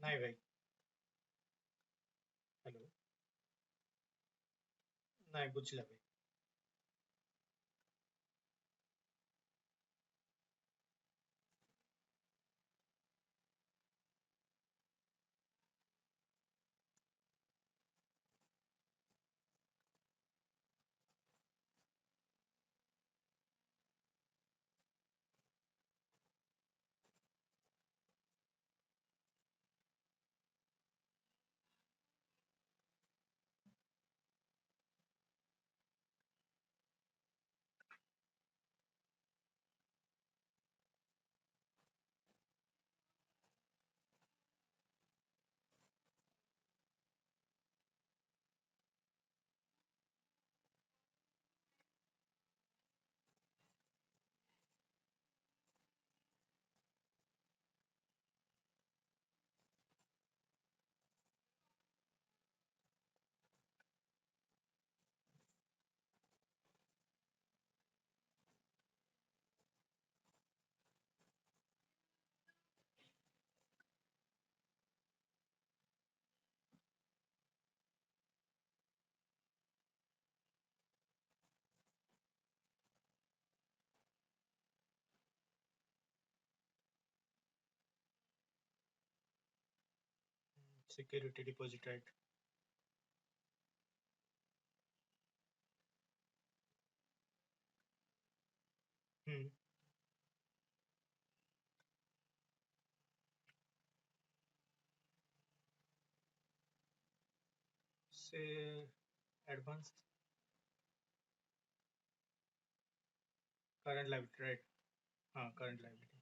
नहीं भाई। हेलो। नहीं बुझला भाई। Security deposit right. हम्म। से एडवांस करंट लाइबिलिटी राइट। हाँ करंट लाइबिलिटी।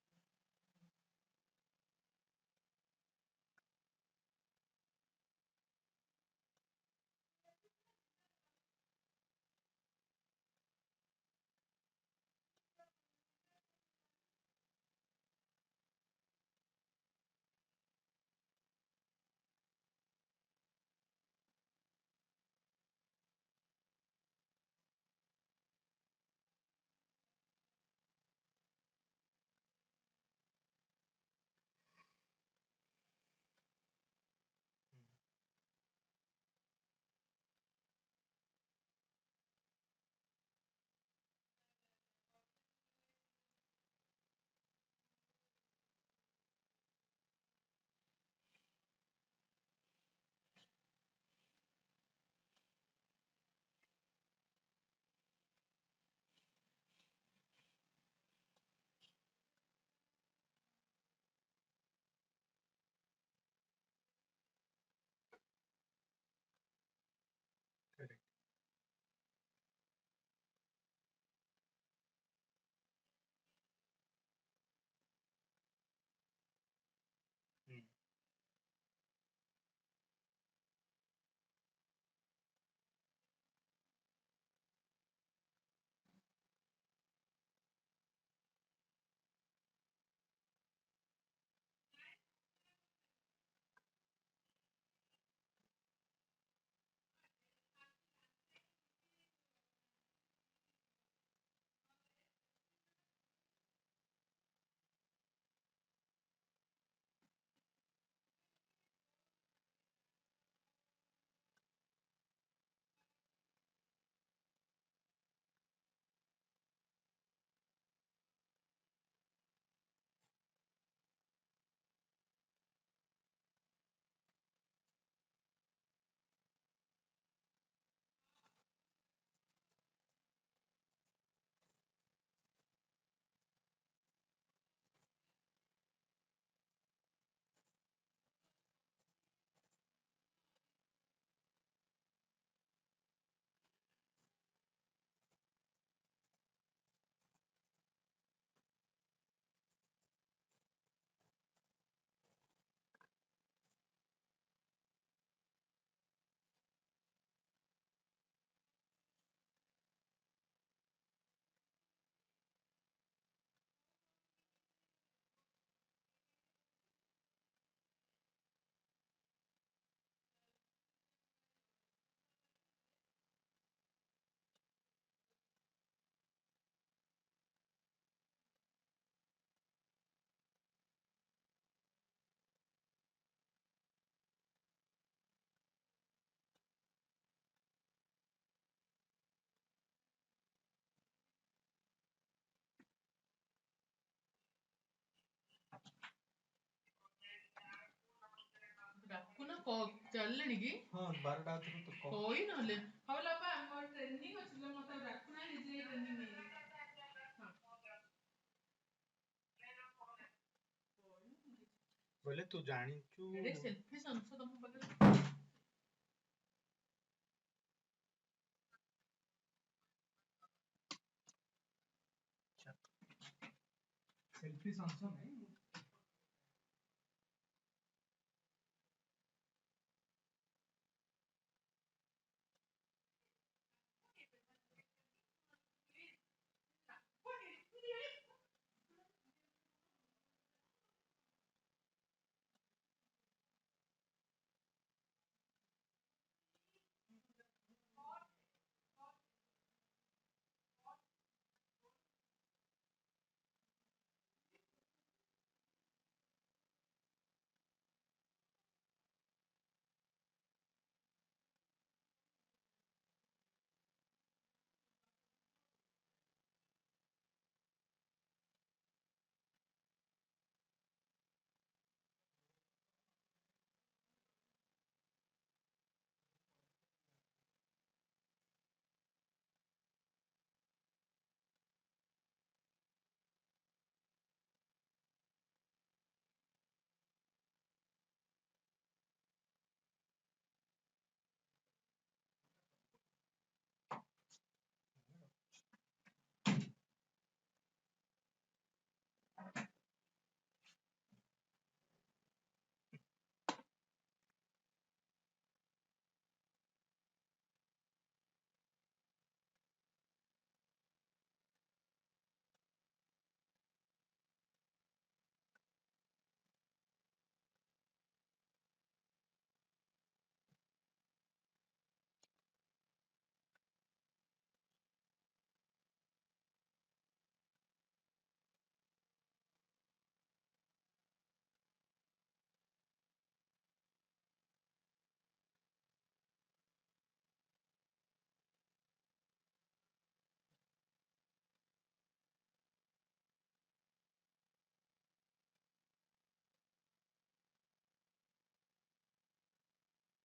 ଡାକୁନ ଚାଲିଲେଣି କି? ହଁ 12ଟା ଆଉଥରେ ତ କହ। କହି ନହେଲେ ହଉ ବାପା ଆମର ଟ୍ରେନିଂ ଅଛି ତ ମତେ ଡାକୁନାହିଁ ନିଜେ ଟ୍ରେନିଂ ନେଇ ବୋଲେ ତୁ ଜାଣିଛୁ ସେଲ୍ଫି ସଂସଦ ତମ ପାଖରେ ସେଲ୍ଫି ସଂସଦ ନାହିଁ।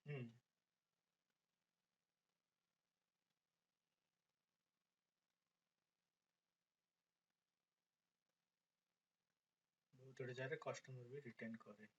ହୁଁ। ବହୁତ ଗୁଡ଼ିଏ ଜାଗାରେ କଷ୍ଟମର ବି ରିଟର୍ନ କରେ।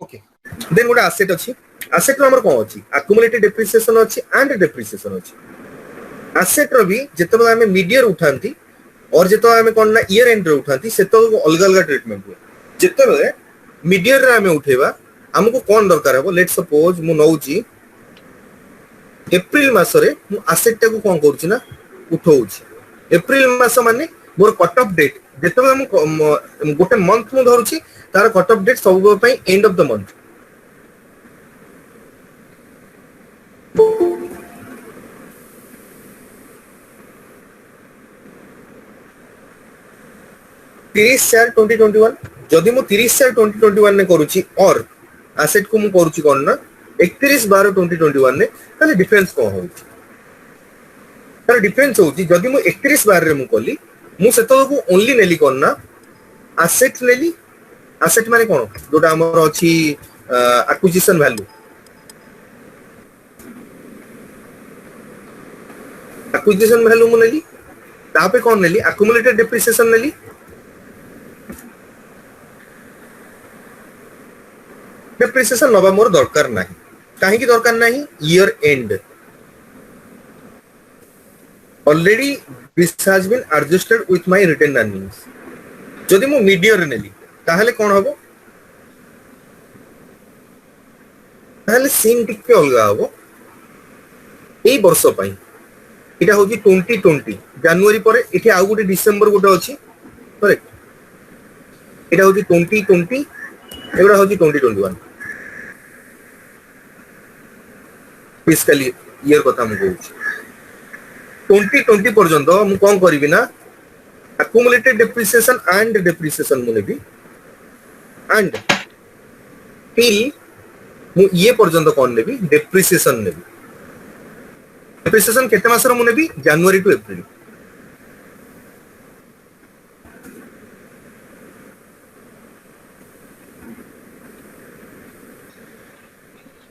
ओके देन गोटे आसेट अछि आसेट रो हमर कोन अछि अक्युमुलेटेड डेप्रिसिएशन अछि एंड डेप्रिसिएशन अछि आसेट रो भी जेतबे हमें मिड ईयर उठांती और जेतबे हमें कोन ना ईयर एंड रे उठांती सेतबे अलग अलग ट्रीटमेंट हुए जेतबे मिड ईयर रे हमें उठेबा हमको कोन दरकार है लेट सपोज मु नौची एप्रिल मासरे मु आसेट टाको कोन करछि ना उठौछि एप्रिल मास माने मोर कट ऑफ डेट जेतबे हम गोटे मंथ मु धरुछि तार कट ऑफ डेट सब पई एंड ऑफ द मंथ 30/4/2021 जदि मु 30/4/2021 ने करूची और एसेट को मु करूची कोन ना 31/12/2021 ने ताले डिफरेंस को होउची तार डिफरेंस होउची जदि मु 31/12 रे मु कोली मु सेतो को ओनली नेली कोन ना एसेट नेली एसेट माने कोन जोटा हमर अछि एक्विजिशन वैल्यू एक्विजिशन वैल्यू मु नेली तापे कोन नेली एक्युमुलेटेड डेप्रिसिएशन नेली डेप्रिसिएशन नबा मोर दरकार नाही काहे की दरकार नाही year end already this has been adjusted with my retain earnings जदि मु मिड ईयर नेली ताहले कोन हबो ताहले सीन टिके अलगा हबो एई वर्ष पई इटा होची 2020 जनवरी परे इठी आउ गोटे डिसेंबर गोटे अछि करेक्ट इटा होची 2020 एगुडा होची 2021 फिस्कल ईयर कथा हम कहूची 2020 पर्यंत मु कोन करबी ना accumulated depreciation and depreciation मु नेबी एंड टिल मु ये पर्यंत कोन नेबी डेप्रिसिएशन नेबी डेप्रिसिएशन केते मासर मु नेबी जनवरी टू एप्रिल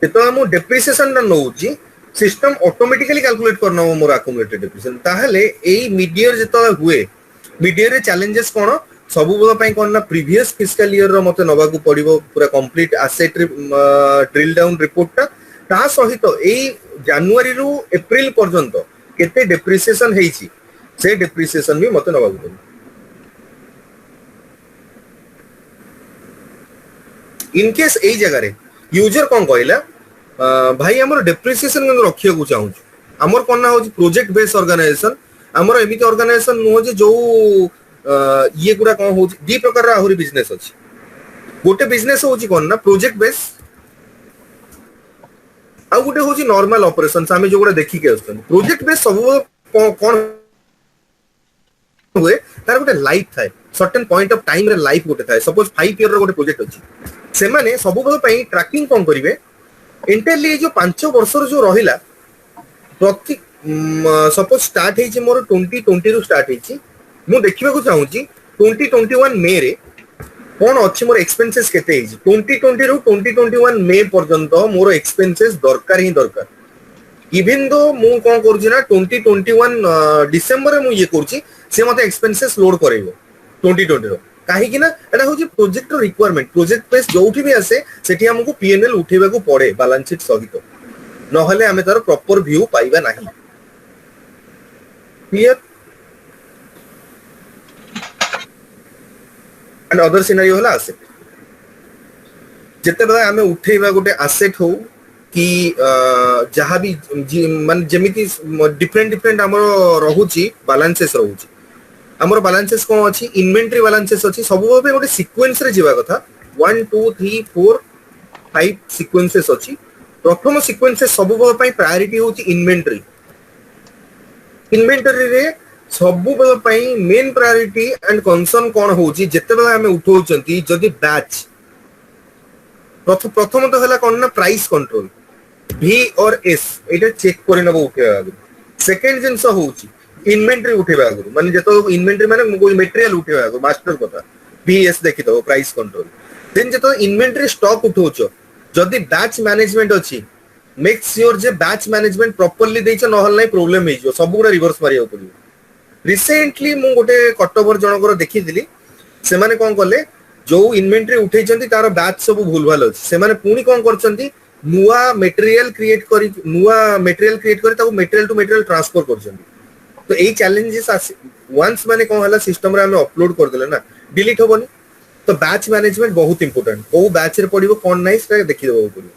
तो मु डेप्रिसिएशन ना नउची सिस्टम ऑटोमेटिकली कैलकुलेट करना हो मोर accumulated depreciation ताहले एई मिड ईयर जेतो हुए मिड ईयर रे चैलेंजेस कोन सबु बोल पई कोन ना प्रीवियस फिस्कल ईयर रो मते नबा को पड़िबो पूरा complete asset drill down report ता सहित एई जनवरी रु अप्रैल पर्यंत केते डेप्रिसिएशन हेची से डेप्रिसिएशन भी मते नबा को इन केस एई जगह रे यूजर कोन कहला भाई हमर डेप्रिसिएशन के रखिया को चाहू हमर कोन ना हो प्रोजेक्ट बेस्ड ऑर्गेनाइजेशन हमर एमिति ऑर्गेनाइजेशन नो जे जो ये गुडा कोन हो दी प्रकार रा आहुरी बिजनेस अछि गोटे बिजनेस होची कोन ना प्रोजेक्ट बेस्ड आ गोटे होची नॉर्मल ऑपरेशन सामे जो गुडा देखि के आछन प्रोजेक्ट बेस्ड सब कोन हुए तार गोटे लाइफ थाए सर्टेन पॉइंट ऑफ टाइम रे लाइफ गोटे थाए सपोज 5 ईयर रो गोटे प्रोजेक्ट अछि से माने सब पई ट्रैकिंग कोन करिवे इंटरली जो 5 वर्ष जो रहिला प्रति सपोज स्टार्ट हेची मोर 2020 रु स्टार्ट हेची मु देखिबा को चाहूची 2021 मे रे कोन अछि मोर एक्सपेंसेस केते हेची 2020 रु 2021 मे पर्यंत मोर एक्सपेंसेस दरकार ही दरकार इवन दो मु कोन करछि ना 2021 डिसेंबर रे मु ये करछि से मते एक्सपेंसेस लोड करेबो 2020 रो काहे कि ना एटा होची प्रोजेक्ट रो रिक्वायरमेंट प्रोजेक्ट बेस जोठी भी आसे सेठी हमकु पीएनएल उठेबा को पड़े बैलेंस शीट सहित न हले हमें तार प्रॉपर व्यू पाइबा नाही क्लियर एंड अदर सिनेरियो हला एसेट जते बेला हमें उठेबा गोटे एसेट हो कि जहा भी मान जेमिति डिफरेंट हमर रहूची बैलेंसेस रहूची हमर बैलेंसेस कोन अछि इन्वेंटरी बैलेंसेस अछि सब पे गोटे सीक्वेंस रे जीवा कथा 1 2 3 4 5 सीक्वेंसेस अछि प्रथम सीक्वेंसेस सब पे प्रायोरिटी होची इन्वेंटरी रे सब पे मेन प्रायोरिटी एंड कंसर्न कोन होची जते बेला हमें उठौचंती जदी बैच प्रथम तो हला कोन ना प्राइस कंट्रोल V और S एटा चेक करे नबो उठेबा आगु सेकंड जिंस होची इन्वेंटरी उठेबा आगु माने जतो इन्वेंटरी माने कोई मटेरियल उठेबा आगु मास्टर कथा VS देखि दो प्राइस कंट्रोल देन जतो इन्वेंटरी स्टॉक उठौचो जदी बैच मैनेजमेंट अछि मेक श्योर जे बैच मैनेजमेंट प्रॉपर्ली देइछ न हल नै प्रॉब्लम हे जो सब गुडा रिवर्स मारियो पड़ियो रिसेंटली मु गोटे कटोवर जनकर देखि दिली से माने कोन करले जो इन्वेंटरी उठेइछंती तार बैच सब भूल भाल अछि से माने पुनी कोन करछंती नुआ मटेरियल क्रिएट करी ताको मटेरियल टू मटेरियल ट्रांसफर करछंती तो एई चैलेंजेस वंस माने कोन हला सिस्टम रे हमें अपलोड कर देले ना डिलीट होबनी तो बैच मैनेजमेंट बहुत इंपोर्टेंट को बैच रे पडिबो कोन नाइ से देखि देबो पडिबो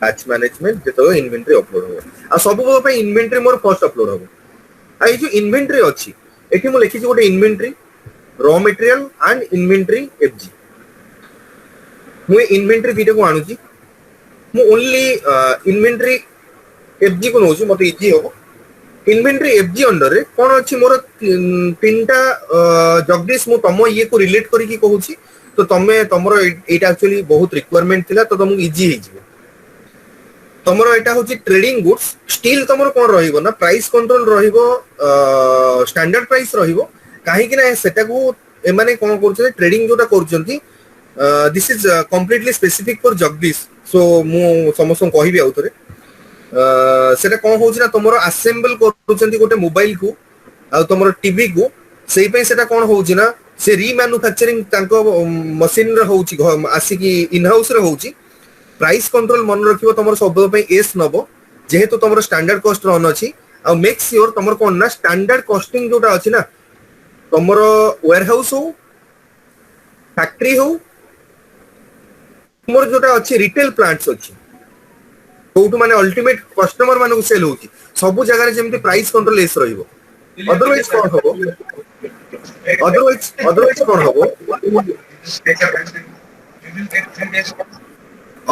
बैच मैनेजमेंट जेतो इन्वेंटरी अपलोड हो आ सब पे इन्वेंटरी मोर फर्स्ट अपलोड हो आ ये जो इन्वेंटरी अछि एठी मो लिखि गोटे inventory raw material and inventory FG मु इन्वेंटरी वीडियो को आनु छी मु ओनली इन्वेंटरी एफजी को नोची मते इजी हो इन्वेंटरी एफजी अंडर रे कोन अछि मोर तीनटा जगदीश मु तम ये को रिलेट करी की कहू छी तो तमे तमरो एटा एक्चुअली बहुत रिक्वायरमेंट थिला तो तुमको इजी हे जिवो तमरो एटा होची ट्रेडिंग गुड्स स्टिल तमरो कोन रहिबो ना प्राइस कंट्रोल रहिबो स्टैंडर्ड प्राइस रहिबो काहे कि ना सेटा को ए माने कोन करछे ट्रेडिंग जोटा करछंती this is completely specific for Jagdish so मु समस्त कहिबी आउथरे सेटा कोन होची ना तमरो असेंबल करछंती गोटे मोबाइल को आ तमरो टीवी को सेई पे सेटा कोन होची ना से रीमैन्युफैक्चरिंग तांको मशीन रे होची आसी की इन हाउस रे होची प्राइस कंट्रोल मन रखिबो तमरो सब पे एस नबो जेहेतु तमरो स्टैंडर्ड कॉस्ट रन अछि आ मेक श्योर तमरो कोन ना स्टैंडर्ड कॉस्टिंग जोटा अछि ना तमरो वेयरहाउस हो फैक्ट्री हो मोर जोटा अछि रिटेल प्लांट्स अछि कोउटु माने अल्टीमेट कस्टमर माने सेल होची सब जगह रे जेमति प्राइस कंट्रोल एस रहिबो अदरवाइज कोन होबो अदरवाइज कोन होबो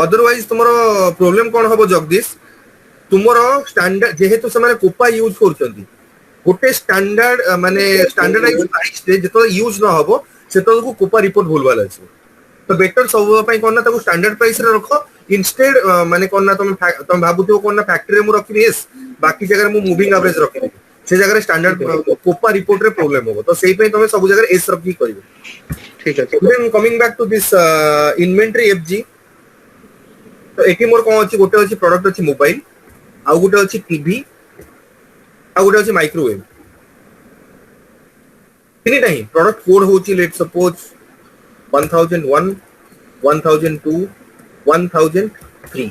अदरवाइज तुमरो प्रॉब्लम कोन होबो जगदीश तुमरो स्टैंडर्ड जेहेतु से माने कोपा यूज करचंती गोटे स्टैंडर्ड माने स्टैंडर्डाइज प्राइस रे जतो यूज न होबो सेतो को कोपा रिपोर्ट भूलवाल अछि तो बेटर सब पई कोन ना ताको स्टैंडर्ड प्राइस रे रखो इंस्टेड माने कोन ना तुम भाबुतो कोन ना फैक्ट्री रे मु रखि एस बाकी जगह मु मूविंग एवरेज रखि से जगह स्टैंडर्ड कोपा रिपोर्ट रे प्रॉब्लम होबो तो सेही पे तुम सब जगह एस रखि करिवो ठीक है then coming back to this inventory FG तो एटी मोर कोन अछि गोटे अछि प्रोडक्ट अछि मोबाइल आ गोटे अछि टीवी आ गोटे अछि माइक्रोवेव तीनटा ही प्रोडक्ट कोड होची लेट सपोज 1001 1002 1003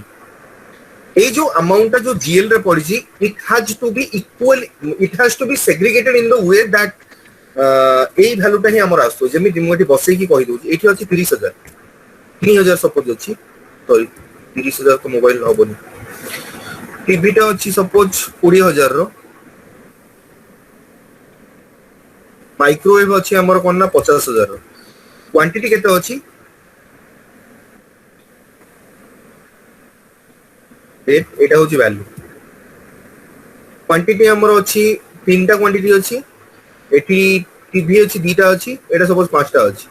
ए जो अमाउंट जो जीएल रे पड़ी it has to be equal it has to be segregated in the way that ए वैल्यूटा ही हमर आस्तो जेमि दिमोटी बसई की कहि दोची एठी अछि 30000 3000 सपोज अछि सॉरी 30000 तो मोबाइल होबनी टीवी टा अछि सपोज 20000 रो माइक्रोवेव अछि हमर कोन ना 50000 रो क्वांटिटी केते अछि एटा होची वैल्यू क्वांटिटी हमर अछि तीनटा क्वांटिटी अछि एठी टीवी अछि दीटा अछि एटा सपोज पांचटा अछि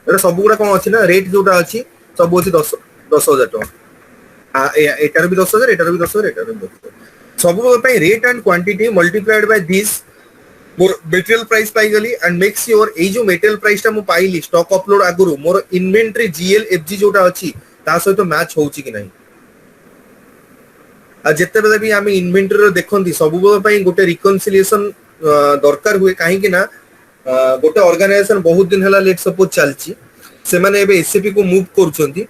एटा सब गुडा कोन अछि ना रेट जोटा अछि सब अछि 10000 टका एटार भी 10000 एटार भी 10000 एटार भी 10000 सब पे rate and quantity multiplied by this मोर मटेरियल प्राइस पाई गली एंड मेक श्योर ए जो मटेरियल प्राइस टा मु पाइली स्टॉक अपलोड आगुरु मोर इन्वेंटरी जीएल एफजी जोटा अछि ता सहित मैच होउची कि नहीं आ जत्ते बेले भी आमे इन्वेंटरी रो देखंती सब पे गोटे रिकन्सिलिएशन दरकार हुए काहे कि ना गोटे ऑर्गेनाइजेशन बहुत दिन हला लेट सपोज चलची से माने एबे एसएपी को मूव करचंती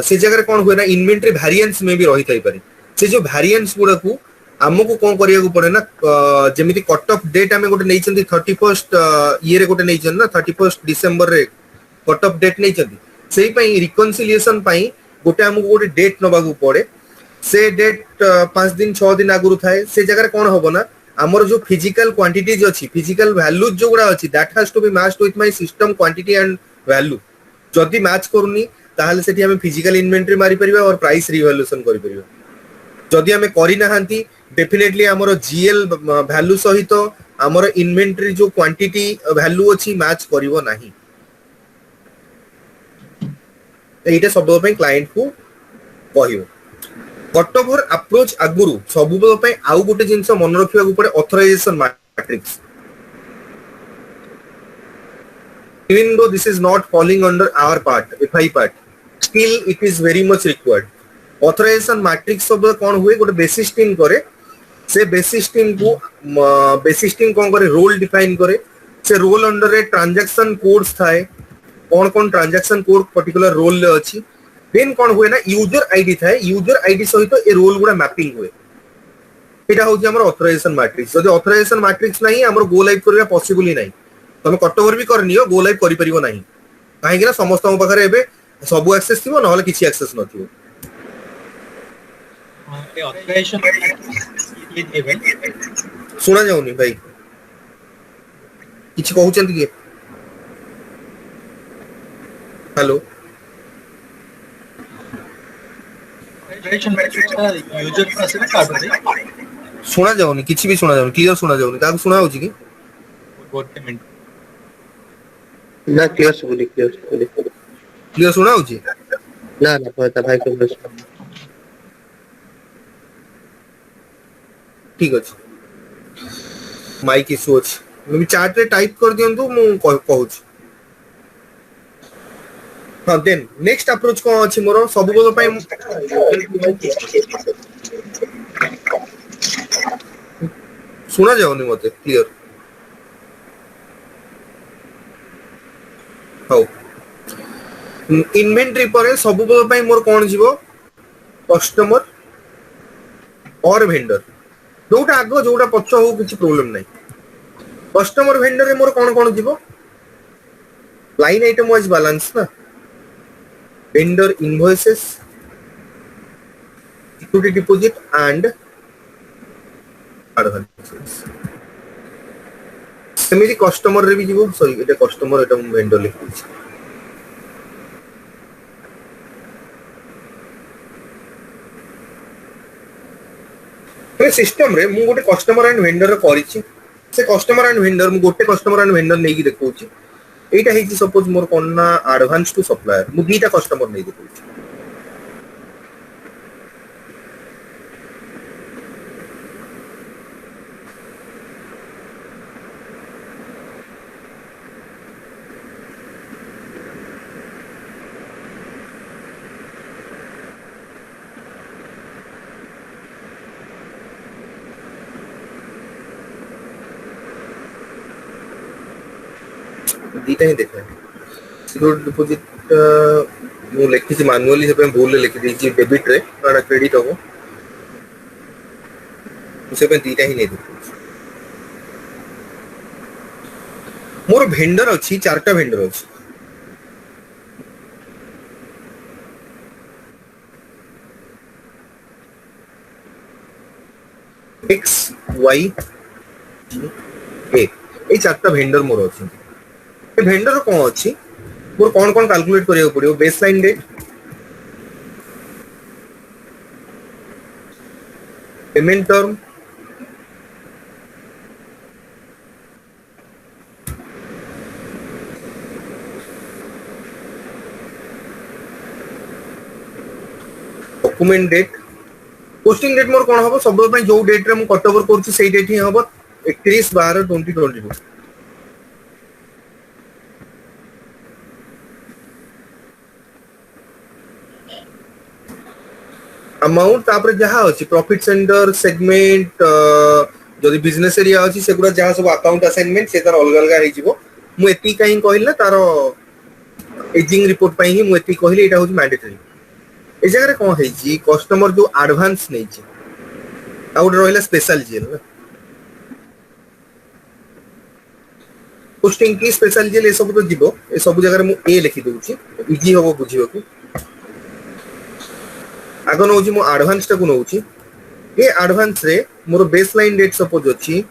से जगह कोन हुए ना इन्वेंटरी वेरिएंस में भी रही थाई पारे से जो वेरिएंस गुडा को हमको कोन करिया को पड़े ना जेमिति कट ऑफ डेट हमें गोटे नै चंती 31st ईयर रे गोटे नै चन ना 31st डिसेंबर रे कट ऑफ डेट नै चंती सेही पई रिकन्सिलिएशन पई गोटे हमको गोटे डेट नबा को पड़े से डेट 5 दिन 6 दिन आगुरु थाए से जगह कोन होबो ना हमर जो फिजिकल क्वांटिटीज अछि फिजिकल वैल्यूज जो गुडा अछि that has to be matched with my system quantity and value जदी मैच करूनी ताहले सेठी हमें फिजिकल इन्वेंटरी मारी परिबा और प्राइस रिवैल्यूएशन करि परिबा जदी हमें करि नाहंती डेफिनेटली हमर जीएल वैल्यू सहित हमर इन्वेंटरी जो क्वांटिटी वैल्यू अछि मैच करिवो नाही एटा सब पे क्लाइंट को कहियो कट ओवर अप्रोच आगुरु सब पे आउ गोटे जिंस मन रखिबा को पड़े authorisation matrix even though this is not falling under our part FI part still it is very much required authorization matrix सब कोन हुए गोटे बेसिस टीम करे से बेसिस टीम को कोन करे रोल डिफाइन करे से रोल अंडर रे ट्रांजैक्शन कोड्स थाए कौन कौन ट्रांजैक्शन कोड पर्टिकुलर रोल ले अछि देन कौन हुए ना यूजर आईडी थाए यूजर आईडी सहित ए रोल गुडा मैपिंग हुए एटा होची हमर ऑथराइजेशन मैट्रिक्स जदि ऑथराइजेशन मैट्रिक्स नाही हमर गो लाइव करिया पॉसिबल ही नाही तमे कटओवर भी करनियो गो लाइव करि परिबो नाही काहे कि ना समस्त पाखरे एबे सब एक्सेस थिबो नहले किछि एक्सेस नथिबो ये ऑथराइजेशन ये दे भाई सुना जाउनी भाई किछि कहउचंत कि हेलो ऑथराइजेशन यूजर पास ना कार्ड दे सुना जाउनी किछि भी सुना जाउनी क्लियर सुना जाउनी का सुना होची कि गोटे मिनट ना क्लियर सुना होची ना पता भाई को ठीक अछि माइक इशू अछि मैं चैट रे टाइप कर दियंतु मु कहउछि हां देन नेक्स्ट अप्रोच को अछि मोर सब गोल पय सुना जाउनी मते क्लियर हाउ इन्वेंटरी पर सब गोल पय मोर कोन जीवो कस्टमर और वेंडर जोटा आग जोटा पछ हो किसी प्रॉब्लम नहीं कस्टमर वेंडर मोर कौन कौन जीवो लाइन आइटम वाइज बैलेंस ना vendor invoices equity deposit and advances सेमिति कस्टमर रे भी जीवो सॉरी एटा कस्टमर एटा वेंडर लिखि सिस्टम रे मु गोटे कस्टमर एंड वेंडर करिछि से कस्टमर एंड वेंडर मु गोटे कस्टमर एंड वेंडर नै देखौछि एटा हेछि सपोज मोर कोन ना एडवांस टू सप्लायर मु दीटा कस्टमर नै देखौछि दीटा ही देखा सिक्योरिटी डिपॉजिट मु लिखि मैनुअली से भूल लिखि दी डेबिट रे ना क्रेडिट हो उसे पे दीटा ही नहीं देखो मोर वेंडर अछि चारटा वेंडर अछि एक्स वाई ए चारटा वेंडर मोर अछि वेंडर कौन अच्छी मोर कौन कौन कैलकुलेट करियो पड़ियो baseline date payment term document date posting date मोर कौन हम सब जो डेट रे मु कट ओवर करछि सेही डेट ही हम 31/12/2022 अमाउंट तापर जहा अछि प्रॉफिट सेंटर सेगमेंट जदि बिजनेस एरिया अछि सेगुडा जहा सब अकाउंट असाइनमेंट से तार अलग अलग हे जिवो मु एती काई कहिल ना तार एजिंग रिपोर्ट पई ही मु एती कहिल एटा होछि मैंडेटरी ए जगह रे कोन हे जी कस्टमर जो एडवांस नै छी आउट रहला स्पेशल जेल ना पोस्टिंग की स्पेशल जेल ए सब तो जिवो ए सब जगह रे मु ए लिखि दोछि इजी होबो बुझियो को आग नौ मो एडवांस टाक नौ ये एडवांस रे मोर बेसलाइन डेट सपोज अच्छी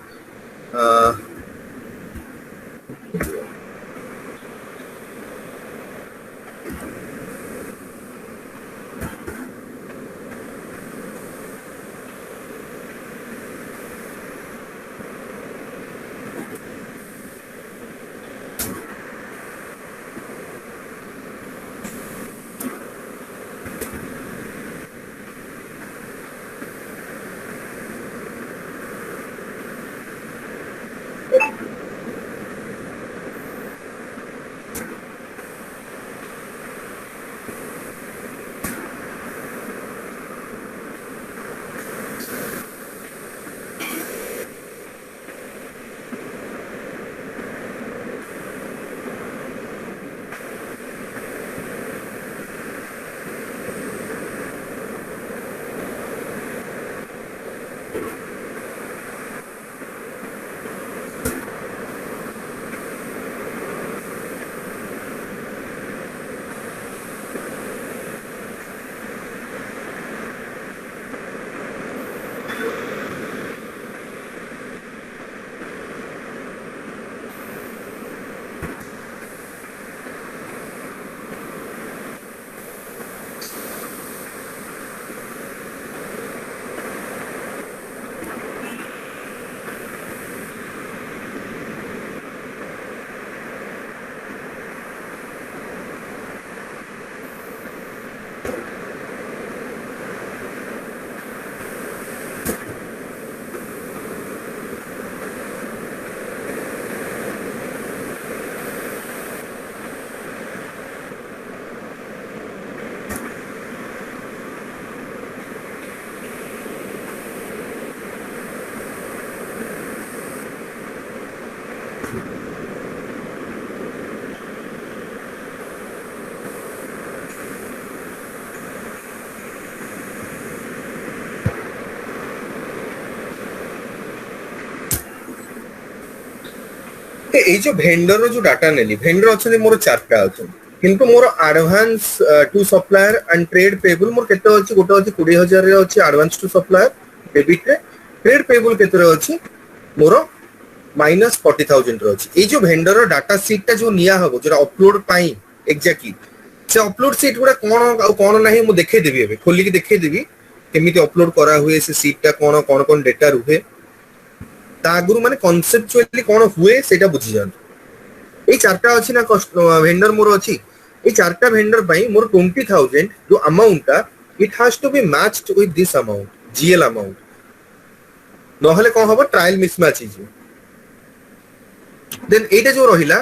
এই যে ভেন্ডর ର ଯୋଉ ଡାଟା ନେଲି ଭେଣ୍ଡର ଅଛନ୍ତି ମୋର 4ଟା ଅଛନ୍ତି କିନ୍ତୁ ମୋର advance to supplier and trade payable ମୋର କେତେ ଅଛି ଗୋଟେ ଅଛି 20,000 ରେ ଅଛି ଆଡଭାନ୍ସ ଟୁ ସପ୍ଲାୟର ଡେବିଟ ରେ ଟ୍ରେଡ ପେବୁଲ କେତେ ରେ ଅଛି ମୋର -40,000 ରେ ଅଛି ଏଇ ଯୋଉ ଭେଣ୍ଡର ର ଡାଟା ସିଟ୍ ଟା ଯୋଉ ନିଆ ହବ ଯୋଟା ଅପଲୋଡ ପାଇଁ ଏକ୍ଜାକ୍ଟଲି ସେ ଅପଲୋଡ ସିଟ୍ ଗୁଡା କଣ ଆଉ କଣ ନାହିଁ ମୁଁ ଦେଖେଇ ଦେବି ଏବେ ଖୋଲିକି ଦେଖେଇ ଦେବି କେମିତି ଅପଲୋଡ କରା ହୁଏ ସେ ସିଟ୍ ଟା କଣ କଣ କଣ ଡାଟା ରୁହେ ତା ଆଗରୁ ମାନେ କନସେପ୍ଚୁଆଲି କଣ ହୁଏ ସେଇଟା ବୁଝି ଯାଆନ୍ତୁ ଏଇ 4ଟା ଅଛି ନା ଭେଣ୍ଡର ମୋର ଅଛି ଏଇ 4ଟା ଭେଣ୍ଡର ପାଇଁ ମୋର 20,000 ଯୋଉ ଆମାଉଣ୍ଟ ଟା it has to be matched with this amount GL amount ନହେଲେ କଣ ହବ ଟ୍ରାଏଲ ମିସମ୍ୟାଚ୍ ହେଇଯିବ ଦେନ୍ ଏଇଟା ଯୋଉ ରହିଲା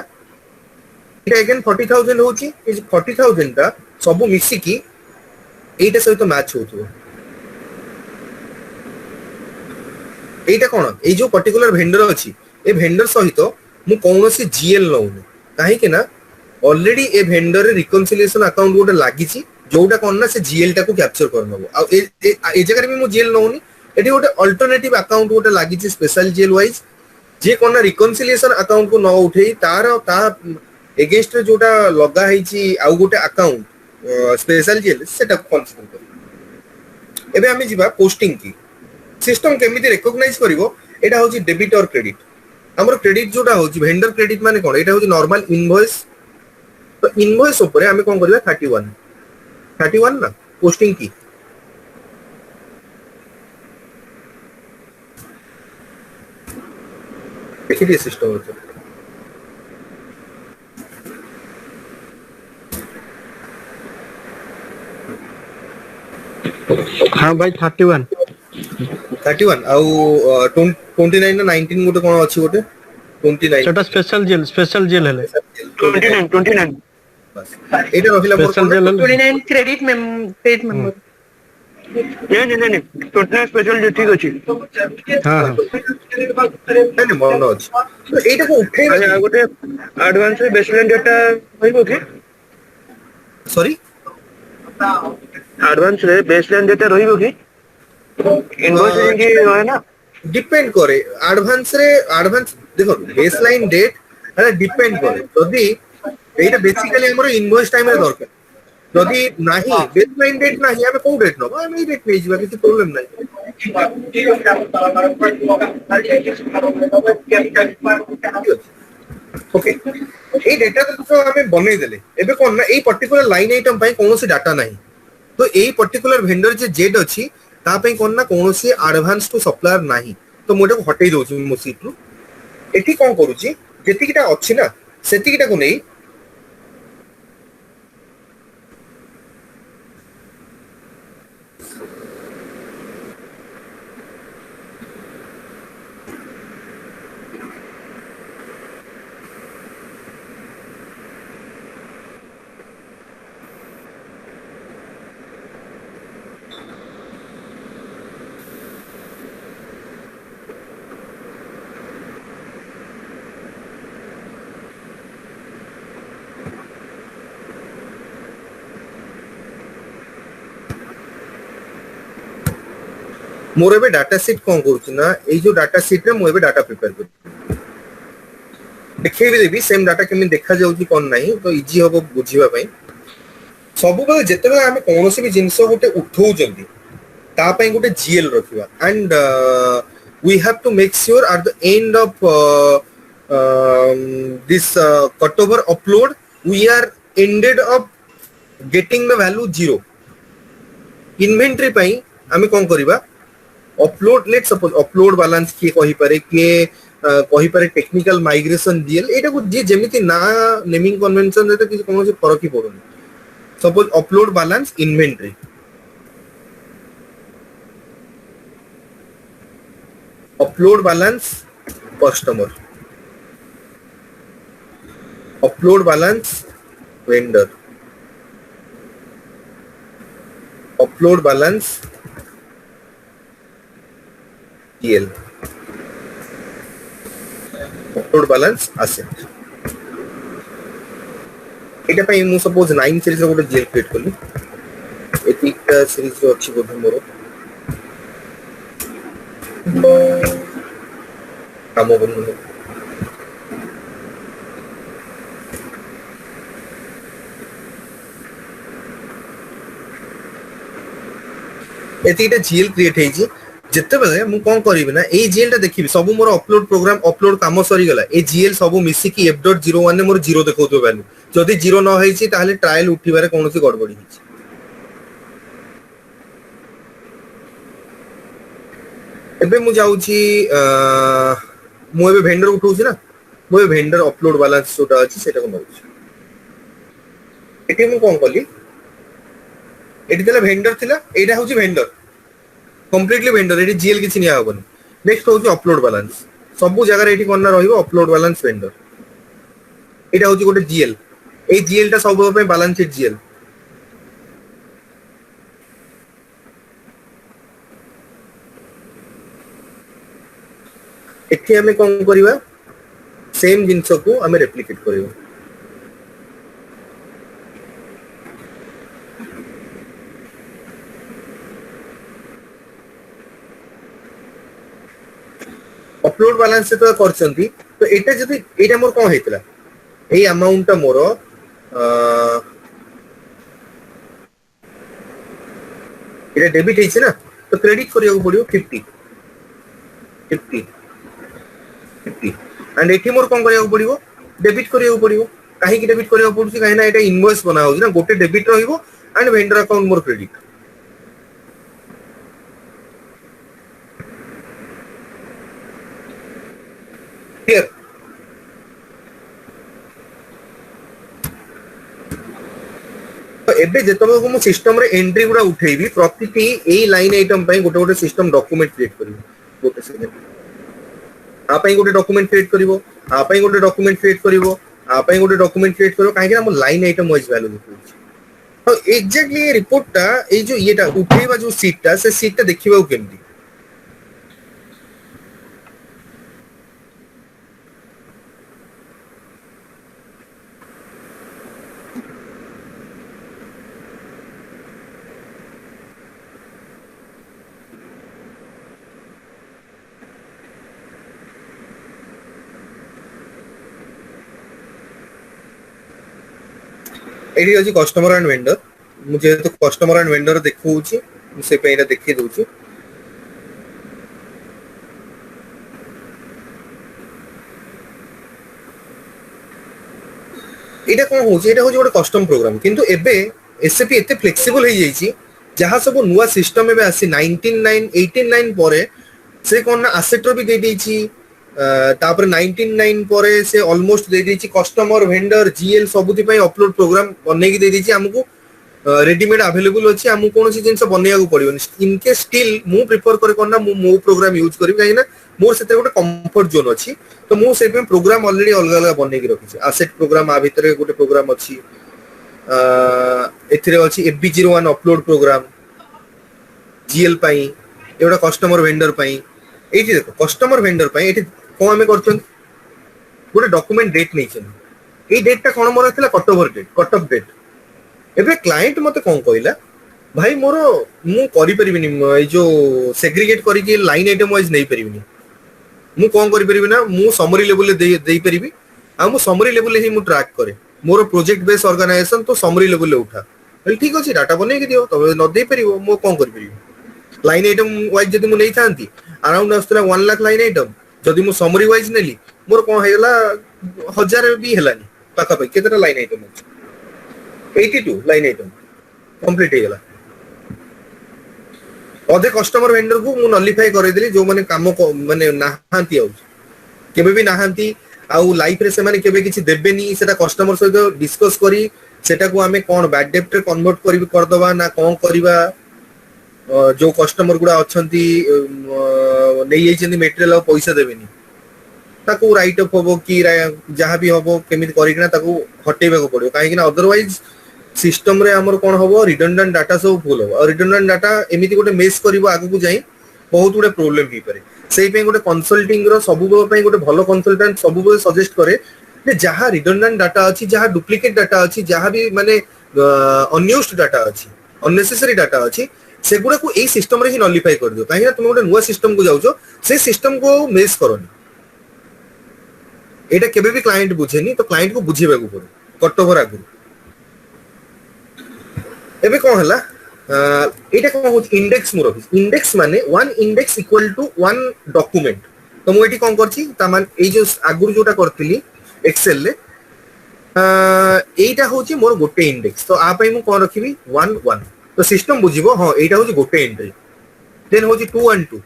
এটা again 40,000 হଉଛି এই 40,000 টা ସବୁ ମିଶିକି ଏଇଟା ସହିତ ମ୍ୟାଚ୍ ହଉଥିବ এইটা কোন এই যে পার্টিকুলার ভেন্ডর ଅଛି ଏ ଭେଣ୍ଡର ସହିତ ମୁଁ କୌଣସି ଜିଏଲ ନଉନି କାହିଁକି ନା ଅଲରେଡି ଏ ଭେଣ୍ଡରରେ ରିକନସିଲିଏସନ ଆକାଉଣ୍ଟ ଗୋଟେ ଲାଗିଛି ଯୋଉଟା କଣ ନା ସେ ଜିଏଲ ଟାକୁ କ୍ୟାପଚର କରିନବ ଆଉ ଏ ଜାଗାରେ ବି ମୁଁ ଜିଏଲ ନଉନି ଏଠି ଗୋଟେ ଅଲ୍ଟରନେଟିଭ ଆକାଉଣ୍ଟ ଗୋଟେ ଲାଗିଛି ସ୍ପେଶାଲ ଜିଏଲ ୱାଇଜ ଯେ କଣ ନା ରିକନସିଲିଏସନ ଆକାଉଣ୍ଟ କୁ ନ ଉଠେଇ ତା ଏଗେନ୍ଷ୍ଟ ରେ ଯୋଉଟା ଲଗା ହେଇଛି ଆଉ ଗୋଟେ ଆକାଉଣ୍ଟ ସ୍ପେଶାଲ ଜିଏଲ ସେଟାକୁ କନସିଡର କରିବ ଏବେ ଆମେ ଯିବା ପୋଷ୍ଟିଂ କି सिस्टम केमिति रिकॉग्नाइज करिवो एटा होची डेबिट और क्रेडिट हमर क्रेडिट जोटा होची वेंडर क्रेडिट माने कोन एटा होची नॉर्मल इनवॉइस तो इनवॉइस ऊपर हमें कोन करबा 31 ना पोस्टिंग की देखिए सिस्टम होता हाँ भाई 31 ଆଉ 29 ନା 19 ଗୋଟେ कोन अछि ଗୋଟେ 29 ସେଟା ସ୍ପେଶାଲ ଜେଲ ହେଲେ 29 बस एटा रहिला मोर ସ୍ପେଶାଲ ଜେଲ ହେଲେ 29 क्रेडिट मेंबर नहीं 29 स्पेशल जो ठीक अछि हाँ हाँ नहीं मन अछि तो एटा को उठे आ गोटे एडवांस रे बेसलाइन डाटा होइबो कि सॉरी एडवांस रे बेसलाइन डाटा रहिबो कि इनवॉइस कि रहे ना डिपेंड करे एडवांस देखो बेसलाइन डेट है डिपेंड करे यदि एटा बेसिकली हमर इनवॉइस टाइम रे दरकार यदि नाही बेसलाइन डेट नाही हमें को डेट नो हम ई डेट पे जीवा किसी प्रॉब्लम नाही ओके এই ডেটা তো আমি বনাই দেলে এবে কোন না এই পার্টিকুলার লাইন আইটেম পাই কোনসি ডাটা নাই তো এই পার্টিকুলার ভেন্ডর যে জেড ଅଛି তা ପାଇଁ কোন না কোনসি অ্যাডভান্স টু সপ্লায়ার নাই তো মোটা হটাই দউছি মো সিট রু এটি কোন କରୁଛି যেতিকিটা ଅଛି না সেতিকিটাକୁ নেই मोर एबे डाटा सीट कोन करूची ना एई जो डाटा सीट रे मो एबे डाटा प्रिपेयर कर देखै भी देबी सेम डाटा केमि देखा जाउची कोन नाही तो इजी होबो बुझिबा पई सब बेले जते बेले हमें कोनोसी भी जिंस गोटे उठौ जंदी ता पई गोटे जीएल रखिबा and we have to make sure at the end of this cutover upload we are ended up getting the value 0 inventory पई हमें कोन करिबा upload let suppose upload balance के कहि पारे टेक्निकल माइग्रेशन डीएल एटा को जे जेमिति ना नेमिंग कन्वेंशन रे कि कोनो फरक ही पड़ोनी suppose upload balance inventory upload balance customer upload balance vendor upload balance TL upload balance asset एटा पई मु सपोज 9 सीरीज रो गोटे जेल क्रिएट करली एतिका सीरीज रो अछि बोध मोर काम बनु एतिटा जीएल क्रिएट हेजी जेते बेले मु कोन करिवि ना ए जीएल टा देखिबि सब मोर अपलोड प्रोग्राम अपलोड काम सरी गला ए जीएल सब मिसी की f.01 ने मोर 0 देखौतो वैल्यू जदि 0 न होईची ताले ट्रायल उठिबारे कोनोसी गडबडी हिची एबे मु जाउची मु एबे वेंडर उठौची ना मु एबे वेंडर अपलोड बैलेंस जोटा अछि सेटा को नउची एटी मु कोन कली एटी तले वेंडर थिला एटा होची vendor completely vendor eighty GL किछि निया होबनी नेक्स्ट होची अपलोड बैलेंस सब जगह एटी कोन ना रहिबो अपलोड बैलेंस वेंडर एटा होची गोटे जीएल ए जीएल टा सब पे बैलेंस शीट जीएल एठी हमें कोन करिवा सेम जिंस को हमें रेप्लिकेट करिवा अपलोड बैलेंस से तो करचंती तो एटा जदी एटा मोर कोन हेतला ए अमाउंट ता मोर एटा डेबिट हेछि ना तो क्रेडिट करियो पड़ियो 50 एंड एठी मोर कोन करियो पड़ियो डेबिट करियो पड़ियो काहे कि डेबिट करियो पड़ुछि काहे ना एटा इनवॉइस बना होछि ना गोटे डेबिट रहिबो and vendor account more credit clear तो एबे जेतबे को मो सिस्टम रे एंट्री गुडा उठेबी प्रतिटी ए लाइन आइटम पई गोटे गोटे सिस्टम डॉक्यूमेंट क्रिएट करिवो गोटे सेकेंड आ पई गोटे डॉक्यूमेंट क्रिएट करिवो आ पई गोटे डॉक्यूमेंट क्रिएट करिवो आ पई गोटे डॉक्यूमेंट क्रिएट करिवो काहे कि हम लाइन आइटम वाइज वैल्यू देखु तो एग्जैक्टली ये रिपोर्ट टा ए जो येटा उठेबा जो सीट टा से सीट टा देखिबा केमती एडी अछि कस्टमर एंड वेंडर मुझे तो कस्टमर एंड वेंडर देखौछि से पे एटा देखि दउछि एटा कोन होछि एटा होछि गोटे कस्टम प्रोग्राम किंतु एबे एसएपी एते फ्लेक्सिबल हे जाइछि जहां सब नुवा सिस्टम एबे आसी 199 परे से कोन ना एसेट रो भी दे देछि तापर 199 परे से ऑलमोस्ट दे देछि कस्टमर वेंडर जीएल सबुति पई अपलोड प्रोग्राम बनै की दे देछि हमकु रेडीमेड अवेलेबल अछि हमकु कोनोसी जिंस बनिया को पड़ियो इन के स्टिल मु प्रिफर करे कोन ना मो प्रोग्राम यूज करी काहे ना मोर सेते गोटे कंफर्ट जोन अछि तो मु से पे प्रोग्राम ऑलरेडी अलग अलग बनै की रखि एसेट प्रोग्राम आ भीतर गोटे प्रोग्राम अछि एथिरे अछि FB01 अपलोड प्रोग्राम जीएल पई एटा कस्टमर वेंडर पई एठी देखो कस्टमर वेंडर पई एठी को हमें करछन गोटे डॉक्यूमेंट डेट नै छन ए डेट ता कोन मोर थिला कट ऑफ डेट एबे क्लाइंट मते कोन कहला भाई मोर मु करि परिबिनी ए जो सेग्रीगेट करि के लाइन आइटम वाइज नै परिबिनी मु कोन करि परिबि ना मु समरी लेवल ले देई परिबि आ मु समरी लेवल ले ही मु ट्रैक करे मोर प्रोजेक्ट बेस ऑर्गेनाइजेशन तो समरी लेवल ले उठा बोल ठीक अछि डाटा बनै के दियो तबे न देई परिबो मु कोन करि परिबि लाइन आइटम वाइज जदि मु नै थांती अराउंड आस्तला 1 लाख लाइन आइटम जदि मु समरी वाइज नेली मोर कोन हेला 1000 भी हेलानी पाका पे केतरा लाइन आइटम अछि 82 लाइन आइटम कंप्लीट हे गेला अधे कस्टमर वेंडर को मु नलिफाई करे देली जो माने काम माने नाहांती आउ केबे भी नाहांती आउ लाइफ रे से माने केबे किछि देबेनी सेटा कस्टमर सहित डिस्कस करी सेटा को हमें कोन बैड डेप्ट रे कन्वर्ट करी कर दबा ना कोन करिवा जो कस्टमर गुडा अछंती नै येचंदी मटेरियल पैसा देबेनी ताको राइट अप होबो कि जहां भी होबो केमित करिकना ताको हटेबे को पड़ियो काहे कि ना अदरवाइज सिस्टम रे हमर कोन होबो रिडंडेंट डाटा सब फुल होबो और रिडंडेंट डाटा एमिति गोटे मेस करबो आगु को जाई बहुत गुडे प्रॉब्लम ही पारे सेही पे गोटे कंसल्टिंग रो सब पे गोटे भलो कंसल्टेंट सब पे सजेस्ट करे जे जहां रिडंडेंट डाटा अछि जहां डुप्लीकेट डाटा अछि जहां भी माने अनयूज्ड डाटा अछि अननेसेसरी डाटा अछि सेगुडा को ए सिस्टम रे ही नलिफाई कर दियो काहे ना तुम गोटे नुवा सिस्टम को जाउछो से सिस्टम को मेस करनी एटा केबे भी क्लाइंट बुझेनी तो क्लाइंट को बुझेबा को पड़ो कट ओवर आगु एबे कोन हला ଏଇଟା କଣ ହଉଛି ଇଣ୍ଡେକ୍ସ ମୁଁ ରଖିଛି ଇଣ୍ଡେକ୍ସ ମାନେ one index equal to one document ତ ମୁଁ ଏଠି କଣ କରିଛି ତା ମାନେ ଏଇ ଯୋଉ ଆଗରୁ ଯୋଉଟା କରିଥିଲି ଏକ୍ସେଲ ରେ এইটা হচ্ছে মোর গোটে ইন্ডেক্স তো আ পাই মু কোন রাখিবি 1 1 তো সিস্টেম বুঝিবো হ্যাঁ এইটা হচ্ছে গোটে এন্ট্রি দেন হচ্ছে 2 1 2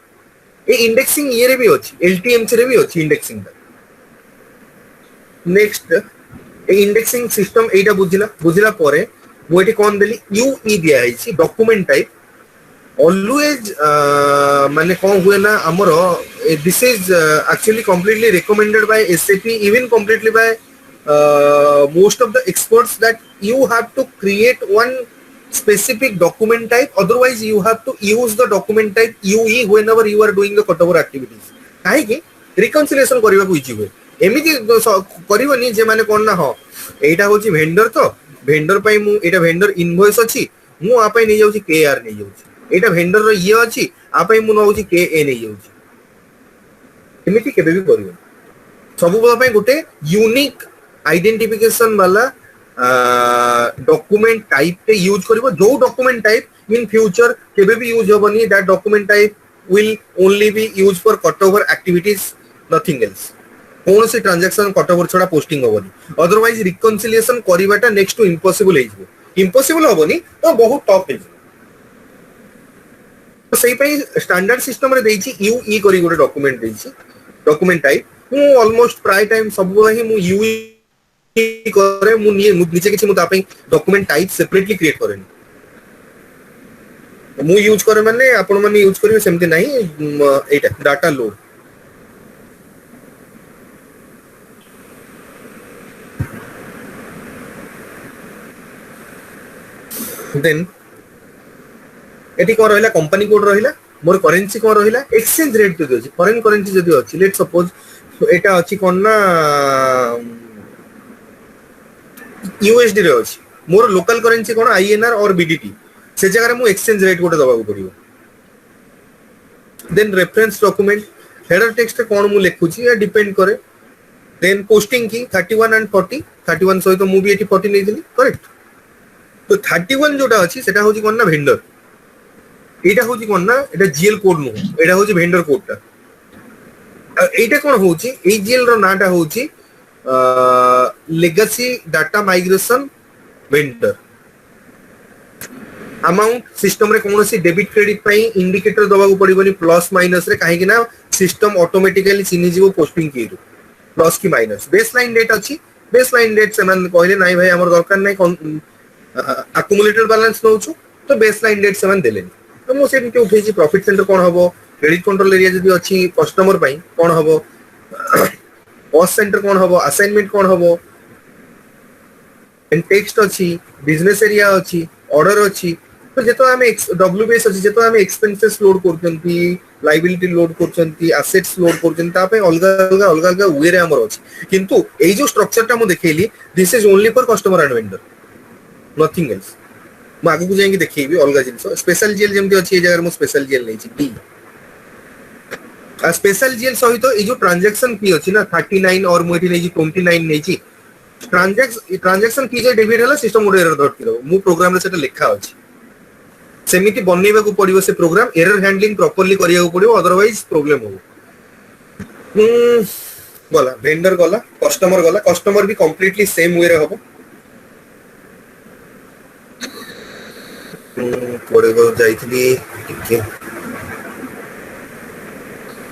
এই ইন্ডেক্সিং ইয়েরে বি আছে এলটিএমসি রে বি আছে ইন্ডেক্সিং নেক্সট এই ইন্ডেক্সিং সিস্টেম এইটা বুঝিলা পরে মু এটি কোন দেলি ইউই দিয়া হইছি ডকুমেন্ট টাইপ অলওয়েজ মানে কোন হুয়ে না আমর this is actually completely recommended by SAP even completely by most of the experts that you have to create one specific document type, otherwise you have to use the document type UE whenever you are doing the cutover activities. काहे कि reconciliation करिबा को easy हुए एमिति करिवनी जे माने कोन ना हो एटा होची वेंडर तो वेंडर पई मु एटा वेंडर इनवॉइस अछि मु आ पई नै जाउची केआर नै जाउची एटा वेंडर रो ये अछि आ पई मु नउची केए नै जाउची एमिति केबे भी करिवो सब पई गुटे यूनिक आइडेंटिफिकेशन वाला डॉक्यूमेंट टाइप पे यूज करिवो जो डॉक्यूमेंट टाइप इन फ्यूचर केबे भी यूज होबनी that document type will only be use for cutover activities nothing else कौन से ट्रांजैक्शन कटओवर छोड़ा पोस्टिंग होबनी अदरवाइज रिकंसिलिएशन करिवाटा नेक्स्ट टू इम्पॉसिबल हेजबो इम्पॉसिबल होबनी तो बहुत टफ हेजबो तो सही पई स्टैंडर्ड सिस्टम रे देइची यूई करी गोटे डॉक्यूमेंट देइची डॉक्यूमेंट टाइप मु ऑलमोस्ट प्राय टाइम सब ही मु यूई करे मु नीचे किछि मु ता पई डॉक्यूमेंट टाइप सेपरेटली क्रिएट करेनी मु यूज करे माने आपण माने यूज करिवे सेमति नाही एटा डाटा लोड देन एटी को रहिला कंपनी कोड रहिला मोर करेंसी को रहिला एक्सचेंज रेट तो अछि फॉरेन करेंसी जदी अछि लेट सपोज एटा अछि कोन ना यूएसडी रे अछि मोर लोकल करेंसी कोन आईएनआर और बीडीटी से जगह मु एक्सचेंज रेट गोटे दबाको पड़ियो then reference document header text कोन मु लिखुची या डिपेंड करे देन पोस्टिंग की 31 एंड 40 31 सहित मु भी एटी 40 नै दिली करेक्ट तो 31 जोटा अछि सेटा होची कोन ना वेंडर एटा होची कोन ना एटा जीएल कोड नु एटा होची वेंडर कोडटा एटा कोन होची ए जीएल रो नाटा होची legacy data migration vendor amount system रे कोनोसी डेबिट क्रेडिट पई इंडिकेटर दबागु पड़िबनी प्लस माइनस रे काहे कि ना सिस्टम ऑटोमेटिकली चिनि जीवो पोस्टिंग की प्लस की माइनस बेसलाइन डेट अछि बेसलाइन डेट से मन कहले नाही भाई हमर दरकार नै अक्युमुलेटेड बैलेंस नउछु तो बेसलाइन डेट से मन देलेनी तो मो से के उठेची प्रॉफिट सेंटर कोन हबो क्रेडिट कंट्रोल एरिया जदी अछि कस्टमर पई कोन हबो कॉस्ट सेंटर कोन हबो असाइनमेंट कोन हबो एंड टेक्स्ट अछि बिजनेस एरिया अछि ऑर्डर अछि तो जेतो हमें डब्ल्यूबीएस अछि जेतो हमें एक्सपेंसेस लोड करचंती लायबिलिटी लोड करचंती एसेट्स लोड करचंती ता पे अलग वे रे हमर अछि किंतु एई जो स्ट्रक्चर ता मु देखेली this is only for customer and vendor nothing else म आगु को जाई कि देखिबी अलग जिंस स्पेशल जीएल जेमति अछि ए जगह मु स्पेशल जीएल नै छी डी स्पेशल जीएल सहित ए जो ट्रांजैक्शन फी अछि ना 39 और मु एठी नै छी 29 नै छी ट्रांजैक्शन फी जे डेबिट हला सिस्टम मोड एरर धरति दो मु प्रोग्राम रे सेटा लिखा अछि सेमिति बनेबा को पड़िबो से प्रोग्राम एरर हैंडलिंग प्रॉपर्ली करिया को पड़िबो अदरवाइज प्रॉब्लम हो गला वेंडर गला कस्टमर भी कंप्लीटली सेम वे रे होबो कोडे को जाइथली ठीक है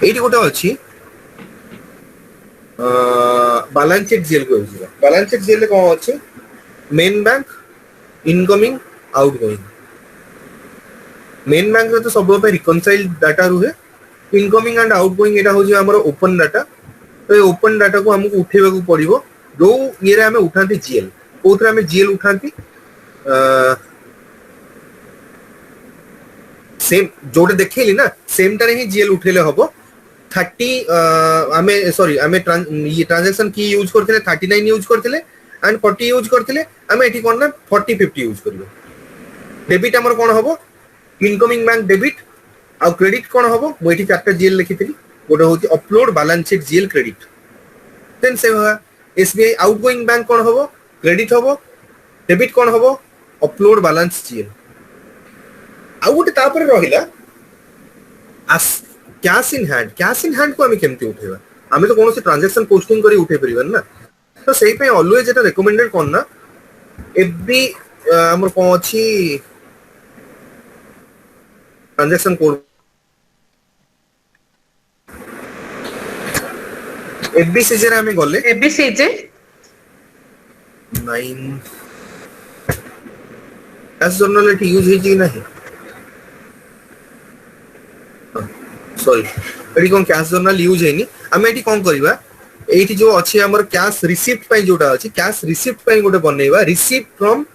एटी गोटे अछि बैलेंस शीट जीएल को होइबा बैलेंस शीट जीएल कोन अछि main bank incoming outgoing main bank रे तो सब पे रिकंसाइल डाटा रुहे इनकमिंग एंड आउटगोइंग एटा होजी हमर ओपन डाटा तो ये ओपन डाटा को हमको उठेबा को पड़िबो जो ये रे हमें उठांती जीएल कोथरे हमें जीएल उठांती सेम जोटे देखेली ना सेम टारे ही जीएल उठेले हबो 30 हमें सॉरी हमें ये ट्रांजैक्शन की यूज करथिले 39 यूज करथिले एंड 40 यूज करथिले हमें एठी कोन ना 40 50 यूज करबो डेबिट हमर कोन हबो इनकमिंग बैंक डेबिट आ क्रेडिट कोन हबो मु एठी चारटा जीएल लिखिथिली गोटे होची upload balance sheet GL credit then say SBI outgoing bank कोन हबो क्रेडिट हबो डेबिट कोन हबो अपलोड बैलेंस जीएल ଆଉ ଗୋଟେ ତାପରେ ରହିଲା କ୍ୟାଶ इन हैंड को ଆମେ କେମିତି ଉଠେଇବା ଆମେ ତ କୌଣସି ଟ୍ରାଞ୍ଜାକ୍ସନ ପୋଷ୍ଟିଂ କରି ଉଠେଇ ପାରିବାନି ନା ତ ସେଇ ପାଇଁ ଅଲୱେଜ ଏଟା ରେକମେଣ୍ଡେଡ କଣ ନା ଏଭ୍ରି ଆମର କଣ ଅଛି ଟ୍ରାଞ୍ଜାକ୍ସନ କୋड एफबीसीजे रे ଆମେ ଗଲେ ABCJ 9 cash journal eighty use होई कि नहीं सॉरी एटी कोन कैश जर्नल यूज हैनी हमें एटी कोन करबा एटी जो अछि हमर कैश रिसीप्ट पई जोटा अछि कैश रिसीप्ट पई गोटे बनेबा रिसीप्ट फ्रॉम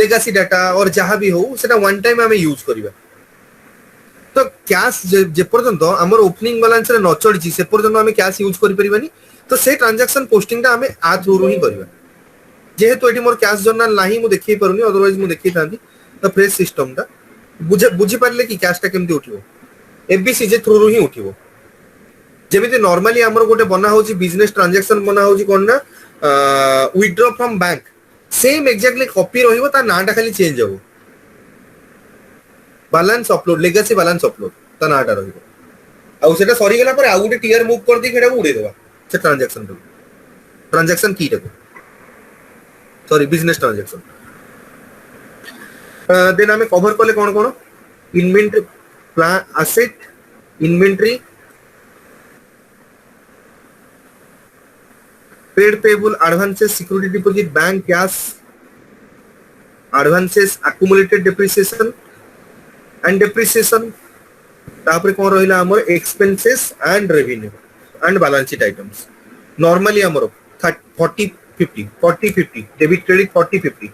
लेगेसी डाटा और जहां भी हो सेटा वन टाइम हमें यूज करबा तो कैश जे पर्यंत हमर ओपनिंग बैलेंस रे न चढ़ी से पर्यंत हमें कैश यूज करि परिबानी तो से ट्रांजैक्शन पोस्टिंग ता हमें आ थ्रू ही करबा जेहेतु एटी मोर कैश जर्नल नाही मु देखि परुनी अदरवाइज मु देखि थांती तो फ्रेश सिस्टम ता बुझी पारले कि कैश ता केमती उठिबो एफबीसीजे थ्रू ही उठिबो जेमिति नॉर्मली हमर गोटे बना होची बिजनेस ट्रांजैक्शन बना होची कोन ना withdraw from bank same exactly copy रहिबो ता नाटा खाली चेंज होबो balance upload legacy balance upload ता नाटा रहिबो आ सेटा सरी गेला पर आ गोटे टियर मूव कर दी केडा उडे देबा से ट्रांजैक्शन की टा सॉरी बिजनेस ट्रांजैक्शन देन हमें कवर करले कोन कोन inventory plan asset inventory paid payable advances security deposit bank cash advances accumulated depreciation and depreciation तापर कोन रहिला हमर expenses and revenue and balance sheet items normally हमर 40 50 डेबिट क्रेडिट 40 50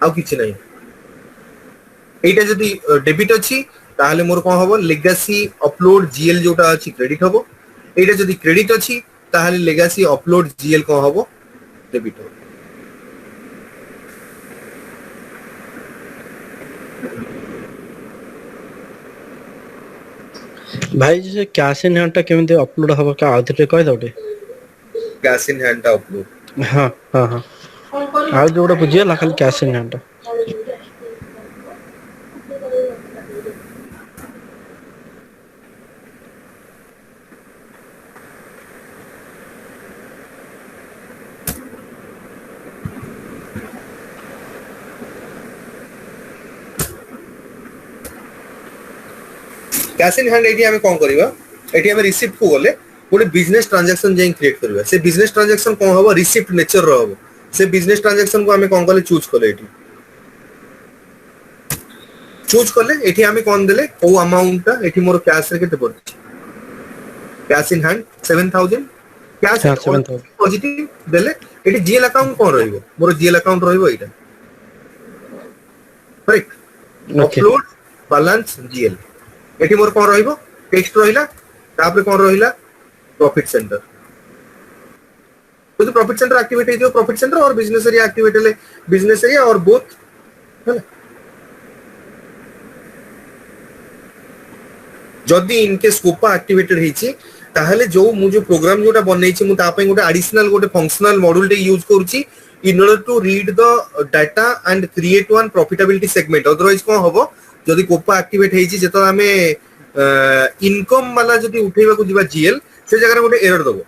आउ किछि नै एटा जदी डेबिट अछि ताहले मोर कोन होबो लेगेसी अपलोड जीएल जोटा अछि क्रेडिट होबो एटा जदी क्रेडिट अछि ताहले लेगेसी अपलोड जीएल कोन होबो डेबिट होबो भाई जैसे कैश इन हैंड टा केମିତି अपलोड हबो का आउथरे कहि दउटे कैश इन हैंड टा अपलोड हां हां हां आ जोड़ा बुझिए ला खाली cash in hand cash in hand eighty हमें कोन करबा एटी हमें रिसीप्ट को गले गोटे बिजनेस ट्रांजैक्शन जे क्रिएट करबा से बिजनेस ट्रांजैक्शन कोन होबो रिसीप्ट नेचर रो होबो से बिजनेस ट्रांजैक्शन को हमें कोन करले चूज करले एटी चूज करले एटी हमें कोन देले ओ अमाउंट ता एटी मोर कैश रे केते पड़छ cash in hand 7000 cash 7000 positive देले एटी जीएल अकाउंट कोन रहइबो मोर जीएल अकाउंट रहइबो एटा करेक्ट अपलोड बैलेंस जीएल एटी मोर कोन रहइबो टेक्स्ट रहिला तापर कोन रहिला प्रॉफिट सेंटर तो प्रॉफिट सेंटर एक्टिवेट है प्रॉफिट सेंटर और बिजनेस एरिया एक्टिवेट है बिजनेस एरिया और बोथ है जदी इनके स्कोपा एक्टिवेटेड हेची ताहले जो मु जो प्रोग्राम जोटा बननै छी मु ता पय गोटे एडिशनल गोटे फंक्शनल मॉड्यूल टे यूज करूची in order to read the data and create one profitability segment otherwise कोन होबो जदी कोपा एक्टिवेट हेची जेतो हमें इनकम वाला जदी उठेबा को जिबा जीएल से जगह गोटे एरर दबो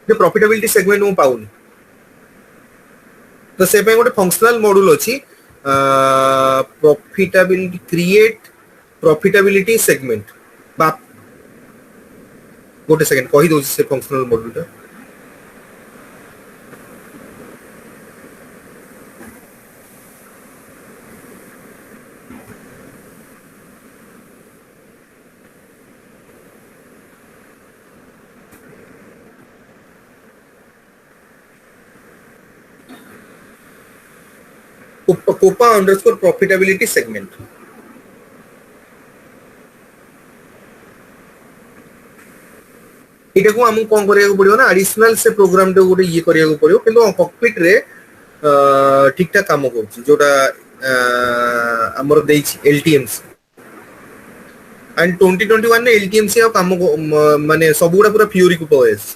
जे प्रॉफिटेबिलिटी सेगमेंट मु पाउनी तो से पे गोटे फंक्शनल मॉड्यूल अछि प्रॉफिटेबिलिटी क्रिएट प्रॉफिटेबिलिटी सेगमेंट बा गोटे सेकंड कहि दो से फंक्शनल मॉड्यूल ता कोपा अंडरस्कोर प्रॉफिटेबिलिटी सेगमेंट इटा को हमु कोन करिया को पड़ियो ना एडिशनल से प्रोग्राम टे गोटे ये करिया को पड़ियो किंतु कॉकपिट रे ठीक ठाक काम करछि जोटा हमर देछि एलटीएमसी एंड 2021 ने एलटीएमसी आ काम माने सबुडा पूरा फ्यूरी को पयस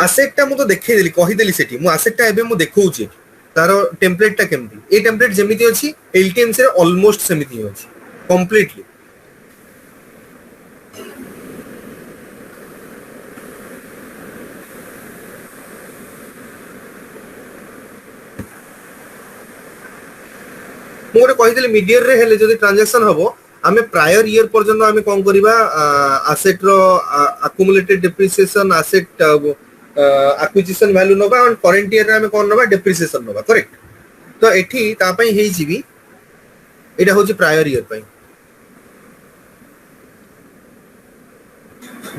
एसेट ता मु तो देखै देली कहि देली सेठी मु एसेट ता एबे मु देखौछि तार टेम्पलेट टा केमती ए टेम्पलेट जेमिति अछि एलटीएमसी रे ऑलमोस्ट सेमिति अछि कंप्लीटली मोरे कहितले मीडियर रे हेले जदी ट्रांजैक्शन हबो आमे प्रायर ईयर पर्यंत आमे कोन करिबा एसेट रो accumulated depreciation asset acquisition value नबा और करंट ईयर रे आमे कोन नबा डेप्रिसिएशन नबा करेक्ट तो एठी ता पई हेई जिवि एटा होची प्रायर ईयर पई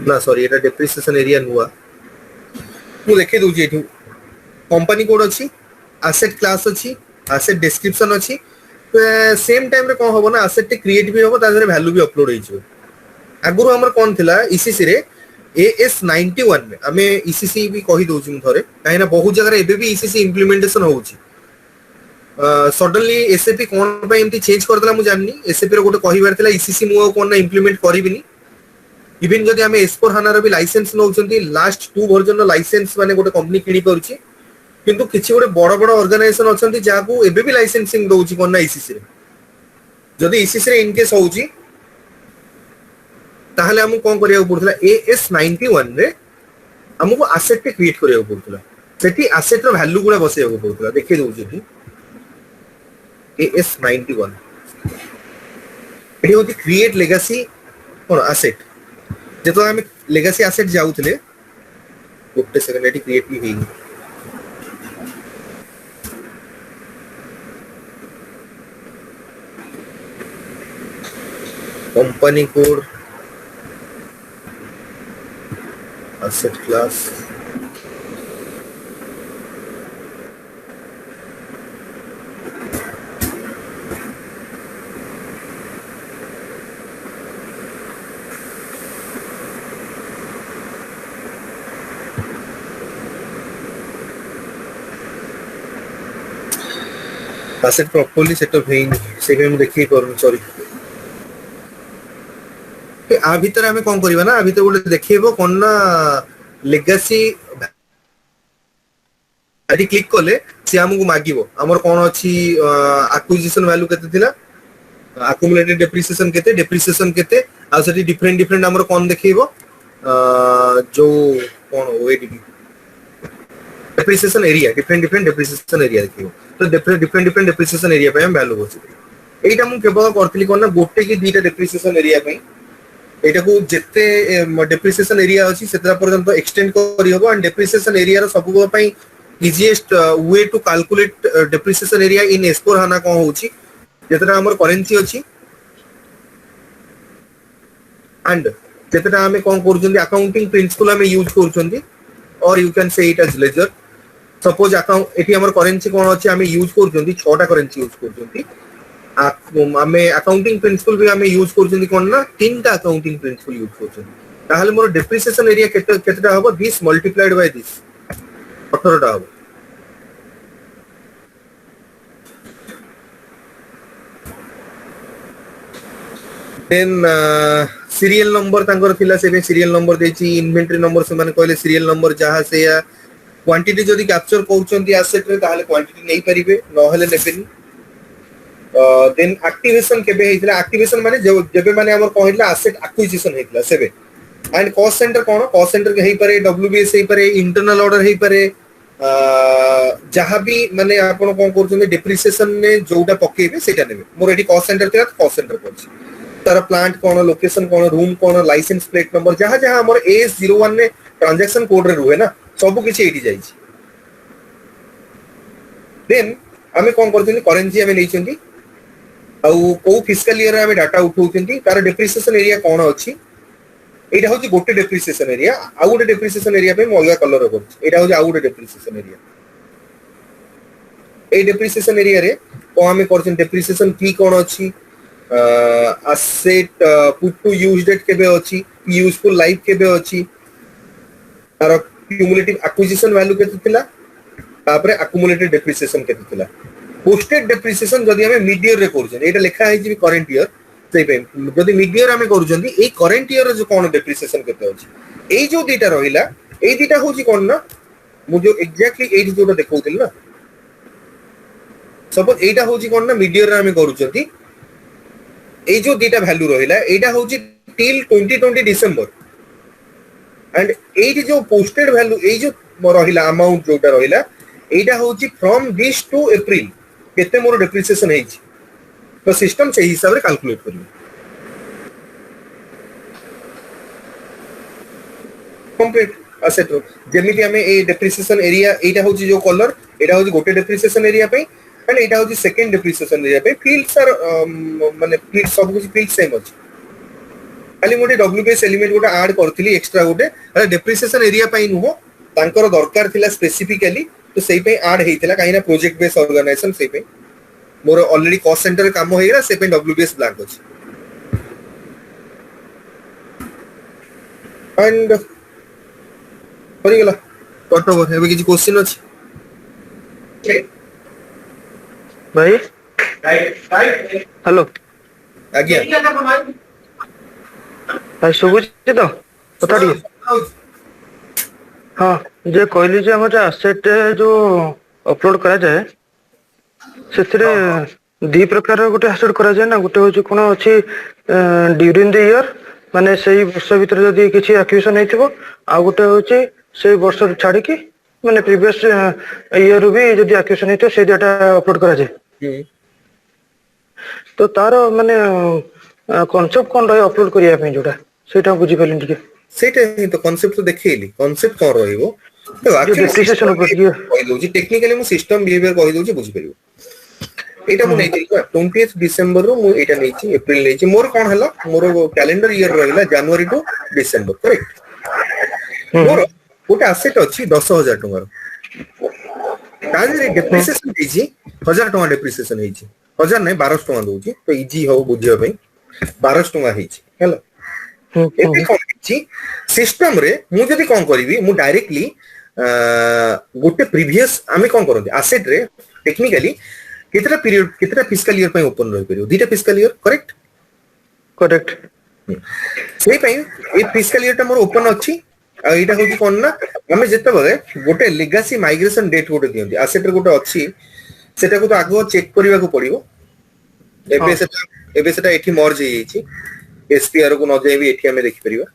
ना सॉरी एटा डेप्रिसिएशन एरिया नुवा मु देखै दोची एठी कंपनी कोड अछि एसेट क्लास अछि एसेट डिस्क्रिप्शन अछि सेम टाइम रे कोन होबो ना एसेट क्रिएट भी होबो ताजरे वैल्यू भी अपलोड होई छ आगुरु हमर कोन थिला ईसीसी रे AS91 में हमें ईसीसी भी कहि दोची मु थरे काहेना बहुत जगह रे एबे भी ईसीसी इंप्लीमेंटेशन होउची सडनली एसएपी कोन पे एमती चेंज कर देला मु जाननी एसएपी रो गोटे कहिबार थिला ईसीसी मु कोन ना इंप्लीमेंट करिबिनी इवन जदि हमें S4 हाना रो भी लाइसेंस नउचंती लास्ट 2 वर्जन रो लाइसेंस माने गोटे कंपनी किनी परुची किंतु किछि गोटे बड़ बड़ ऑर्गेनाइजेशन अछंती जाकू एबे भी लाइसेंसिंग दोउची कोन ना ईसीसी रे जदि ईसीसी रे इन केस होउची ताहले हम कोन करिया पड़थला AS91 रे हमको एसेट के क्रिएट करिया पड़थला सेठी एसेट रो वैल्यू गुडा बसेया पड़थला देखै दोउची AS91 एठी होती क्रिएट लेगेसी कोन एसेट जेतो हम लेगेसी एसेट जाउथले गोटे सेकंड एठी क्रिएट भी हेई company code asset class asset properly setup हेई से हम देखि करू सॉरी आ भीतर हमें कोन करबा ना आ भीतर गोटे देखिबो कोन ना लेगेसी आदि क्लिक करले से हमकु मागिबो हमर कोन अछि एक्विजिशन वैल्यू केते थिला अक्युमुलेटेड डेप्रिसिएशन केते आ सटी डिफरेंट हमर कोन देखिबो जो कोन OADP depreciation area different depreciation area देखिबो तो डिफरेंट डेप्रिसिएशन एरिया पे हम वैल्यू बसी एटा मु केवल करतली कोन ना गोटे की दीटा डेप्रिसिएशन एरिया पे एटा को जत्ते डेप्रिसिएशन एरिया अछि सेतरा पर्यंत एक्सटेंड करि होबो एंड डेप्रिसिएशन एरिया रो सबगो पई easiest way to calculate depreciation area in S4 HANA को होछि जेतरा हमर करेंसी अछि एंड जेतरा हमें कोन करजंदी अकाउंटिंग प्रिंसिपल हमें यूज करजंदी or you can say it as ledger suppose account एठी हमर करेंसी कोन अछि हमें यूज करजंदी 6टा करेंसी यूज करजंदी हमें अकाउंटिंग प्रिंसिपल भी हमें यूज करजंदी कोन ना 3टा अकाउंटिंग प्रिंसिपल यूज करजंदी ताहले मोर डेप्रिसिएशन एरिया केतेटा होबो दिस मल्टीप्लाइड बाय दिस 18टा होबो देन सीरियल नंबर तांकर थिला से सीरियल नंबर देची इन्वेंटरी नंबर से माने कहले सीरियल नंबर जहा से या क्वांटिटी जदी कैप्चर करउचंती एसेट रे ताहले क्वांटिटी नै परिबे न हले नेबेनी देन एक्टिवेशन केबे हेइतला एक्टिवेशन माने जेबे माने हमर कहइला एसेट एक्विजिशन हेइतला सेबे एंड कॉस्ट सेंटर कोन कॉस्ट सेंटर के हेइ पारे डब्ल्यूबीएस हेइ पारे इंटरनल ऑर्डर हेइ पारे जहां भी माने आपण कोन करउचंती डेप्रिसिएशन ने जोटा पकेबे सेटा नेबे मोर एठी कॉस्ट सेंटर थिला कॉस्ट सेंटर पछ तार प्लांट कोन लोकेशन कोन रूम कोन लाइसेंस प्लेट नंबर जहां जहां हमर AS01 ने ट्रांजैक्शन कोड रे रुहे ना सब किछि एठी जाई छी देन हमें कोन करउचंती करेंसी हमें लेइचंती आ को फिस्कल ईयर हमें डाटा उठौचंती तार डेप्रिसिएशन एरिया कोन अछि एटा होची गोटे डेप्रिसिएशन एरिया आ गोटे डेप्रिसिएशन एरिया पे मोलगा कलर करछ एटा होची आ गोटे डेप्रिसिएशन एरिया ए डेप्रिसिएशन एरिया रे को हमें करछन डेप्रिसिएशन की कोन अछि asset put to use date केबे अछि यूजफुल लाइफ केबे अछि तार क्यूमुलेटिव एक्विजिशन वैल्यू केते थिला तापरे एक्युमुलेटेड डेप्रिसिएशन केते थिला पोस्टेड डेप्रिसिएशन जदी हमें मिड ईयर रे करछन एटा लिखा है जे करंट ईयर से पे जदी मिड ईयर हमें करछन ए करंट ईयर जो कोन डेप्रिसिएशन केते अछि ए जो दीटा रहिला ए दीटा होची कोन ना मु जो एग्जैक्टली ए जोटा देखौतिल ना सपोज एटा होची कोन ना मिडियर रे हम करूचंती ए जो दीटा वैल्यू रहिला एटा होची टिल 2020 डिसेंबर एंड एटी जो पोस्टेड वैल्यू ए जो रहिला अमाउंट जोटा रहिला एटा होची फ्रॉम दिस टू अप्रैल केते मोर डेप्रिसिएशन हेची तो सिस्टम से हिसाब रे कैलकुलेट करियो कंप्लीट असेट जेमिति हमें ए डेप्रिसिएशन एरिया एटा होची जो कलर एटा होची गोटे डेप्रिसिएशन एरिया पे एंड एटा होची सेकंड डेप्रिसिएशन एरिया पे फील्ड्स आर माने फील्ड सब कुछ फील्ड सेम अछि खाली मोटे डब्ल्यूपीएस एलिमेंट गोटे ऐड करथिली एक्स्ट्रा गोटे अरे डेप्रिसिएशन एरिया पई नुहो तांकर दरकार थिला स्पेसिफिकली तो सेही पे ऐड हेतिला काइना प्रोजेक्ट बेस ऑर्गेनाइजेशन सेही पे मोर ऑलरेडी कॉस्ट सेंटर काम होइरा से पे डब्ल्यूपीएस ब्लैंक अछि एंड परि गेला कट ओवर एबे किछि क्वेश्चन अछि भाई हेलो आज्ञा भाई सुबुची तो पता नहीं हाँ जे कहली जे हमर एसेट जो अपलोड करा जाए सेथिरे दी प्रकार गोटे एसेट करा जाए ना गोटे होची कोन अछि ड्यूरिंग द ईयर माने सेही वर्ष भीतर जदी किछि एक्विजिशन हेतिबो आ गोटे होची सेही वर्ष छाडी की माने प्रीवियस ईयर भी जदी एक्विजिशन हेतिबो से डाटा अपलोड करा जाए तो तार माने कॉन्सेप्ट कोन रहे अपलोड करिया पे जोटा सेटा बुझी पलिन ठीक सेटा ही तो कॉन्सेप्ट तो देखैली कॉन्सेप्ट कोन रहइबो तो डेप्रिसिएशन ऊपर की कहि दोची टेक्निकली मु सिस्टम बिहेवियर कहि दोची बुझी परिबो एटा मु नै छी 20 डिसेंबर रो मु एटा नै छी अप्रैल नै छी मोर कोन हला मोर कैलेंडर ईयर रहला जनवरी टू डिसेंबर करेक्ट मोर गोटे एसेट अछि 10000 टंगा ताजे डेप्रिसिएशन दिजी 1000 टंगा डेप्रिसिएशन हेची 1000 नै 1200 टंगा दोची तो इजी हो बुझियो पे 1200 टंगा हेची हेलो एबे कोन हेची सिस्टम रे मु जदी कोन करबी मु डायरेक्टली गोटे प्रीवियस आमे कोन करथि एसेट रे टेक्निकली कितना पीरियड कितना फिस्कल ईयर पे ओपन रहि परियो दीटा फिस्कल ईयर करेक्ट करेक्ट सेही पे ए फिस्कल ईयर ता मोर ओपन अछि आ एटा होची कोन ना हमें जत्ते बगे गोटे लेगासी माइग्रेशन डेट गोटे दियंती एसेट रे गोटे अछि सेटा को तो आगो चेक करिवा को पड़िबो एबे सेटा एठी मर्ज हे छी एसपीआर को न जाय भी एठी हमें देखि परिबा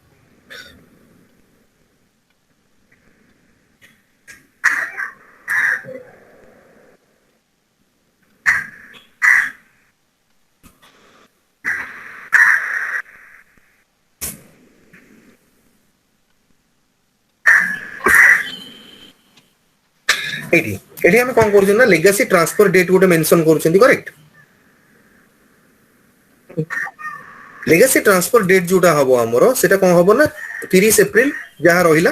एठी एठी हम कोन करछन ना लेगेसी ट्रांसफर डेट गोटे मेंशन करछन करेक्ट लेगेसी ट्रांसफर डेट जोटा हबो हमरो सेटा कोन हबो ना 30 अप्रैल जहा रहिला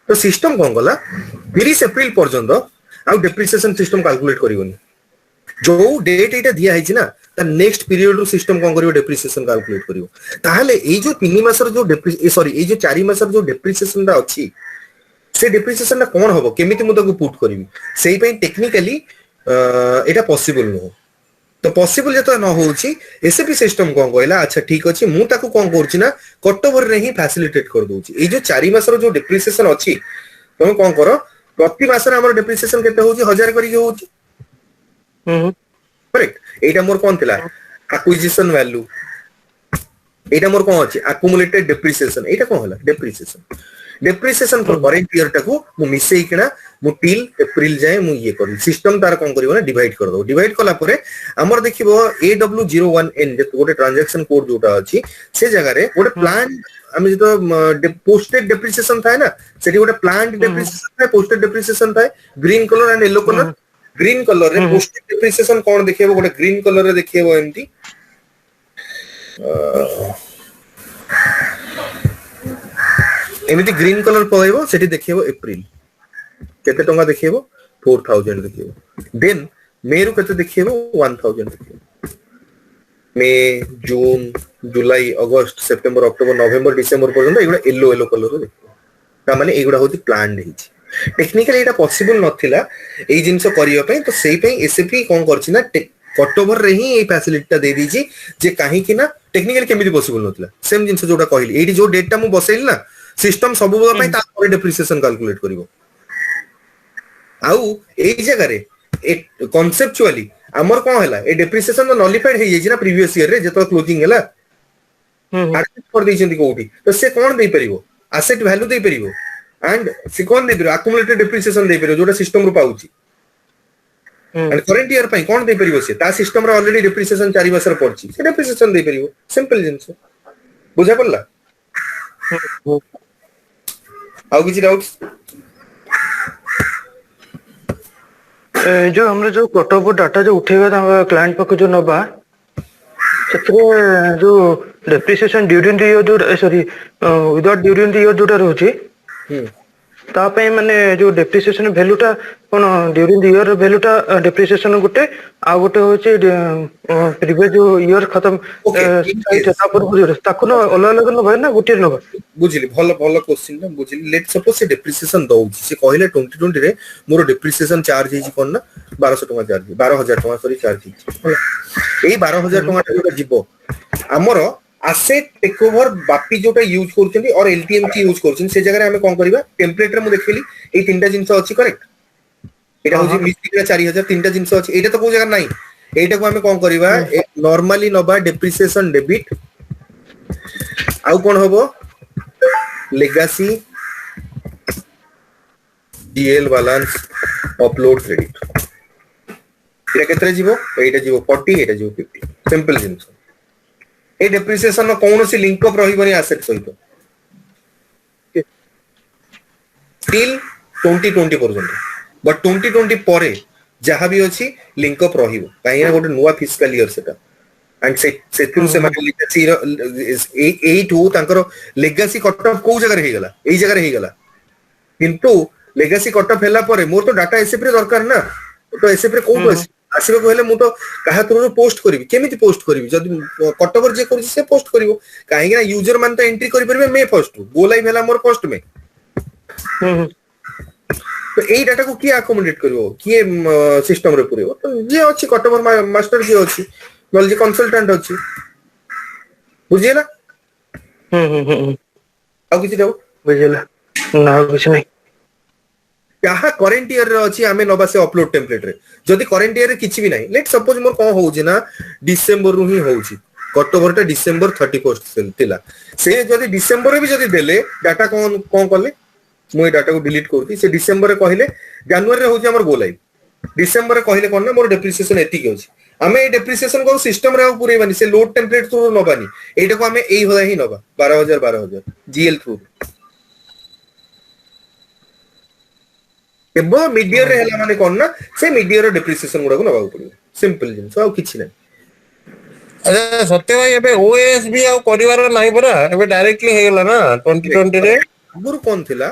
तो सिस्टम कोन गला 30 अप्रैल पर्यंत आ डेप्रिसिएशन सिस्टम कैलकुलेट करिवनी जो डेट एटा दिया है ना ता नेक्स्ट पीरियड रो सिस्टम कोन करिवो डेप्रिसिएशन कैलकुलेट करिवो ताहाले ए जो 3 मासर जो सॉरी ए जो 4 मासर जो डेप्रिसिएशन दा अछि से डेप्रिसिएशन ना कोन हबो केमिति मु ताको पुट करबी सेही पे टेक्निकली एटा पॉसिबल नो तो पॉसिबल जतो न होउची एसएपी सिस्टम कोन कहला अच्छा ठीक अछि मु ताको कोन करछि ना कटओवर रे ही फैसिलिटेट कर दोउची ए जो 4 मासर जो डेप्रिसिएशन अछि तुम कोन करो प्रति मासर हमर डेप्रिसिएशन केते होउची 1000 करी होउची करेक्ट एटा मोर कोन थिला एक्विजिशन वैल्यू एटा मोर कोन अछि एक्युमुलेटेड डेप्रिसिएशन एटा कोन होला डेप्रिसिएशन फॉर करेंट ईयर टाको मु मिसेई किना मु टिल अप्रैल जाय मु ये करी सिस्टम तार कोन करिवो ना डिवाइड कर दो डिवाइड कला परे हमर देखिबो AW01N जे गोटे ट्रांजैक्शन कोड जोटा अछि से जगह रे गोटे प्लान हम जो पोस्टेड डेप्रिसिएशन थाए ना सेठी गोटे प्लान डेप्रिसिएशन थाए पोस्टेड डेप्रिसिएशन थाए green colour and yellow colour green colour रे पोस्टेड डेप्रिसिएशन कोन देखिबो गोटे ग्रीन कलर रे देखिबो एमटी एमिति ग्रीन कलर पळेबो सेठी देखिबो अप्रैल केते टंगा देखिबो 4000 देखिबो देन मे रु केते देखिबो 1000 देखिबो मे जून जुलाई अगस्त सितंबर अक्टोबर नवंबर डिसेंबर पर्यंत एगुडा येलो येलो कलर देखिबो ता माने एगुडा होती प्लान हेछि टेक्निकली एटा पॉसिबल नथिला एई जिंस करियो पई तो सेई पई एसएपी कोन करछि ना कटओवर रे ही ए फैसिलिटी दे दीजी जे काहे कि ना टेक्निकली केमिति पॉसिबल नथिला सेम जिंस जोटा कहली एडी जो डेटा मु बसैली ना सिस्टम सब बगा पई ता पर डेप्रिसिएशन कैलकुलेट करिवो आउ एई जगह रे एक कॉन्सेप्चुअली हमर कोन हला ए डेप्रिसिएशन तो नॉलिफाइड हे जे ना प्रीवियस ईयर रे जेतो क्लोजिंग हला आर्टिस्ट कर दै छथि कोठी तो से कोन दे परिबो एसेट वैल्यू दे परिबो एंड से कोन दे परिबो अक्युमुलेटेड डेप्रिसिएशन दे परिबो जोटा सिस्टम रो पाउची एंड करंट ईयर पई कोन दे परिबो से ता सिस्टम रो ऑलरेडी डेप्रिसिएशन 4 वर्ष रे पड़ची से डेप्रिसिएशन दे परिबो सिंपल जिंस बुझा पड़ला आउ किछि डाउट्स जो हमरे जो कट ऑफ डाटा जो उठेगा क्लाइंट पाक जो नबा सेतरे जो डेप्रिसिएशन ड्यूरिंग द ईयर जो sorry without during the year जोटा रहउची ता पे माने जो डेप्रिसिएशन वैल्यूटा कोन ड्यूरिंग द ईयर वैल्यूटा डेप्रिसिएशन गुटे आ गुटे होची प्रीवियस जो ईयर खत्म ता पर ताको न अलग अलग न भय ना गुटे न बुझिली भलो भलो क्वेश्चन ना बुझिली लेट सपोज से डेप्रिसिएशन दउची से कहले 2020 रे मोर डेप्रिसिएशन चार्ज हेची कोन ना 1200 टका चार्ज 12000 टका सॉरी चार्ज हेची एई 12000 टका जोटा जिवो हमरो एसेट टेकओवर बापी जोटा यूज करछन्ती और एलटीएम की यूज करछन से जगह रे हमें कोन करबा टेम्पलेट रे मु देखिली ए तीनटा जिंस अछि करेक्ट एटा होजी मिस्टेक रे 4000 तीनटा जिंस अछि एटा तो को जगह नाही एटा को हमें कोन करबा नॉर्मली नबा डेप्रिसिएशन डेबिट आउ कोन होबो legacy DL balance upload credit एटा केतरे जीवो एटा जीवो 40 एटा जीवो 50 सिंपल जिंस ए डेप्रिसिएशन नो कोन सी लिंक अप रहिबनी एसेट सहित टिल 2020 पर्यंत बट 2020 परे जहां भी अछि लिंक अप रहिबो काहे गोटे नुवा फिस्कल ईयर सेटा एंड सेथुर से माने लेगेसी ए टू तांकर लेगेसी कट ऑफ को जगह रे हेगला एई जगह रे हेगला किंतु लेगेसी कट ऑफ हैला परे मोर तो डाटा एसएफ रे दरकार ना तो एसएफ रे को आसीबे कहले मु तो काहा थ्रू पोस्ट करबी केमिति पोस्ट करबी जदी कटवर जे करछि से पोस्ट करबो काहे कि ना यूजर मान तो एंट्री करि परबे मे फर्स्ट गो लाइव हैला मोर फर्स्ट में तो एई डाटा को की अकोमोडेट करबो की सिस्टम रे पुरेबो तो जे अछि कटवर मास्टर जे अछि नल जे कंसल्टेंट अछि बुझियला आ किछि दाও बुझियला ना कुछ नहीं कहा करंट ईयर रे अछि हमें नबा से अपलोड टेम्पलेट रे जदी करंट ईयर रे किछि भी नाही लेट सपोज मोर कोन होउछि ना डिसेंबर रु ही होउछि कटोवर टा डिसेंबर 31 सेल थिला से जदी डिसेंबर रे भी जदी देले डाटा कोन कोन करले मु ए डाटा को डिलीट करती से डिसेंबर रे कहिले जनवरी रे होउछि हमर गो लाइव डिसेंबर रे कहिले कोन ना मोर डेप्रिसिएशन एति के होछि हमें ए डेप्रिसिएशन को सिस्टम रे पूरे बानी से लोड टेम्पलेट थ्रू नबानी एटा को हमें एई होला ही नबा 12000 जीएल थ्रू एबो मिड ईयर रे हैला माने कोन ना से मिड ईयर डेप्रिसिएशन गुडा को नबाउ पड़ियो सिंपल जिंस आ किछि नै अच्छा सत्य भाई एबे ओएस भी आ परिवार नाही बरा एबे डायरेक्टली हे गेला ना 2020 रे गुरु कोन थिला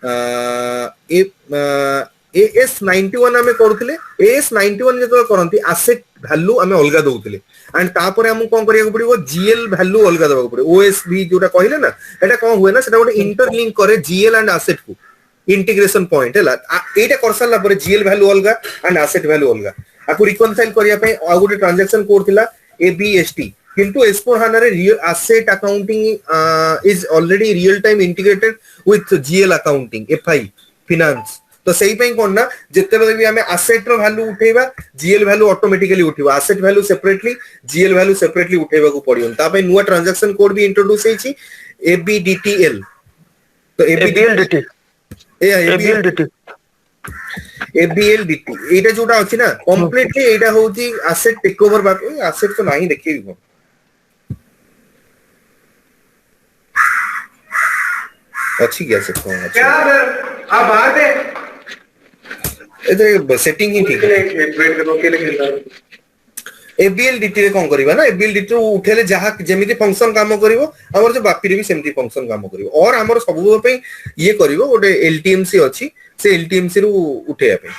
ए एएस 91 हमें करथिले एएस 91 जे करंती एसेट वैल्यू हमें अलगा दउथिले एंड तापर हम कोन करिया को पड़ियो जीएल वैल्यू अलगा दबा को पड़ियो ओएस भी जोटा कहिले ना एटा कोन हुए ना सेटा गोटे इंटरलिंक करे जीएल एंड एसेट को इंटीग्रेशन पॉइंट है एटा करसला पर जीएल वैल्यू अलगा एंड एसेट वैल्यू अलगा आकु रिकंसाइल करिया पे आ गोटे ट्रांजैक्शन कोड थिला एबीएसटी किंतु एस4 हाना रे real asset accounting is already real time integrated with GL accounting FI finance तो सही पे कोन ना जत्ते बेले भी हमें एसेट रो वैल्यू उठेबा जीएल वैल्यू ऑटोमेटिकली उठिबा asset value separately GL value separately उठेबा को पड़ियो ता पे नुवा ट्रांजैक्शन कोड भी इंट्रोड्यूस हेछि एबीडीटीएल तो एबीडीटी एबीएलडीटी एटा जोटा अछि ना कंप्लीटली एटा होछि एसेट टेक ओवर बा एसेट तो नाही देखिबो अच्छी क्या से कौन अच्छा यार आ बात है इधर सेटिंग ही ठीक है वेट करो के लिए एबीएलडीटी रे कोन करबा ना एबीएलडीटी उठेले जहा जेमिति फंक्शन काम करबो हमर जो बापी रे भी सेमिति फंक्शन काम करबो और हमर सब पे ये करबो ओटे एलटीएमसी अछि से एलटीएमसी रु उठेया पे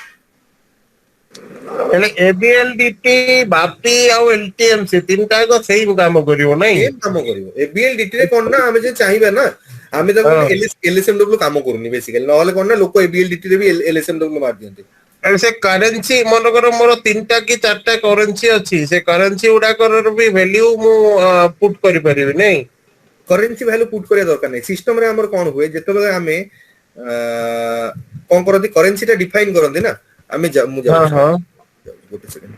એટલે એબીએલડીટી બાપી આવ એલટીએમસી तीनटा को सेम काम करिवो नाही सेम काम करिवो एबीएलडीटी रे कोन ना हमें जे चाहिबा ना हमें तो एलएसएमडब्ल्यू काम करूनी बेसिकली नले कोन ना लोक एबीएलडीटी रे भी एलएसएमडब्ल्यू मार दियंते से करेंसी मन कर मोर 3टा की 4टा करेंसी अछि से करेंसी उडा कर भी वैल्यू मु पुट करि परिबे नै करेंसी वैल्यू पुट करिया दरकार नै सिस्टम रे हमर कोन हुए जते बेले हमें कोन करथि करेंसी टा डिफाइन करथि ना हमें मु जा हां 1 सेकंड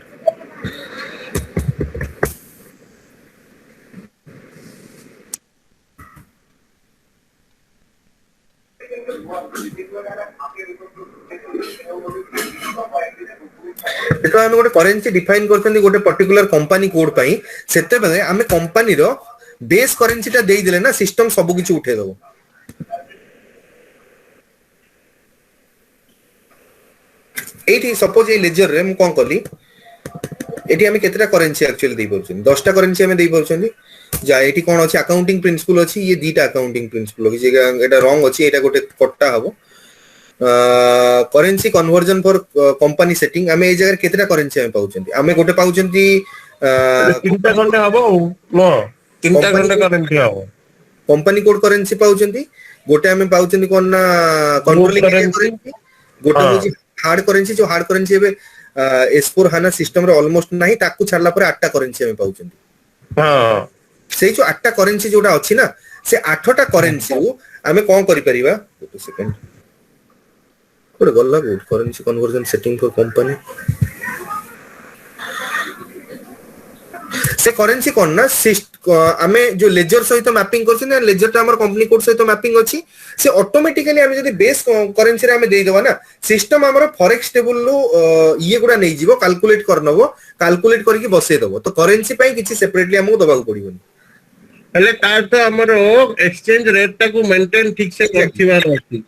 देखो आम गोटे करेन्सी डिफाइन करछन गोटे पर्टिकुलर कंपनी कोड पई सेते बेले आमे कंपनी रो बेस करेन्सी टा देई देले ना सिस्टम सब किछ उठे दबो एठी सपोज ए लेजर रे म कोन करली एठी आमे केतेटा करेन्सी एक्चुअली देई परछन 10टा करेन्सी आमे देई परछन जा एठी कोन अछि अकाउंटिंग प्रिंसिपल अछि ये दीटा अकाउंटिंग प्रिंसिपल अछि एटा रॉन्ग अछि एटा गोटे कट्टा हबो currency conversion for company setting आमे ए जगह केतेटा करेन्सी आमे पाउछंती आमे गोटे पाउछंती तीनटा खंडे हबो न तीनटा खंडे करेन्सी हबो कंपनी कोड करेन्सी पाउछंती गोटे आमे पाउछंती कोन ना कंट्रोलिंग करेन्सी गोटे होची हार्ड करेन्सी जो हार्ड करेन्सी एबे S4 हाना सिस्टम रे ऑलमोस्ट नाही ताकू छाडला पर 8टा करेन्सी आमे पाउछंती हां सेई जो 8टा करेन्सी जोटा अछि ना से 8टा करेन्सी आमे कोन करि परिबा एक सेकंड कोड गल्ला good currency conversion setting for company से करेन्सी कोन ना आमे जो लेजर सहित मैपिंग करछि ना लेजर ता हमर कंपनी कोड सहित मैपिंग अछि से ऑटोमेटिकली आमे जदी बेस करेन्सी रे आमे देई देबा ना सिस्टम हमर फॉरेक्स टेबल लो ये गुडा नै जीवो कैलकुलेट करनबो कैलकुलेट करके बसे देबो तो करेन्सी पई किछि सेपरेटली हमको दबाउ पड़िबोनी हेले तार तो हमर एक्सचेंज रेट टा को मेंटेन ठीक से करथिबार अछि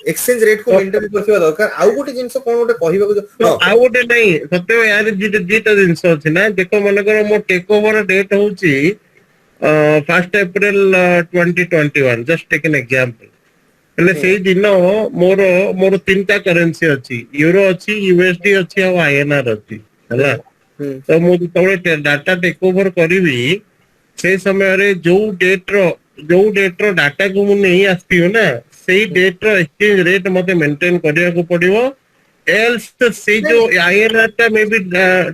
एक्सचेंज रेट को मेंटेन करथिबा दरकार आउ गोटे जिंस कोन गोटे कहिबा को आउ गोटे नै सत्य यार जीटा जिंस अछि ना देखो मन कर मो टेक ओवर डेट होउची 1 अप्रैल 2021 जस्ट टेक एन एग्जांपल हेले सेही दिन मोर तीनटा करेन्सी अछि यूरो अछि यूएसडी अछि और आईएनआर अछि हला तो मो तबे डाटा टेक ओवर करबी से समय रे जो डेट रो डाटा को मु नहीं आस्तियो ना सेही डेट रो एक्सचेंज रेट मते मेंटेन करिया को पड़िबो एल्स से जो आईएनआर ता मे बी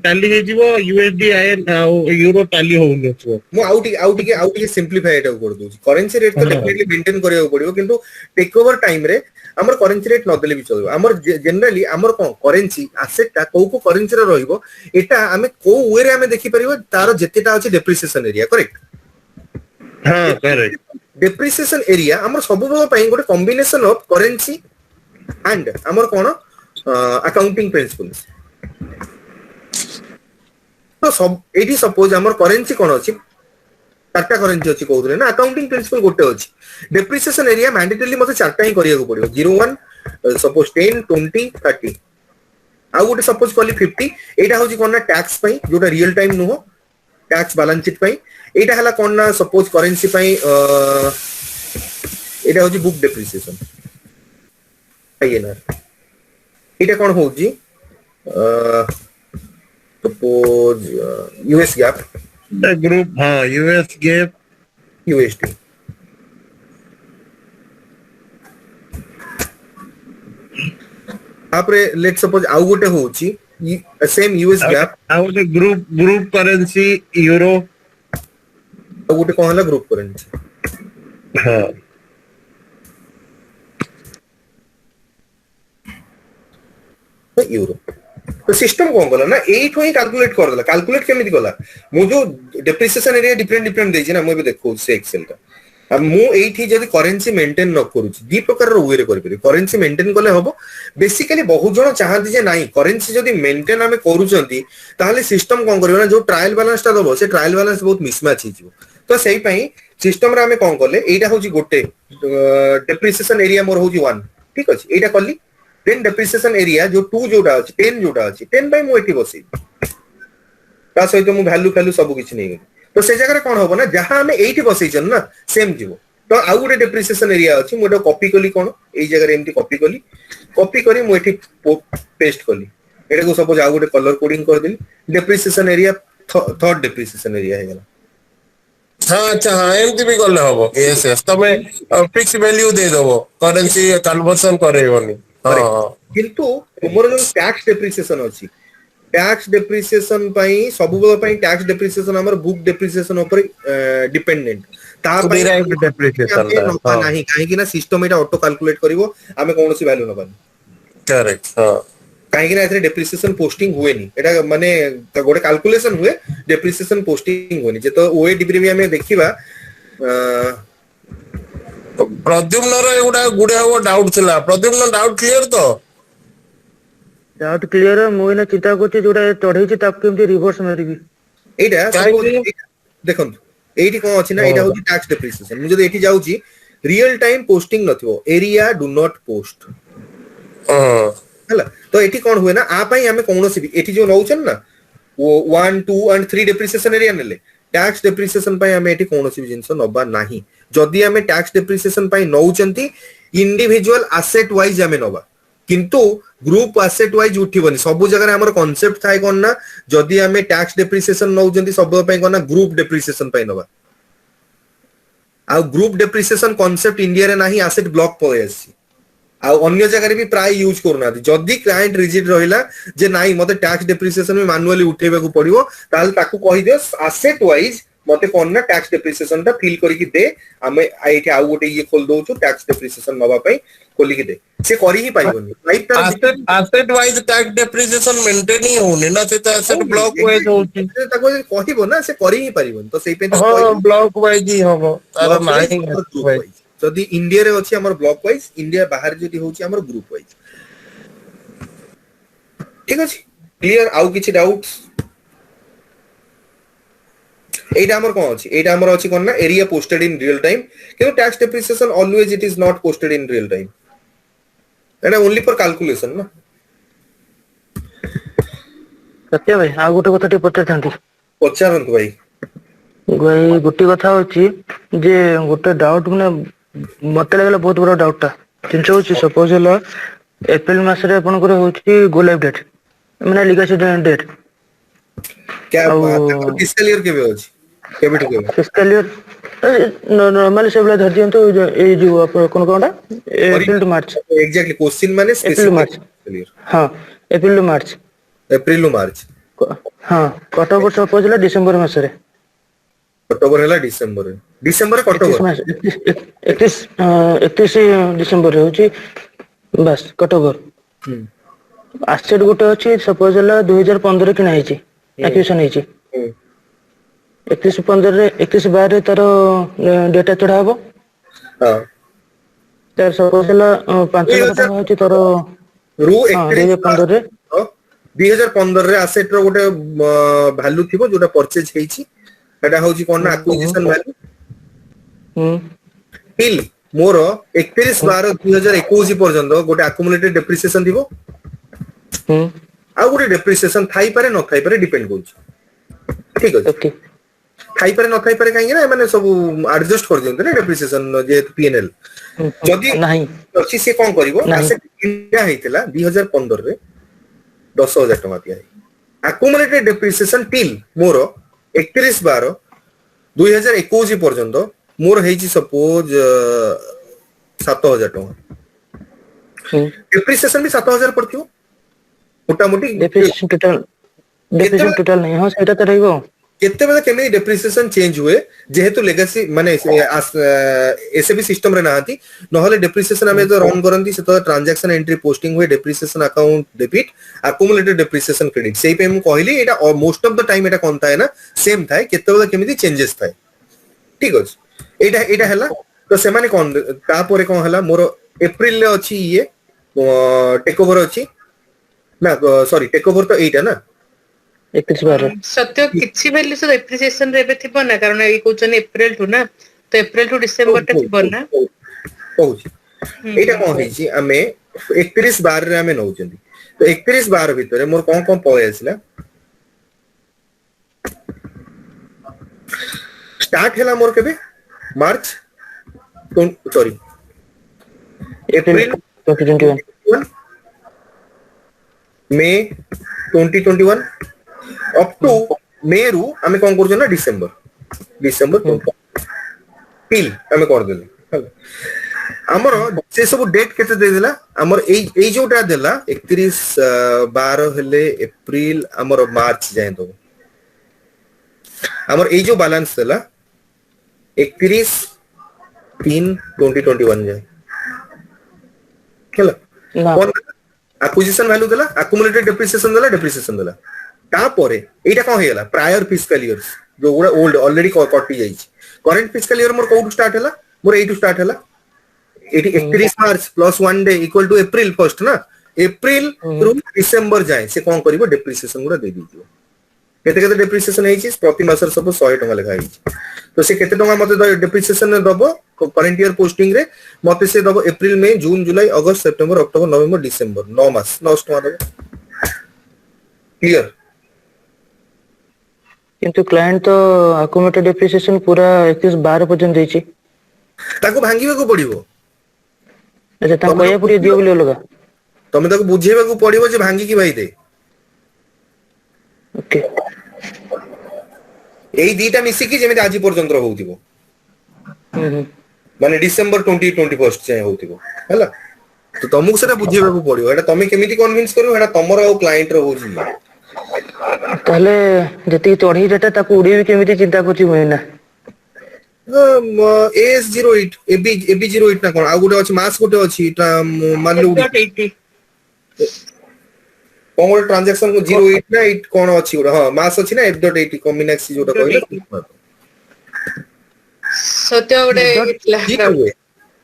टैली हे जीवो यूएसडी आईएन यूरो टैली होउनो छो मु आउटी सिंपलीफाई एटा कर दूची करेन्सी रेट तो डेफिनेटली मेंटेन करिया को पड़िबो किंतु टेक ओवर टाइम रे हमर करेन्सी रेट न देले भी चलबो हमर जनरली हमर कोन करेन्सी एसेट ता को करेन्सी रे रहइबो एटा हमें को वे रे हमें देखि परिबो तारो जतेटा अछि डेप्रिसिएशन एरिया करेक्ट हां करेक्ट डेप्रिसिएशन एरिया हमर सबो पई गोटे कॉम्बिनेशन ऑफ करेन्सी एंड हमर कोन अकाउंटिंग प्रिंसिपल्स तो सब एडी सपोज हमर करेन्सी कोन अछि चारटा करेन्सी अछि कहउले ना अकाउंटिंग प्रिंसिपल गोटे अछि डेप्रिसिएशन एरिया मैंडेटरी मते चारटा ही करिया को पड़िबो 01 सपोज 10 20 30 आ गोटे सपोज कली 50 एटा होछि कोन ना टैक्स पई जोटा रियल टाइम नो टैक्स बैलेंस शीट पई एटा हला कोन ना सपोज करेन्सी पई एटा होछि बुक डेप्रिसिएशन आईएनआर एटा कोन होछि सपोज यूएस गैप ग्रुप हां यूएस गैप यूएसडी आपरे लेट सपोज आउ गोटे होछि सेम यूएस गैप आउ गोटे ग्रुप करेन्सी यूरो आउ गोटे कोन हला ग्रुप करेन्सी हां यूरो तो सिस्टम कोन गला ना एठो ही कैलकुलेट कर देला कैलकुलेट केमिति गला मु जो डेप्रिसिएशन एरिया डिफरेंट देछि ना मु भी देखौ से एक्सेल का अब मु एठी जदी करेन्सी मेंटेन न करूछि दी प्रकार रो वे रे करि परि करेन्सी मेंटेन कले हबो बेसिकली बहुत जण चाहନ୍ତି जे नाही करेन्सी जदी मेंटेन हमें करूछंती ताले सिस्टम कोन करियो ना जो ट्रायल बैलेंस ता दबो से ट्रायल बैलेंस बहुत मिसमैच हि जिवो तो सेही पई सिस्टम रे हमें कोन करले एटा होची गोटे डेप्रिसिएशन एरिया मोर होची 1 ठीक अछि एटा करली देन डेप्रिसिएशन एरिया जो 2 जोटा अछि 10 जोटा अछि 10 बाय मु एठी बसी ता सहित मु वैल्यू सब किछ नै तो से जगह रे कोन होबो ना जहां हमें एठी बसै छन ना सेम जीवो तो आउ गोटे डेप्रिसिएशन एरिया अछि मु एटा कॉपी कली कोन एई जगह रे एमटी कॉपी करी मु एठी पेस्ट कली एटा को सपोज आउ गोटे कलर कोडिंग कर देली depreciation area third depreciation area हे गेला हाँ अच्छा हाँ एमती भी गले हबो यस यस तमे फिक्स वैल्यू दे देबो करेंसी कन्वर्जन करेबोनी हां किंतु तुमरो जो टैक्स डेप्रिसिएशन अछि टैक्स डेप्रिसिएशन पई सबुबो पई टैक्स डेप्रिसिएशन हमर बुक डेप्रिसिएशन ऊपर डिपेंडेंट ता पई डिराइव्ड डेप्रिसिएशन हां नाही काहे कि ना सिस्टम एटा ऑटो कैलकुलेट करिवो आमे कोनोसी वैल्यू नबानी करेक्ट हां काहे कि ना एथरे डेप्रिसिएशन पोस्टिंग हुए नी एटा माने गोटे कैलकुलेशन हुए डेप्रिसिएशन पोस्टिंग होनी जे तो ओए डिग्री भी हमें देखिबा ପ୍ରଦ୍ୟୁମ୍ନର ଏଗୁଡା ଗୁଡେ ହବ ଡାଉଟ୍ ଥିଲା। ପ୍ରଦ୍ୟୁମ୍ନ ଡାଉଟ୍ କ୍ଲିୟର ତ? डाउट क्लियर ମୁଁ ଏଇନା ଚିନ୍ତା କରୁଛି ଯୋଉଟା ଚଢେଇଛି ତାକୁ କେମିତି ରିଭର୍ସ ମାରିବି। ଏଇଟା କାହିଁକି? ଦେଖନ୍ତୁ ଏଇଠି କଣ ଅଛି ନା ଏଇଟା ହଉଛି ଟ୍ୟାକ୍ସ ଡେପ୍ରିସିଏସନ। ମୁଁ ଯଦି ଏଠି ଯାଉଛି ରିଅଲ ଟାଇମ ପୋଷ୍ଟିଂ ନଥିବ ଏରିଆ ଡୁ ନଟ୍ ପୋଷ୍ଟ ହେଲା। ତ ଏଠି କଣ ହୁଏ ନା ଆ ପାଇଁ ଆମେ କୌଣସି ବି ଏଠି ଯୋଉ ନଉଛନ୍ତି ନା 1 2 and 3 ଡେପ୍ରିସିଏସନ ଏରିଆ ନେଲେ ଟ୍ୟାକ୍ସ ଡେପ୍ରିସିଏସନ ପାଇଁ ଆମେ ଏଠି କୌଣସି ବି ଜିନିଷ ନବା ନାହିଁ। ଯଦି ଆମେ ଟ୍ୟାକ୍ସ ଡେପ୍ରିସିଏସନ ପାଇଁ ନଉଛନ୍ତି ଇଣ୍ଡିଭିଜୁଆଲ ଆସେଟ ୱାଇଜ ଆମେ ନବା, କିନ୍ତୁ ଗ୍ରୁପ ଆସେଟ ୱାଇଜ ଉଠିବନି। ସବୁ ଜାଗାରେ ଆମର କନସେପ୍ଟ ଥାଏ କଣ ନା ଯଦି ଆମେ ଟ୍ୟାକ୍ସ ଡେପ୍ରିସିଏସନ ନଉଛନ୍ତି ସବୁ ପାଇଁ କଣ ନା ଗ୍ରୁପ ଡେପ୍ରିସିଏସନ ପାଇଁ ନବା। ଆଉ ଗ୍ରୁପ ଡେପ୍ରିସିଏସନ କନସେପ୍ଟ ଇଣ୍ଡିଆରେ ନାହିଁ, ଆସେଟ ବ୍ଲକ ପଳେଇ ଆସିଛି। ଆଉ ଅନ୍ୟ ଜାଗାରେ ବି ପ୍ରାୟ ୟୁଜ କରୁନାହାନ୍ତି। ଯଦି କ୍ଲାଏଣ୍ଟ ରିଜିଡ୍ ରହିଲା ଯେ ନାଇଁ ମତେ ଟ୍ୟାକ୍ସ ଡେପ୍ରିସିଏସନ ବି ମାନୁଆଲି ଉଠେଇବାକୁ ପଡିବ, ତାହେଲେ ତାକୁ କହିଦିଅ ଆସେଟ ୱାଇଜ ମତେ କଣ ନା ଟ୍ୟାକ୍ସ ଡେପ୍ରିସିଏସନ ଟା ଫିଲ୍ କରିକି ଦେ, ଆମେ ଏଇଠି ଆଉ ଗୋଟେ ଇଏ ଖୋଲି ଦଉଛୁ ଟ୍ୟାକ୍ସ ଡେପ୍ରିସିଏସନ ନବା ପାଇଁ ଖୋଲିକି ଦେ। ସେ କରି ହିଁ ପାରିବନି। ଆସେଟ ୱାଇଜ ଟ୍ୟାକ୍ସ ଡେପ୍ରିସିଏସନ ମେଣ୍ଟେନ ହିଁ ହଉନି ନା, ସେ ତ ଆସେଟ ବ୍ଲକ ୱାଇଜ ହଉଛି। ତାକୁ ଯଦି କହିବ ନା ସେ କରି ହିଁ ପାରିବନି। ତ ସେଇ ପାଇଁ ତାକୁ ହଁ କହିବ ବ୍ଲକ ୱାଇଜ ହିଁ ହବ, ତାର ବ୍ଲକ ୱାଇଜ ନାହିଁ ଆମର ଗ୍ରୁପ ୱାଇଜ। ୱାଇଜ। ଯଦି ଇଣ୍ଡିଆରେ ଅଛି ଆମର ବ୍ଲକ ୱାଇଜ, ଇଣ୍ଡିଆ ବାହାରେ ଯଦି ହଉଛି ଆମର ଗ୍ରୁପ ୱାଇଜ। ଠିକ ଅଛି କ୍ଲିୟର? ଆଉ କିଛି ଡାଉଟ? এইটা আমার কোন আছে? এইটা আমার আছে কোন না area posted in real time, কিন্তু tax depreciation always it is not posted in real time. এটা ওনলি ফর ক্যালকুলেশন না। ସତ୍ୟ ଭାଇ ଆଉ ଗୋଟେ କଥା ଟିକେ ପଚାରିଥାନ୍ତି। ପଚାରନ୍ତୁ ଭାଇ। ଭାଇ ଗୋଟେ କଥା ହଉଛି ଯେ ଗୋଟେ ଡାଉଟ ମାନେ ମତେ ଲାଗିଲା ବହୁତ ବଡ ଡାଉଟ ଟା। ଜିନିଷ ହଉଛି ସପୋଜ ହେଲା ଏପ୍ରିଲ ମାସରେ ଆପଣଙ୍କର ହଉଛି ଗୋ ଲାଇଭ ଡେଟ୍ ମାନେ ଲିଗାସି ଡେଟ୍ ଆଉ ଫିସ୍କାଲ ଇୟର କେବେ ଅଛି? କେବେଠୁ କେବେ? ଫିସ୍କାଲ ଇୟର ନର୍ମାଲି ସେଇଭଳିଆ ଧରି ଦିଅନ୍ତୁ ଏଇ ଯୋଉ କଣ କଣଟା April to March. Exactly question ମାନେ ଏପ୍ରିଲ ମାର୍ଚ୍ଚ ସ୍ପେସିଫିକ ହଁ April to March. April March ହଁ କଟକ ବର୍ଷ ସପୋଜ ହେଲା ଡିସେମ୍ବର ମାସରେ। ଅକ୍ଟୋବର ହେଲା ଡିସେମ୍ବର, ଡିସେମ୍ବର କଟକ 31 ଡିସେମ୍ବରରେ ହଉଛି ବାସ୍ କଟକ। ଆସେଟ ଗୋଟେ ଅଛି ସପୋଜ ହେଲା 2015 କିଣା ହେଇଛି, ଆକ୍ୱିଜିସନ ହେଇଛି। 31/12 ତାର ଡେଟା ଚଢା ହବ। ତାର ସପୋଜ ହେଲା 5 ଲକ୍ଷ ଟଙ୍କା ହଉଛି ତାର ରୁ ହଁ 2015ରେ 2015ରେ ଆସେଟ ର ଗୋଟେ ଭ୍ୟାଲୁ ଥିବ ଯୋଉଟା ପରଚେଜ ହେଇଛି, ସେଟା ହଉଛି କଣ ନା ଆକ୍ୱିଜିସନ ଭ୍ୟାଲୁ। ଟିଲ୍ ମୋର 31/12/2021 ପର୍ଯ୍ୟନ୍ତ ଗୋଟେ ଆକୁମୁଲେଟେଡ ଡେପ୍ରିସିଏସନ ଥିବ, ଆଉ ଗୋଟେ ଡେପ୍ରିସିଏସନ ଥାଇପାରେ ନଥାଇପାରେ ଡିପେଣ୍ଡ କରୁଛି। ଠିକ ଅଛି, ଓକେ ଥାଇପାରେ ନଥାଇପାରେ କାହିଁକି ନା ଏମାନେ ସବୁ ଆଡଜଷ୍ଟ କରିଦିଅନ୍ତି ନା ଡେପ୍ରିସିଏସନ ଯେହେତୁ ପିଏନଏଲ। ଯଦି ନାହିଁ ଅଛି ସେ କଣ କରିବ, ନାହିଁ ଆସେଟ କିଣା ହେଇଥିଲା 2015ରେ 10,000 ଟଙ୍କା ଦିଆ ହେଇଛି। ଆକୁମୁଲେଟେଡ ଡେପ୍ରିସିଏସନ ଟିଲ୍ ମୋର 31/12/2021 ପର୍ଯ୍ୟନ୍ତ ମୋର ହେଇଛି ସପୋଜ 7,000 ଟଙ୍କା। ଡେପ୍ରିସିଏସନ ବି 7,000 ପଡିଥିବ ମୋଟାମୋଟି। ଡେପ୍ରିସିଏସନ ଟୋଟାଲ ନାହିଁ। ହଁ ସେଇଟା ତ ରହିବ। କେତେବେଳେ କେମିତି ଡେପ୍ରିସିଏସନ ଚେଞ୍ଜ ହୁଏ, ଯେହେତୁ ଲେଗାସି ମାନେ ଏସଏବି ସିଷ୍ଟମରେ ନାହାନ୍ତି, ନହେଲେ ଡେପ୍ରିସିଏସନ ଆମେ ଯେତେବେଳେ ରନ୍ କରନ୍ତି ସେତେବେଳେ ଟ୍ରାଞ୍ଜାକ୍ସନ ଏଣ୍ଟ୍ରି ପୋଷ୍ଟିଂ ହୁଏ, ଡେପ୍ରିସିଏସନ ଆକାଉଣ୍ଟ ଡେବିଟ୍, ଆକୁମୁଲେଟେଡ ଡେପ୍ରିସିଏସନ କ୍ରେଡିଟ୍। ସେଇ ପାଇଁ ମୁଁ କହିଲି ଏଇଟା ମୋଷ୍ଟ ଅଫ ଦ ଟାଇମ ଏଟା କଣ ଥାଏ ନା ସେମ୍ ଥାଏ, କେତେବେଳେ କେମିତି ଚେଞ୍ଜେସ୍ ଥାଏ। ଠିକ ଅଛି, ଏଇଟା ହେଲା। ତ ସେମାନେ କଣ ତାପରେ କଣ ହେଲା, ମୋର ଏପ୍ରିଲରେ ଅଛି ଇଏ ଟେକ୍ ଓଭର ଅଛି ନା, ସରି ଟେକ୍ ଓଭର ତ ଏଇଟା ନା 31/12 ସତ୍ୟ କିଛି ଭ୍ୟାଲ୍ୟୁ ତ ଏପ୍ରିସିଏସନ ରେ ଏବେ ଥିବ ନା, କାରଣ ଏଇ କହୁଛନ୍ତି ଏପ୍ରିଲ ଟୁ ନା, ତ ଏପ୍ରିଲ ଟୁ ଡିସେମ୍ବର ଟା ଥିବ ନା। କହୁଛି ଏଇଟା କଣ ହେଇଛି, ଆମେ 31/12ରେ ଆମେ ନଉଛନ୍ତି, ତ 31/12 ଭିତରେ ମୋର କଣ କଣ ପଳେଇ ଆସିଲା। ଷ୍ଟାର୍ଟ ହେଲା ମୋର କେବେ March sorry April 2021 May 2021 up to May ରୁ ଆମେ କଣ କରୁଛୁ ନା ଡିସେମ୍ବର ଟିଲ୍ ଆମେ କରିଦେଲେ ହେଲା। ଆମର ସେ ସବୁ ଡେଟ୍ କେତେ ଦେଇଦେଲା, ଆମର ଏଇ ଯୋଉଟା ଦେଲା 31/12 ହେଲେ ଏପ୍ରିଲ ଆମର ମାର୍ଚ୍ଚ ଯାଏଁ ଦବ। ଆମର ଏଇ ଯୋଉ ବାଲାନ୍ସ ଦେଲା 31/3/2021 ଯାଏଁ ହେଲା। ନା ଆକ୍ୱିଜିସନ ଭ୍ୟାଲୁ ଦେଲା, ଆକୁମୁଲେଟେଡ ଡେପ୍ରିସିଏସନ ଦେଲା, ଡେପ୍ରିସିଏସନ ଦେଲା। ତାପରେ ଏଇଟା କଣ ହେଇଗଲା, ପ୍ରାୟର ଫିସ୍କାଲ ଇୟର୍ସ ଯୋଉଗୁଡା ଓଲ୍ଡ ଅଲରେଡି କଟି ଯାଇଛି। କରେଣ୍ଟ ଫିସ୍କାଲ ଇୟର ମୋର କୋଉଠୁ ଷ୍ଟାର୍ଟ ହେଲା, ମୋର ଏଇଠୁ ଷ୍ଟାର୍ଟ ହେଲା एटी 31 March plus 1 day equal to April 1 ना एप्रिल रु डिसेंबर जाए से कोन करिवो डेप्रिसिएशन गुडा दे दीजियो केते केते डेप्रिसिएशन हेछि प्रति मासर सब 100 टका लेखा हेछि तो से केते टका मते डेप्रिसिएशन दबो करंट ईयर पोस्टिंग रे मते से दबो अप्रैल मई जून जुलाई अगस्त सितंबर अक्टोबर नवंबर डिसेंबर 9 मास 9 टका दबो क्लियर किंतु क्लाइंट तो अकोमोडेटेड डेप्रिसिएशन पूरा 21/12 पर्यंत देछि ताको भांगीबा को पड़िबो अच्छा ता कया पूरी दियो बोले लगा तमे ताको बुझेबा को पड़िबो जे भांगी की भाई दे ओके एई दीटा मिसी की जेमे आजि पर्यंत रहउतिबो माने डिसेंबर 2021 चाहे होतिबो हैला तो तुमको सेटा बुझेबा को पड़िबो एटा तमे केमिति कन्विंस करियो एटा तमरो आ क्लाइंट रो होजी ताले जति चढ़ी डेटा ताको उड़ी भी केमिति चिंता करछि होइना AS08 AB08 ना कोन आ गुटे अछि मास गुटे अछि मानलु कोन ट्रांजैक्शन को 08 ना 8 कोन अछि गुटे हां मास अछि ना F.80 कॉम्बिनेक्स जोटा कहले सत्य गोटे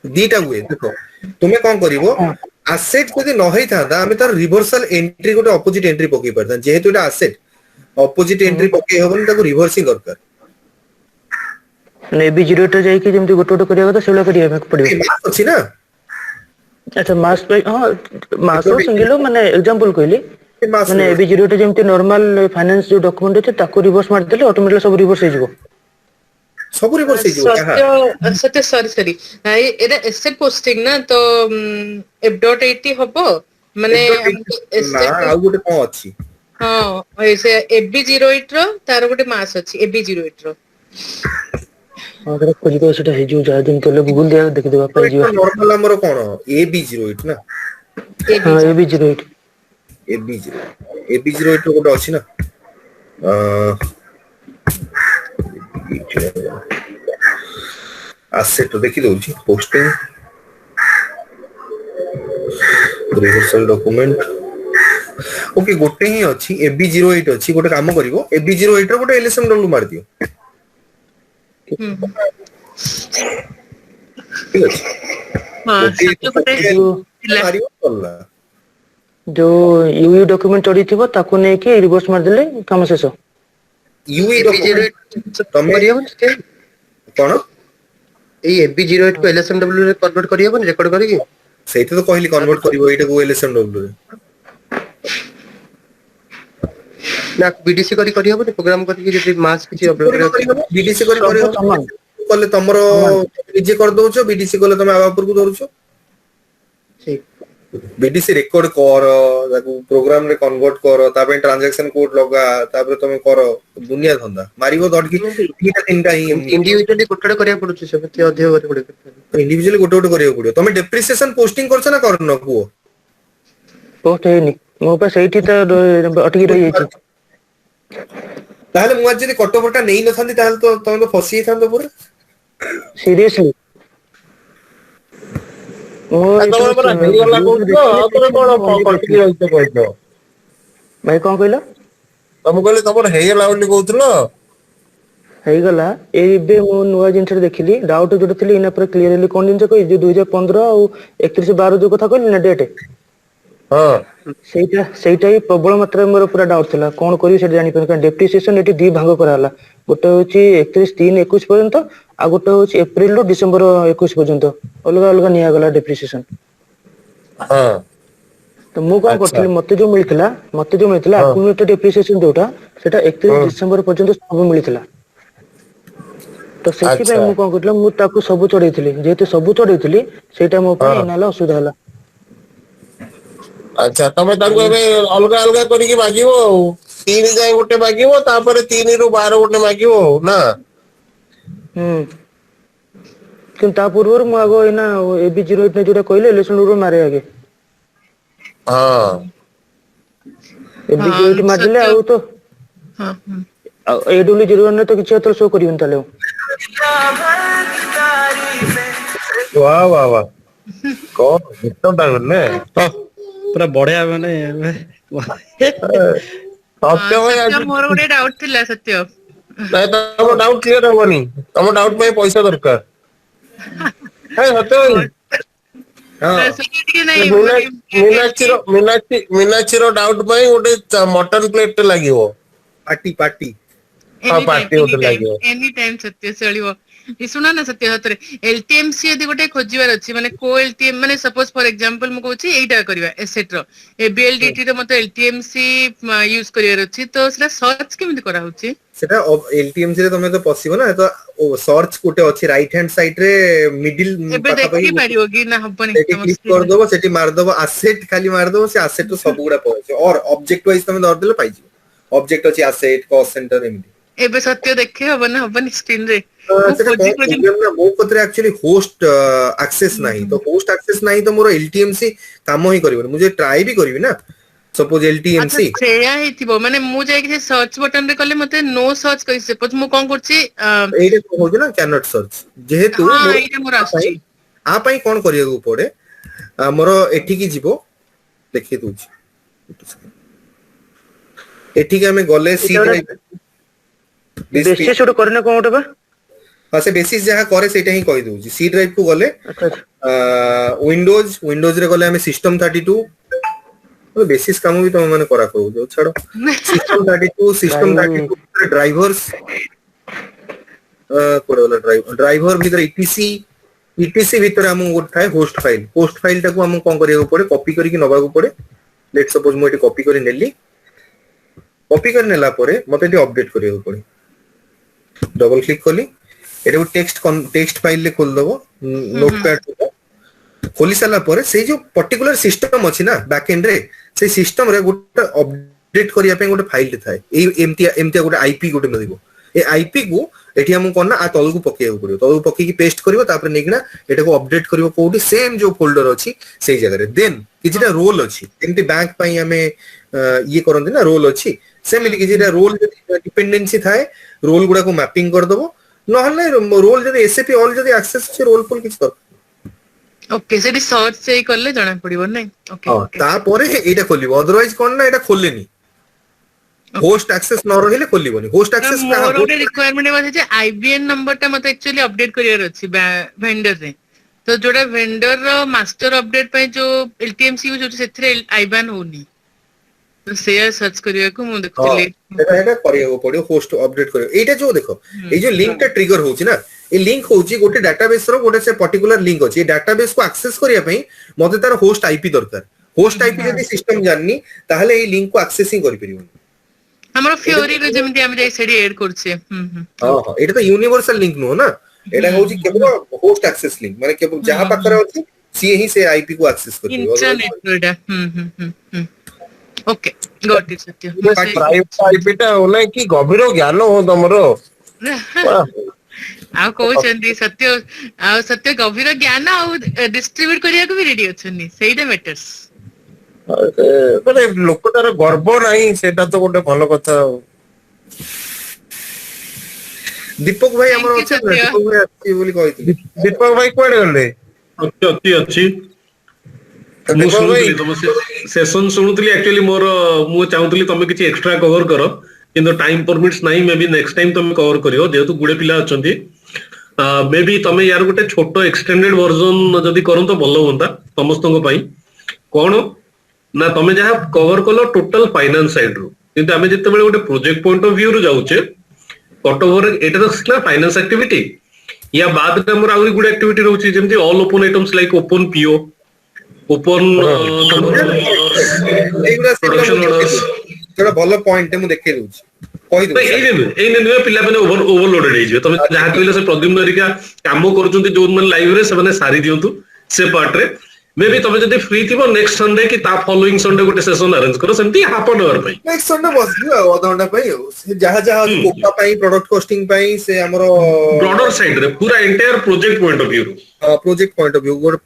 दीटा हुए देखो तुमे कोन करिवो एसेट जदि न होई था आमे तार रिवर्सल एंट्री गोटे ऑपोजिट एंट्री पकई परता जेहेतु एटा एसेट ऑपोजिट एंट्री पकई होबन ताको रिवर्सिंग दरकार ने बी 08 जाई कि जेमति गोटे गोटे करिया त सेला करिया पड़िबो मास अछि ना अच्छा मास पे हां मास सिंगल माने एग्जांपल कहली मास माने एबी 08 जेमति नॉर्मल फाइनेंस जो डॉक्यूमेंट अछि ताको रिवर्स मार देले ऑटोमेटिकली सब रिवर्स हो जिवो सब रिवर्स हो सत्य सत्य सॉरी एटा एसेट पोस्टिंग ना तो F.80 हबो माने ना आ गुटे कोन अछि हां ऐसे AB08 रो तार गोटे मास अछि AB08 रो अगर खोज दो सेटा हे जो जा दिन तले गूगल दिया देख देबा पाई जीवा नॉर्मल हमरो कोन AB08 ना हां AB08 AB08 रो गोटे अछि ना asset तो देखि दउछि पोस्टिंग रिवर्सल डॉक्यूमेंट ओके गोटे ही अछि AB08 अछि गोटे काम करिवो AB08 रो गोटे LSMW मार दियो ठीक अछि हां सत्य गोटे मारियो चलला जो यूई डॉक्यूमेंट चढ़ी थिबो ताको नै कि रिवर्स मार देले काम शेष यूई डॉक्यूमेंट तमे कोन ए AB08 को LSMW रे कन्वर्ट करियो बन रेकॉर्ड करिके सेठी तो कहली कन्वर्ट करिवो एटा को LSMW रे ना बीडीसी करियो बन प्रोग्राम करिके जे मास किछि अपलोड करियो बीडीसी करियो कले तमरो निजे कर दोछो बीडीसी कले तमे आवापुर को धरुछो ठीक बीडीसी रिकॉर्ड कर ताकू प्रोग्राम रे कन्वर्ट कर तापे ट्रांजैक्शन कोड लगा तापरे तमे कर दुनिया धंदा मारिबो दडकी तीनटा तीनटा ही इंडिविजुअली कोटडे करिया पडुछ सबते अधिक करे पडे इंडिविजुअली गोटे गोटे करियो पडियो तमे डेप्रिसिएशन पोस्टिंग करछ ना करन को पोस्ट हेनी मो पास एठी त अटकी रही अछि ताहले मु आज जदी कटोवरटा नै नथांती ताहले तो तमे तो फसी थांतो पूरा सीरियसली तमर पर हेगला कोथलो तोरे कोन कटकी रहते कहतो भाई कोन कहलो तम कहले तमर हेगला बोली कहतलो हेगला एबे मो नुवा जिंस देखिली डाउट जोटे थिली इना पर क्लियरली कोन जिंस कहि जे 2015 और 31/12 जो कथा कहली ना डेट हां सेटा ही प्रबल मात्रा मोर पूरा डाउट थिला कोन करियो से जानि पर डेप्रिसिएशन एटी दी भाग कराला गोटे होची 31/3/21 पर्यंत आ गोटे होची अप्रैल रो डिसेंबर 21 पर्यंत अलग अलग निया गला डेप्रिसिएशन हां तो मु कोन करथली मते जो मिलथिला अक्युमुलेटेड डेप्रिसिएशन जोटा सेटा 31 डिसेंबर पर्यंत सब मिलथिला तो सेठी पे मु कोन करथला मु ताकू सब चढैथिली जेते सब चढैथिली सेटा मो पे इनाला असुविधा हला अच्छा तमे ताको एबे अलगा अलगा करिके मागिवो 3 जाय गोटे मागिवो तापर 3 रु 12 गोटे मागिवो ना किन ता पूर्वर मु आगो इना AB08 ने जोटा कहले लेसन रो मारे आगे हां AB08 मार दिले आ तो हां AW01 ने तो किछ तो शो करियन ताले वाह वाह वाह कौन इतना टाइम ने पूरा बढ़िया माने सत्य भाई आज मोर गोटे डाउट थिला सत्य नहीं तम डाउट क्लियर होबनी तम डाउट में पैसा दरकार है सत्य भाई ହଁ ସେଇଟା ଟିକେ ନାହିଁ ମାନେ मीनाक्षी डाउट ପାଇଁ ଗୋଟେ ମଟନ ପ୍ଲେଟ ଟେ ଲାଗିବ ପାଟି ପାର୍ଟି ଗୋଟେ ଲାଗିବ ଏନି ଟାଇମ ସତ୍ୟ ଚଳିବ। ଶୁଣ ନା ସତ୍ୟ ହାତରେ ଏଲଟିଏମସି ଯଦି ଗୋଟେ ଖୋଜିବାର ଅଛି ମାନେ କୋ ଏଲଟିଏମ ମାନେ ସପୋଜ ଫର ଏକ୍ସାମ୍ପଲ ମୁଁ କହୁଛି ଏଇଟା କରିବା ଏସେଟ ର ଏବିଏଲଡିଟି ର ମତେ ଏଲଟିଏମସି ୟୁଜ କରିବାର ଅଛି ତ ସେଟା ସର୍ଚ୍ଚ କେମିତି କରାହଉଛି? ସେଟା ଏଲଟିଏମସି ରେ ତମେ ତ ପଶିବ ନା ତ ସର୍ଚ୍ଚ ଗୋଟେ ଅଛି ରାଇଟ ହ୍ୟାଣ୍ଡ ସାଇଡ ରେ ମିଡିଲ ଏବେ ପାଖାପାଖି ଦେଖିପାରିବ କି ନା ହବନି ସେଠି ତମ କ୍ଲିକ ସ୍କ୍ରିନରେ? କରିଦବ ସେଠି ମାରିଦବ ଆସେଟ ଖାଲି ମାରିଦବ ସେ ଆସେଟ ରୁ ସବୁ ଗୁଡା ପଳେଇଯିବ ଅର ଅବଜେକ୍ଟ ୱାଇଜ ତମେ ଧରିଦେଲେ ପାଇଯିବ ଅବଜେକ୍ଟ ଅଛି ଆସେଟ କଷ୍ଟ ସେଣ୍ଟର ଏମିତି ଏବେ ସତ୍ୟ ଦେଖେଇ ହବ ନା ହବନି ସ୍କ୍ରିନ ରେ? ମୁଁ ସେଟା ଖୋଜି କଣ ଖୋଜି ପ୍ରୋବ୍ଲେମ ନା ମୋ କତିରେ ଆକ୍ଚୁଆଲି ହୋଷ୍ଟ ଆକ୍ସେସ ନାହିଁ ତ ହୋଷ୍ଟ ଆକ୍ସେସ ନାହିଁ ତ ମୋର ଏଲଟିଏମସି କାମ ହିଁ କରିବନି ମୁଁ ଯେ ଟ୍ରାଏ ବି କରିବି ନା ସପୋଜ ଆଚ୍ଛା ଏଲଟିଏମସି ସେଇଆ ହେଇଥିବ ମାନେ ମୁଁ ଯାଇକି ସେ ସର୍ଚ୍ଚ ବଟନ ରେ କଲେ ମତେ ନୋ ସର୍ଚ୍ଚ କହିଛି ସପୋଜ ମୁଁ କଣ କରୁଛି ଏଇଟା କଣ ହଉଛି ନା କ୍ୟାନଟ ସର୍ଚ୍ଚ ଯେହେତୁ ହଁ ମୋର ଏଇଟା ମୋର ଆ ପାଇଁ ଆସୁଛି। ଆ ପାଇଁ କଣ କରିବାକୁ ପଡେ ଆମର ଏଠିକି ଯିବ ଦେଖେଇ ଦଉଛି ଏଠିକି ଆମେ ଗଲେ ସି ଏଇଟା ଡ୍ରାଇଭ ଗୋଟେ ବେସିସ୍ ଗୋଟେ କରିନା କଣ ଗୋଟେ ବା? ହଁ ସେ ବେସିସ୍ ଯାହା କରେ ସେଇଟା ହିଁ କହିଦଉଛି ସି ଡ୍ରାଇଭ କୁ ଗଲେ ଆଚ୍ଛା ଆଚ୍ଛା ୱିଣ୍ଡୋଜ ରେ ଗଲେ ଆମେ ସିଷ୍ଟମ 32 ବେସିସ୍ କାମ ବି ତମ ମାନେ କରା କହୁଛ ଛାଡ ସିଷ୍ଟମ 32 ଡ୍ରାଇଭର୍ସ କୋଡେ ଗଲା ଡ୍ରାଇଭର ଭିତରେ ଇଟିସି ଭିତରେ ଆମକୁ ଗୋଟେ ଥାଏ ହୋଷ୍ଟ ଫାଇଲ ଟାକୁ ଆମକୁ କଣ କରିବାକୁ ପଡେ କପି କରିକି ନବାକୁ ପଡେ ଲେଟ୍ ସପୋଜ ମୁଁ ଏଠି କପି କରି ନେଲି କପି କରି ନେଲା ପରେ ମତେ ଏଠି ଅପଡେଟ କରିବାକୁ ପଡେ ଡବଲ କ୍ଲିକ କଲି ଏଟା ଗୋଟେ ଟେକ୍ସଟ ଫାଇଲ ରେ ଖୋଲିଦବ ନୋଟପ୍ୟାଡ ଖୋଲି ସାରିଲା ପରେ ସେଇ ଯୋଉ ପର୍ଟିକୁଲାର ସିଷ୍ଟମ ଅଛି ନା ବ୍ୟାକ ଏଣ୍ଡ ରେ ସେଇ ସିଷ୍ଟମ ରେ ଗୋଟେ ଅପଡେଟ କରିବା ପାଇଁ ଗୋଟେ ଫାଇଲ ଥାଏ ଏଇ ଏମିତିଆ ଗୋଟେ ଆଇପି ଗୋଟେ ମିଳିବ ଏ ଆଇପି କୁ ଏଠି ଆମକୁ କଣ ନା ଆ ତଳକୁ ପକେଇବାକୁ ପଡିବ ତଳକୁ ପକେଇକି ପେଷ୍ଟ କରିବ ତାପରେ ନେଇକିନା ଏଟାକୁ ଅପଡେଟ କରିବ କୋଉଠି ସେମ ଯୋଉ ଫୋଲ୍ଡର ଅଛି ସେଇ ଜାଗାରେ ଦେନ୍ କିଛିଟା ରୋଲ ଅଛି ଯେମିତି ବ୍ୟାଙ୍କ ପାଇଁ ଆମେ ଇଏ କରନ୍ତି ନା ରୋଲ ଅଛି ସେମିତି କିଛିଟା ରୋଲ ଡିପେଣ୍ଡେନ୍ସି ଥାଏ ରୋଲ ଗୁଡାକୁ ମ୍ୟାପିଂ କରିଦବ ନହେଲେ ରୋଲ ଯଦି ଏସଏପି ଅଲ୍ ଯଦି ଆକ୍ସେସ ଅଛି ରୋଲ ଫୁଲ କିଛି ଦରକାର ଓକେ ସେଠି ସର୍ଚ୍ଚ ଯାଇ କଲେ ଜଣା ପଡିବ ନାଇଁ? ଓକେ ହଁ ଓକେ ତାପରେ ଏଇଟା ଖୋଲିବ ଅଦରୱାଇଜ କଣ ନା ଏଇଟା ଖୋଲେନି ହୋଷ୍ଟ ଆକ୍ସେସ ନ ରହିଲେ ଖୋଲିବନି ହୋଷ୍ଟ ଆକ୍ସେସ କାହା ମୋର ଗୋଟେ ରିକ୍ୱାରମେଣ୍ଟ ଅଛି ଯେ ଆଇବିଏନ୍ ନମ୍ବର ଟା ମତେ ଆକ୍ଚୁଆଲି ଅପଡେଟ କରିବାର ଅଛି ଭେଣ୍ଡର ରେ ତ ଯୋଉଟା ଭେଣ୍ଡର ର ମାଷ୍ଟର ଅପଡେଟ ପାଇଁ ଯୋଉ ଏଲଟିଏମସି ୟୁଜ ହଉଛି ସେଥିରେ ଆଇବାନ ହଉନି ତ ସେଇଆ ସର୍ଚ୍ଚ କରିବାକୁ ମୁଁ ହଁ ଦେଖୁଥିଲି। ସେଟା କରିବାକୁ ପଡିବ ହୋଷ୍ଟ ଅପଡେଟ କରିବ ଏଇଟା ଯୋଉ ଦେଖ ଏଇ ଯୋଉ ଲିଙ୍କ ଟା ଟ୍ରିଗର ହଉଛି ନା ଏ ଲିଙ୍କ ହଉଛି ଗୋଟେ ଡାଟାବେସ ର ଗୋଟେ ସେ ପର୍ଟିକୁଲାର ଲିଙ୍କ ଅଛି ଏ ଡାଟାବେସ କୁ ଆକ୍ସେସ କରିବା ପାଇଁ ମତେ ତାର ହୋଷ୍ଟ ଆଇପି ଦରକାର ହୋଷ୍ଟ ଆଇପି ଯଦି ସିଷ୍ଟମ ଜାଣିନି ତାହେଲେ ଏଇ ଲିଙ୍କ କୁ ଆକ୍ସେସ ହିଁ କରିପାରିବନି ଆମର ଫିଓରିରେ ଯେମିତି ଆମେ ଯାଇ ସେଠି ଏଡ୍ କରୁଛେ ହଁ ହଁ ଏଇଟା ତ ୟୁନିଭର୍ସାଲ ଲିଙ୍କ ନୁହଁ ନା ଏଇଟା ହଉଛି କେବଳ ହୋଷ୍ଟ ଆକ୍ସେସ ଲିଙ୍କ ମାନେ କେବଳ ଯାହା ପାଖରେ ଅଛି ସିଏ ହିଁ ସେ ଆଇପି କୁ ଆକ୍ସେସ କରିପାରିବ ଇଣ୍ଟରନେଟ ଏଇଟା ଓକେ ଗଟ୍ ଇଟ୍ ସତ୍ୟ ମୁଁ ସେଇ ପ୍ରାଇଭେଟ ଆଉ ନାଇଁ କି ଗଭୀର ଜ୍ଞାନ ହଉ ତମର ଆଉ କହୁଛନ୍ତି ସତ୍ୟ ଆଉ ସତ୍ୟ ଗଭୀର ଜ୍ଞାନ ଆଉ ଡିଷ୍ଟ୍ରିବ୍ୟୁଟ କରିବାକୁ ବି ରେଡି ଅଛନ୍ତି ସେଇଟା ମ୍ୟାଟର୍ସ। ମାନେ ଲୋକଟାର ଗର୍ବ ନାହିଁ ସେଇଟା ତ ଗୋଟେ ଭଲ କଥା ଆଉ ଦୀପକ ଭାଇ ଆମର ଥ୍ୟାଙ୍କ ୟୁ ଅଛନ୍ତି ନା ସତ୍ୟ। ଦୀପକ ଭାଇ ଆସିବେ ବୋଲି କହିଥିଲେ ଦୀପକ ଭାଇ କୁଆଡେ ଗଲେ? ଅଛି ମୁଁ ଦୀପକ ଭାଇ ଶୁଣୁଥିଲି ତମ ସେସନ ଶୁଣୁଥିଲି ଆକ୍ଚୁଆଲି ମୁଁ ଚାହୁଁଥିଲି ତମେ କିଛି ଏକ୍ସଟ୍ରା କଭର କର କିନ୍ତୁ ଟାଇମ ପରମିଟ୍ସ ନାହିଁ ମେ ବି ନେକ୍ସଟ ଟାଇମ ତମେ କଭର କରିବ ଯେହେତୁ ଗୁଡେ ପିଲା ଅଛନ୍ତି ମେ ବି ତମେ ୟାର ଗୋଟେ ଛୋଟ ଏକ୍ସଟେଣ୍ଡେଡ ଭର୍ଜନ ଯଦି କରନ୍ତ ଭଲ ହୁଅନ୍ତା ସମସ୍ତଙ୍କ ପାଇଁ କଣ ନା ତମେ ଯାହା କଭର କଲ ଟୋଟାଲ ଫାଇନାନ୍ସ ସାଇଡ ରୁ କିନ୍ତୁ ଆମେ ଯେତେବେଳେ ଗୋଟେ ପ୍ରୋଜେକ୍ଟ ପଏଣ୍ଟ ଅଫ ଭ୍ୟୁ ରୁ ଯାଉଛେ କଟୋଭର ଏଇଟା ତ ଥିଲା ଫାଇନାନ୍ସ ଆକ୍ଟିଭିଟି या बाद में ଆମର ଆହୁରି ଗୁଡେ ଆକ୍ଟିଭିଟି ରହୁଛି ଯେମିତି all open items like open PO open ସେଇଗୁଡା ସେଗୁଡା ମୁଁ ପ୍ରଡକ୍ସନ ଦେଖେଇ ଅର୍ଡର୍ସ ଦଉଛି ସେଗୁଡା ଭଲ ପଏଣ୍ଟ ମୁଁ ଦେଖେଇ ଦଉଛି କହିଦଉଛି ଏଇନେ ନୁହେଁ ପିଲାମାନେ ଓଭରଲୋଡେଡ ହେଇଯିବେ ତମେ ଯାହା କହିଲେ ସେ ପ୍ରଦ୍ୟୁମ୍ନ ହେରିକା କାମ କରୁଛନ୍ତି ଯୋଉମାନେ ଲାଇଭରେ ସେମାନେ ସାରି ଦିଅନ୍ତୁ ସେ ପାର୍ଟରେ ମେ ବି ତମେ ଯଦି ଫ୍ରି ଥିବ ନେକ୍ସଟ ସଣ୍ଡେ କି ତା ଫଲୋଇଂ ସଣ୍ଡେ ଗୋଟେ ସେସନ ଆରେଞ୍ଜ କର ସେମିତି ହାଫ ଆନ୍ ଆୱାର ପାଇଁ ନେକ୍ସଟ ସଣ୍ଡେ ବସିଯିବ ଆଉ ଅଧଘଣ୍ଟା ପାଇଁ ଆଉ ସେ ଯାହା ଯାହା ଅଛି କୋପା ପାଇଁ ପ୍ରଡକ୍ଟ କଷ୍ଟିଂ ପାଇଁ ସେ ଆମର ବ୍ରଡର ସାଇଡରେ ପୁରା entire project point of view project point of view ଗୋଟେ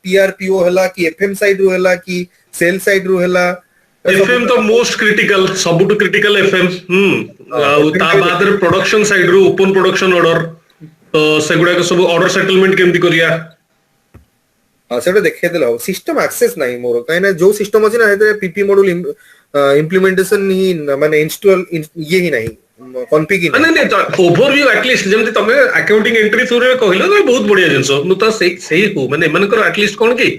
ପିଆରପିଓ ହେଲା କି ଏଫଏମ ସାଇଡ ରୁ ହେଲା କି ସେଲ ସାଇଡ ରୁ ହେଲା एफएम तो मोस्ट क्रिटिकल सबुटु क्रिटिकल एफएम ଆଉ ତା ବାଦରେ ପ୍ରଡକ୍ସନ ସାଇଡ ରୁ ଓପନ ପ୍ରଡକ୍ସନ ଅର୍ଡର ତ ସେଗୁଡାକ ସବୁ ଅର୍ଡର ସେଟଲମେଣ୍ଟ କେମିତି କରିବା ସେଟା ଦେଖେଇଦେଲେ ହବ ସିଷ୍ଟମ ଆକ୍ସେସ ନାହିଁ ମୋର କାହିଁକିନା ଯୋଉ ସିଷ୍ଟମ ଅଛି ନା ସେଥିରେ ପିପି ମଡୁଲ ଇମ୍ପ୍ଲିମେଣ୍ଟେସନ ହିଁ ମାନେ ଇନଷ୍ଟଲ ଇଏ ହିଁ ନାହିଁ कॉन्फिग इन नहीं नहीं ओवरव्यू एटलिस्ट जेमति तमे अकाउंटिंग एंट्री थ्रू रे कहलो तो बहुत बढ़िया जिंस मु तो सही को माने मनकर एटलिस्ट कोन की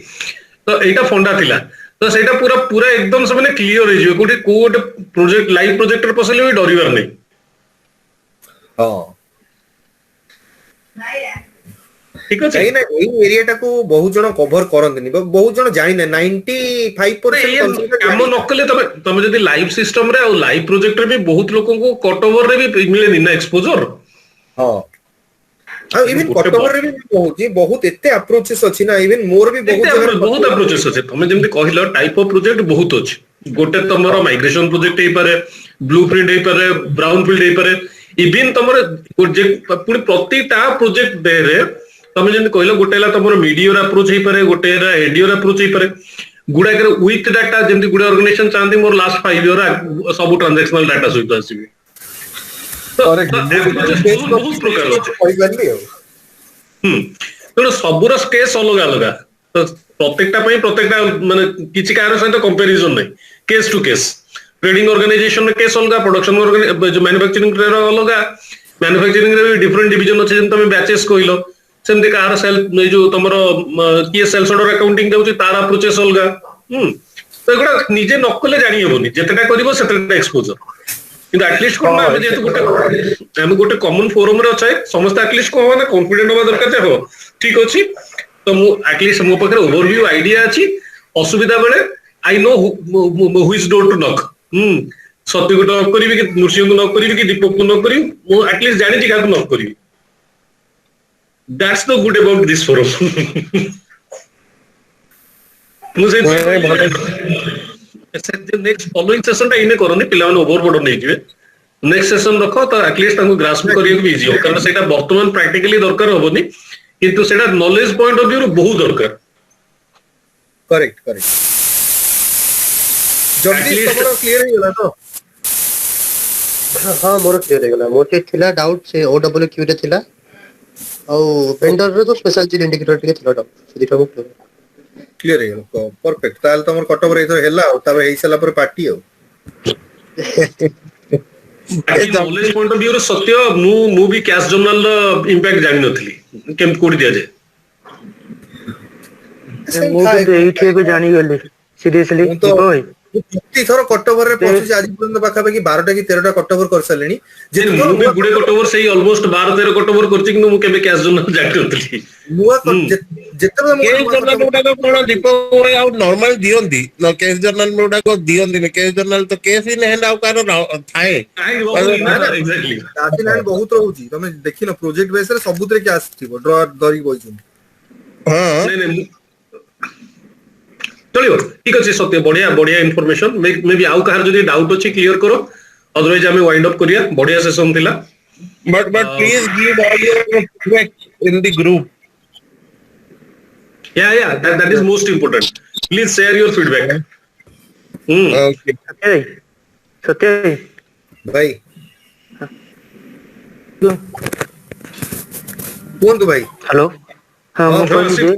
तो एटा फंडा थिला तो सेटा पूरा पूरा एकदम से माने क्लियर हो जियो कोटे कोड प्रोजेक्ट लाइव प्रोजेक्ट रे पसले भी डरिवर नहीं हां ठीक अछि कहीं ना एई एरिया टा को बहुत जण कवर करंतनी बहुत जण जानि ना 95% काम नकले तमे तमे जदी लाइव सिस्टम रे और लाइव प्रोजेक्ट रे भी बहुत लोगों को कट ओवर रे भी मिले ना एक्सपोजर हां आ इवन कट ओवर रे भी बहुत एते अप्रोचेस अछि ना इवन मोर भी बहुत अप्रोचेस अछि तमे जेमति कहिलो टाइप ऑफ प्रोजेक्ट बहुत अछि गोटे तमरो माइग्रेशन प्रोजेक्ट हे पारे ब्लूप्रिंट हे पारे ब्राउनफील्ड हे पारे इवन तमरो प्रोजेक्ट पुनी प्रतिटा प्रोजेक्ट दे रे तमे जेमति कहिलो गोटेला तमरो मीडियर अप्रोच हे पारे गोटेरा एडियर अप्रोच हे पारे गुडा करे विथ डाटा जेमति गुडा ऑर्गेनाइजेशन चाहंदी मोर लास्ट 5 ईयर सब ट्रांजैक्शनल डाटा सहित आसीबी बहुत प्रकार अछि तो सबुर केस अलग अलग तो प्रत्येकटा पई प्रत्येकटा माने किछि कार सहित कंपैरिजन नै case to case trading organisation रे केस अलग प्रोडक्शन जो मैन्युफैक्चरिंग रे अलग मैन्युफैक्चरिंग रे डिफरेंट डिवीजन अछि जेम तमे बैचेस कहिलो सेमति कार सेल जो तमरो की सेल्स ऑर्डर अकाउंटिंग देउची तार अप्रोचेस अलगा तो एगुडा निजे नकले जानि हेबोनी जेतेटा करिवो सेतेटा एक्सपोजर किंतु एटलिस्ट कोन ना जेतु गोटे हम गोटे कॉमन फोरम रे अछे समस्त एटलिस्ट को माने कॉन्फिडेंट होबा दरकार जे हो ठीक अछि तो मु एटलिस्ट मो पकरे ओवरव्यू आईडिया अछि असुविधा बेले I know who is door to knock Satya को नॉक करिवि कि नृसिंह को नॉक करिवि कि दीपक को नॉक करिवि मु एटलिस्ट जानि कि का नॉक करिवि that's the good about this forum मुझे नेक्स्ट फॉलोइंग सेशन टा इने करनी पिला माने ओवरबोर्ड नै जिवे नेक्स्ट सेशन रखो तो एटलिस्ट ताको ग्रास्प करियो भी इजी हो कारण सेटा वर्तमान प्रैक्टिकली दरकार होबनी किंतु सेटा नॉलेज पॉइंट ऑफ व्यू बहुत दरकार करेक्ट करेक्ट जल्दी तमरो क्लियर हो गेला तो हाँ मोर क्लियर हो गेला मोटे थिला डाउट से ओडब्ल्यूक्यू रे थिला औ वेंडर रे तो स्पेशल चीज इंडिकेटर टिके थिला डाउट से दिखा मु क्लियर हो गेला परफेक्ट ताल तमर कटवर एथर हेला तबे हेइ सला पर पार्टी हो नॉलेज पॉइंट ऑफ व्यू रो सत्य मु भी कैश जर्नल इंपैक्ट जानि नथली केम कोड दिया जे ମୁଁ କିନ୍ତୁ ଏଇଠି ଜାଣିଗଲି ସିରିୟସଲି ଭାଇ ପ୍ରତି ଥର କଟଓଭର ରେ ପହଞ୍ଚୁଛି ଆଜି ପର୍ଯ୍ୟନ୍ତ ପାଖାପାଖି 12ଟା କି 13ଟା କଟଓଭର କରିସାରିଲେଣି ଯେ ମୁଁ ବି ଗୁଡେ କଟଓଭର ସେଇ ଅଲମୋଷ୍ଟ 12-13 କଟଓଭର କରିଛି କିନ୍ତୁ ମୁଁ କେବେ କ୍ୟାଶ ଜର୍ନାଲ ଜାଣିନଥିଲି ନୂଆ ଯେତେବେଳେ କେସ୍ ଜର୍ନାଲ ଗୁଡାକ କଣ ଦୀପକ ଭାଇ ଆଉ ନର୍ମାଲ ଦିଅନ୍ତି କେସ୍ ଜର୍ନାଲ ଗୁଡାକ ଦିଅନ୍ତିନି କେସ୍ ଜର୍ନାଲ ତ କେସ୍ ଇନ୍ ହ୍ୟାଣ୍ଡ ଆଉ କାହାର ଥାଏ ଏକ୍ସାକ୍ଟଲି ଆଜି ନାଇଁ ବହୁତ ରହୁଛି ତମେ ଦେଖିନ ପ୍ରୋଜେକ୍ଟ ବେସ୍ ରେ ସବୁଥିରେ କ୍ୟାଶ ଥିବ ଡ୍ର ଧରିକି ବଇଛନ୍ତି ହଁ नहीं चलियो ठीक अच्छे सत्य बढ़िया बढ़िया इनफॉरमेशन मे बी आउ कहार जदी डाउट अछि क्लियर करो अदरवाइज हमें वाइंड अप करिया बढ़िया सेशन थिला but please give all your feedback in the group yeah that is most important please share your feedback okay ସତ୍ୟ ଭାଇ କୁହନ୍ତୁ ଭାଇ ହ୍ୟାଲୋ हाँ ମୁଁ କହିଲି ଯେ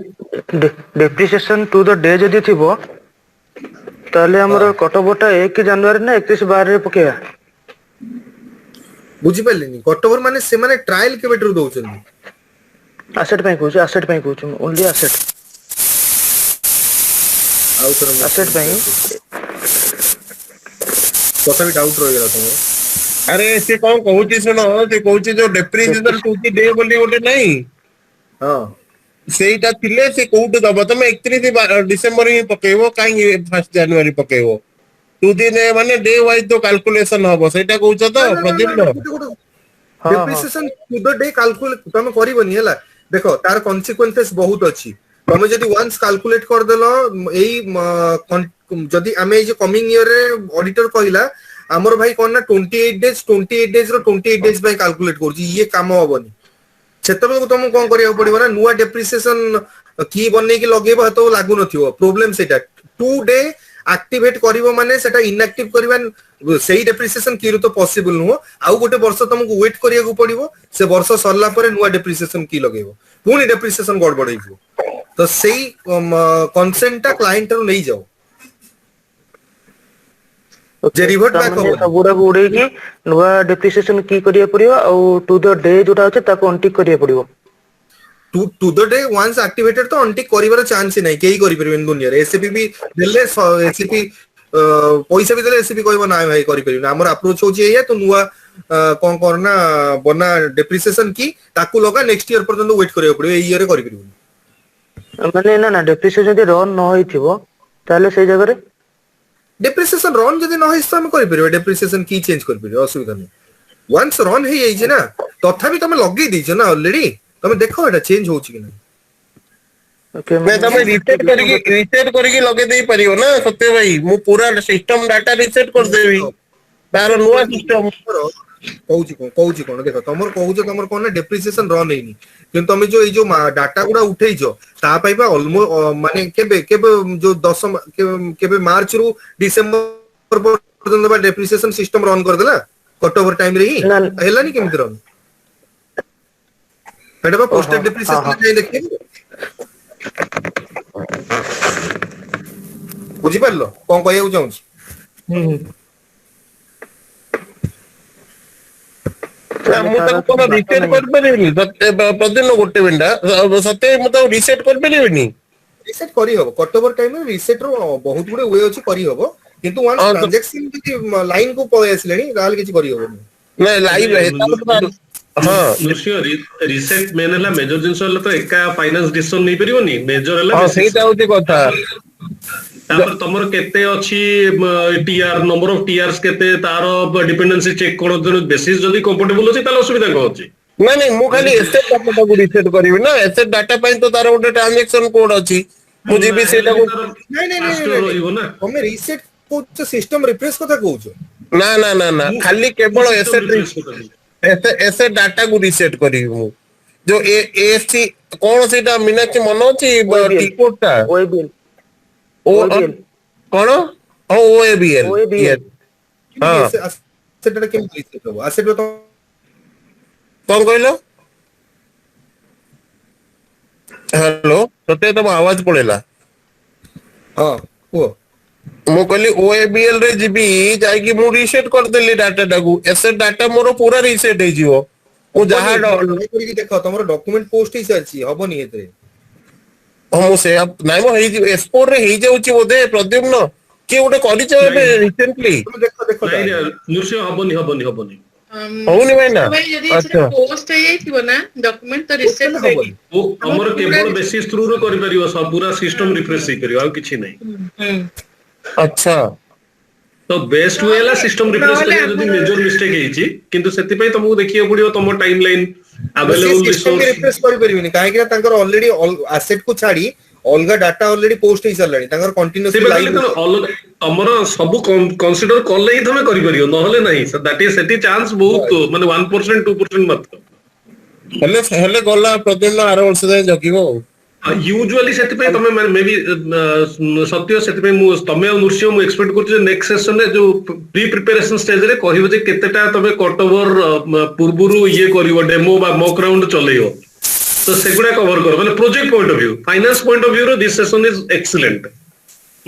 ଡେପ୍ରିସିଏସନ ଟୁ ଦ ଡେ ଯଦି ଥିବ ତାହେଲେ ଆମର କଟଓଭରଟା 1 ଜାନୁଆରୀ ନା 31/12 ରେ ପକେଇବା ବୁଝିପାରିଲିନି କଟଓଭର ମାନେ ସେମାନେ ଟ୍ରାଏଲ କେବେଠୁ ଦଉଛନ୍ତି ଆସେଟ୍ ପାଇଁ କହୁଛୁ ଓନ୍ଲି ଆସେଟ୍ ଆଉ ଥରେ ଆସେଟ୍ ପାଇଁ ତଥାପି ଡାଉଟ ରହିଗଲା ତମର अरे से कौन कहूची सुनो से कहूची जो डेप्रिसिएशन टू दी डे बोली गोटे नहीं हां सेटा थिले से कोउट दबो तमे 31 डिसेंबर ही पकेबो काई 1 जनवरी पकेबो टू दिन माने डे वाइज तो कैलकुलेशन हबो सेटा कहूछ तो प्रदीप नो depreciation to the day calculate तमे करबनी हला देखो तार कॉन्सिक्वेंसेस बहुत अछि तमे जदी वंस कैलकुलेट कर देलो एई जदी हमें जे कमिंग ईयर रे ऑडिटर कहिला हमर भाई कोन ना 28 डेज रो 28 डेज by कैलकुलेट करजी ये काम होबनी सेतबे को तुम कोन करिया पड़िबो ना नुवा डेप्रिसिएशन की बनै की लगेबो तो लागु नथियो प्रॉब्लम सेटा 2 डे एक्टिवेट करिवो माने सेटा इनएक्टिव करबा सेही डेप्रिसिएशन की तो पॉसिबल नो आउ गोटे वर्ष तुमको वेट करिया को पड़िबो से वर्ष सरला परे नुवा डेप्रिसिएशन की लगेबो पुनी डेप्रिसिएशन गड़बड़ हिजो तो सेही कंसेंट ता क्लाइंट रो नै जाओ जे revert back ତାମାନେ ହବନି। ସବୁଗୁଡାକୁ ଉଡେଇକି ନୂଆ ଡେପ୍ରିସିଏସନ କି କରିବାକୁ ପଡିବ ଆଉ ଟୁ ଦ ଡେ ଯୋଉଟା ଅଛି ତାକୁ ଅନଟିକ୍ କରିବାକୁ ପଡିବ। To the day once activated ତ ଅନଟିକ୍ କରିବାର ଚାନ୍ସ ହିଁ ନାହିଁ, କେହି କରିପାରିବେନି ଦୁନିଆରେ। ଏସିପି ବି ଦେଲେ ଏସିପି ପଇସା ବି ଦେଲେ ଏସିପି କହିବ ନା ଭାଇ କରିପାରିବିନି। ଆମର ଆପ୍ରୋଚ ହଉଛି ଏଇଆ, ତୁ ନୂଆ କଣ କର ନା ବନା ଡେପ୍ରିସିଏସନ କି ତାକୁ ଲଗା, ନେକ୍ସଟ ଇୟର ପର୍ଯ୍ୟନ୍ତ ୱେଟ୍ କରିବାକୁ ପଡିବ, ଏଇ ଇୟରରେ କରିପାରିବୁନି। ମାନେ ନା ଡେପ୍ରିସିଏସନ ଯଦି ରନ୍ ନ ହେଇଥିବ ତାହେଲେ ସେଇ ଜାଗାରେ ଡେପ୍ରିସିଏସନ ରନ୍ ଯଦି ନ ହେଇଛି ତ ଆମେ କରିପାରିବା, ଡେପ୍ରିସିଏସନ କି ଚେଞ୍ଜ କରିପାରିବା, ଅସୁବିଧା ନାହିଁ। ୱାନ୍ସ ରନ୍ ହେଇଯାଇଛି ନା, ତଥାପି ତମେ ଲଗେଇ ଦେଇଛ ନା ଅଲରେଡି, ତମେ ଦେଖ ଏଟା ଚେଞ୍ଜ ହଉଛି କି ନାହିଁ। Okay, ନାଇଁ ତମେ ରିସେଟ କରିକି ଲଗେଇ ଦେଇ ପାରିବ ନା ସତ୍ୟ ଭାଇ। ମୁଁ ପୁରା ସିଷ୍ଟମ ଡାଟା ରିସେଟ କରିଦେବି, ତାର ନୂଆ ସିଷ୍ଟମ। କହୁଛି କଣ ଦେଖ, ତମର କହୁଛ ତମର କଣ ନା ଡେପ୍ରିସିଏସନ ରନ୍ ହେଇନି, କିନ୍ତୁ ତମେ ଯୋଉ ଏଇ ଯୋଉ ଡାଟା ଗୁଡା ଉଠେଇଛ ତା ପାଇଁ ବା ମାନେ କେବେ କେବେ ଯୋଉ କେବେ ମାର୍ଚ୍ଚ ରୁ ଡିସେମ୍ବର ପର୍ଯ୍ୟନ୍ତ ବା ଡେପ୍ରିସିଏସନ ସିଷ୍ଟମ ରନ୍ କରିଦେଲା କଟଓଭର ଟାଇମ ରେ ହିଁ, ନା ହେଲାନି କେମିତି ରନ୍? ସେଟା ବା ଓହୋ ପୋଷ୍ଟେଡ ହଁ ଡେପ୍ରିସିଏସନ ହଁ ଯାଇ ଦେଖିବୁ। ବୁଝିପାରିଲ କଣ କହିବାକୁ ଚାହୁଁଛି? ନା ତାହେଲେ ମୁଁ ତାର ତାକୁ କଣ କିଛି ବାଟ ରିସେଟ ନାହିଁ। କରିପାରିବିନି? ପ୍ରତିଦିନ ଗୋଟେ ମିନିଟ ସତ୍ୟ ମୁଁ ତାକୁ ରିସେଟ କରିପାରିବିନି? ରିସେଟ କରିହବ, କଟଓଭର ଟାଇମରେ ରିସେଟ ର ବହୁତ ଗୁଡେ ୱେ ଅଛି, କରିହବ। କିନ୍ତୁ ୱାନ୍ସ ହଁ ଟ୍ରାଞ୍ଜାକ୍ସନ ଯଦି ଲାଇନ କୁ ପଳେଇ ଆସିଲେଣି ତାହେଲେ କିଛି କରିହବନି। ନାଇଁ ଲାଇଭ ହଁ ରିସେଟ ମେନ୍ ହେଲା ମେଜର ଜିନିଷ ହେଲା ତ ଏକା ଫାଇନାନ୍ସ ଡିସିସନ ନେଇପାରିବନି, ମେଜର ହେଲା ହଁ ବେସିକ୍ସ। ସେଇଟା ହଉଛି କଥା। ତାପରେ ତମର କେତେ ଅଛି ଟିଆର, ନମ୍ବର ଅଫ ଟିଆର୍ସ କେତେ, ତାର ଡିପେଣ୍ଡେନ୍ସି ଚେକ୍ କଣ, ବେସିସ୍ ଯଦି କମ୍ଫର୍ଟେବଲ ଅଛି ତାହେଲେ ଅସୁବିଧା କଣ ଅଛି? ନାଇଁ ନାଇଁ ମୁଁ ଖାଲି ଯଦି ଏସେଟ ଡାଟାଟାକୁ ରିସେଟ କରିବି ନା, ଏସେଟ ଡାଟା ପାଇଁ ତ ତାର ଗୋଟେ ଟ୍ରାନଜାକ୍ସନ କୋଡ ଅଛି, ମୁଁ ନା ଯିବି ହେଲେ ବି ସେଇଟାକୁ। ତାର ନାଇଁ ନାଇଁ ନାଇଁ ମାଷ୍ଟର ନାଇଁ ନାଇଁ, ରହିବ ନା। ତମେ ରିସେଟ କହୁଛ, ସିଷ୍ଟମ ରିଫ୍ରେଶ କଥା କହୁଛ? ନା ନା ନା ନା, ମୁଁ ଖାଲି ମୁଁ କେବଳ ସିଷ୍ଟମ ଏସେଟ ରିପ୍ଲେସ କରିଦେବି। ଏସେଟ ଡାଟାକୁ ରିସେଟ କରିବି ମୁଁ। ଯୋଉ ଏଏସସି କଣ ସେଇଟା ମୀନାକ୍ଷୀ ମନେ ଅଛି OABL ଟିକୋଡ ଟା? OABL ଓ OABL କଣ? ହଁ ଓଏବିଏଲ, OABL କେମିତି ସେଟା କେମିତି ରିସେଟ ହବ? ଆସେଟ କଣ କହିଲ? ହ୍ୟାଲୋ ସତ୍ୟ, ତମ ଆୱାଜ ପଳେଇଲା। ହଁ କୁହ। ମୁଁ କହିଲି ଓଏବିଏଲ ରେ ଯିବି, ଯାଇକି ମୁଁ ରିସେଟ କରିଦେଲି ଡାଟାଟାକୁ, ଏସେଟ ଡାଟା ମୋର ପୁରା ରିସେଟ ହେଇଯିବ। ମୁଁ ଯାହା ହବନି, ଟ୍ରାଏ କରିକି ଦେଖ, ତମର ଡକ୍ୟୁମେଣ୍ଟ ପୋଷ୍ଟ ହେଇସାରିଛି, ହବନି ଏଥିରେ। ହଁ ମୁଁ ସେଇଆ, ନାଇଁ ମ ହେଇଯିବ, ଏକ୍ସପୋର୍ଟ ରେ ହେଇଯାଉଛି ବୋଧେ ପ୍ରଦ୍ୟୁମ୍ନ। କିଏ ଗୋଟେ କରିଛ ଏବେ ନାଇଁ ରିସେଣ୍ଟଲି? ତମେ ଦେଖ ଦେଖ ନାଇଁ ତାହେଲେ। ନୃଶ୍ୟ ହବନି। ହଉନି ଭାଇନା? ଭାଇ ଯଦି ସେଟା ଆଚ୍ଛା ପୋଷ୍ଟ ହେଇଯାଇଥିବ ନା ଡକ୍ୟୁମେଣ୍ଟ, ତ ପୋଷ୍ଟ ହେଲେ ରିସେପ୍ଟ ରେଡି। ହବନି। ତମର କେବଳ ବେସିସ୍ ଥ୍ରୁ ରୁ କରିପାରିବ, ପୁରା ସିଷ୍ଟମ ରିଫ୍ରେଶ ହେଇପାରିବ, ଆଉ କିଛି ନାହିଁ। ଆଚ୍ଛା। ତ ବେଷ୍ଟ ୱେ ହେଲା ସିଷ୍ଟମ ରିପ୍ଲେସ ନହେଲେ କରିବା ଯଦି ଆମର ମେଜର ମିଷ୍ଟେକ୍ ହେଇଛି, କିନ୍ତୁ ସେଥିପାଇଁ ତମକୁ ଦେଖିବାକୁ ପଡିବ ତମ ଟାଇମ ଲାଇନ, ସିଏ ଆଭେଲେବୁଲ ସିଷ୍ଟମ ବି ରିସୋର୍ସ। ରିଫ୍ରେଶ କରିପାରିବେନି, କାହିଁକି ନା ତାଙ୍କର ଅଲରେଡି ଆସେଟ କୁ ଛାଡି ଅଲଗା ଡାଟା ଅଲରେଡି ପୋଷ୍ଟ ହେଇସାରିଲାଣି, ତାଙ୍କର କଣ୍ଟିନ୍ୟୁସଲି ସେବେ ଖାଲି ଲାଇଭ। କଣ ଅଲଗା ତମର ସବୁ କନସିଡର କଲେ ହିଁ ତମେ କରିପାରିବ, ନହେଲେ ନାହିଁ। ସେଠି ଚାନ୍ସ ବହୁତ ମାନେ 1% 2% ମାତ୍ର। ହେଲେ ଗଲା ପ୍ରତିଦିନ ଆର ବର୍ଷ ଯାଏ ଜଗିବ ଆଉ। ୟୁଜୁଆଲି ସେଥିପାଇଁ ତମେ ମେ ବି ସତ୍ୟ, ସେଥିପାଇଁ ତମେ ଆଉ ନୃଶ୍ୟ ମୁଁ ଏକ୍ସପେକ୍ଟ କରୁଛି ଯେ ନେକ୍ସଟ ସେସନରେ ଯୋଉ ପ୍ରି ପ୍ରିପାରେସନ ଷ୍ଟେଜରେ କହିବ ଯେ କେତେଟା ତମେ କଟଓଭର ପୂର୍ବରୁ ଇଏ କରିବ, ଡେମୋ ବା ମକ୍ ରାଉଣ୍ଡ ଚଲେଇବ। ତ ସେଗୁଡା କଭର କର, ମାନେ project point of view, finance point of view ରୁ ଦିସ୍ ସେସନ ଇଜ ଏକ୍ସିଲେଣ୍ଟ।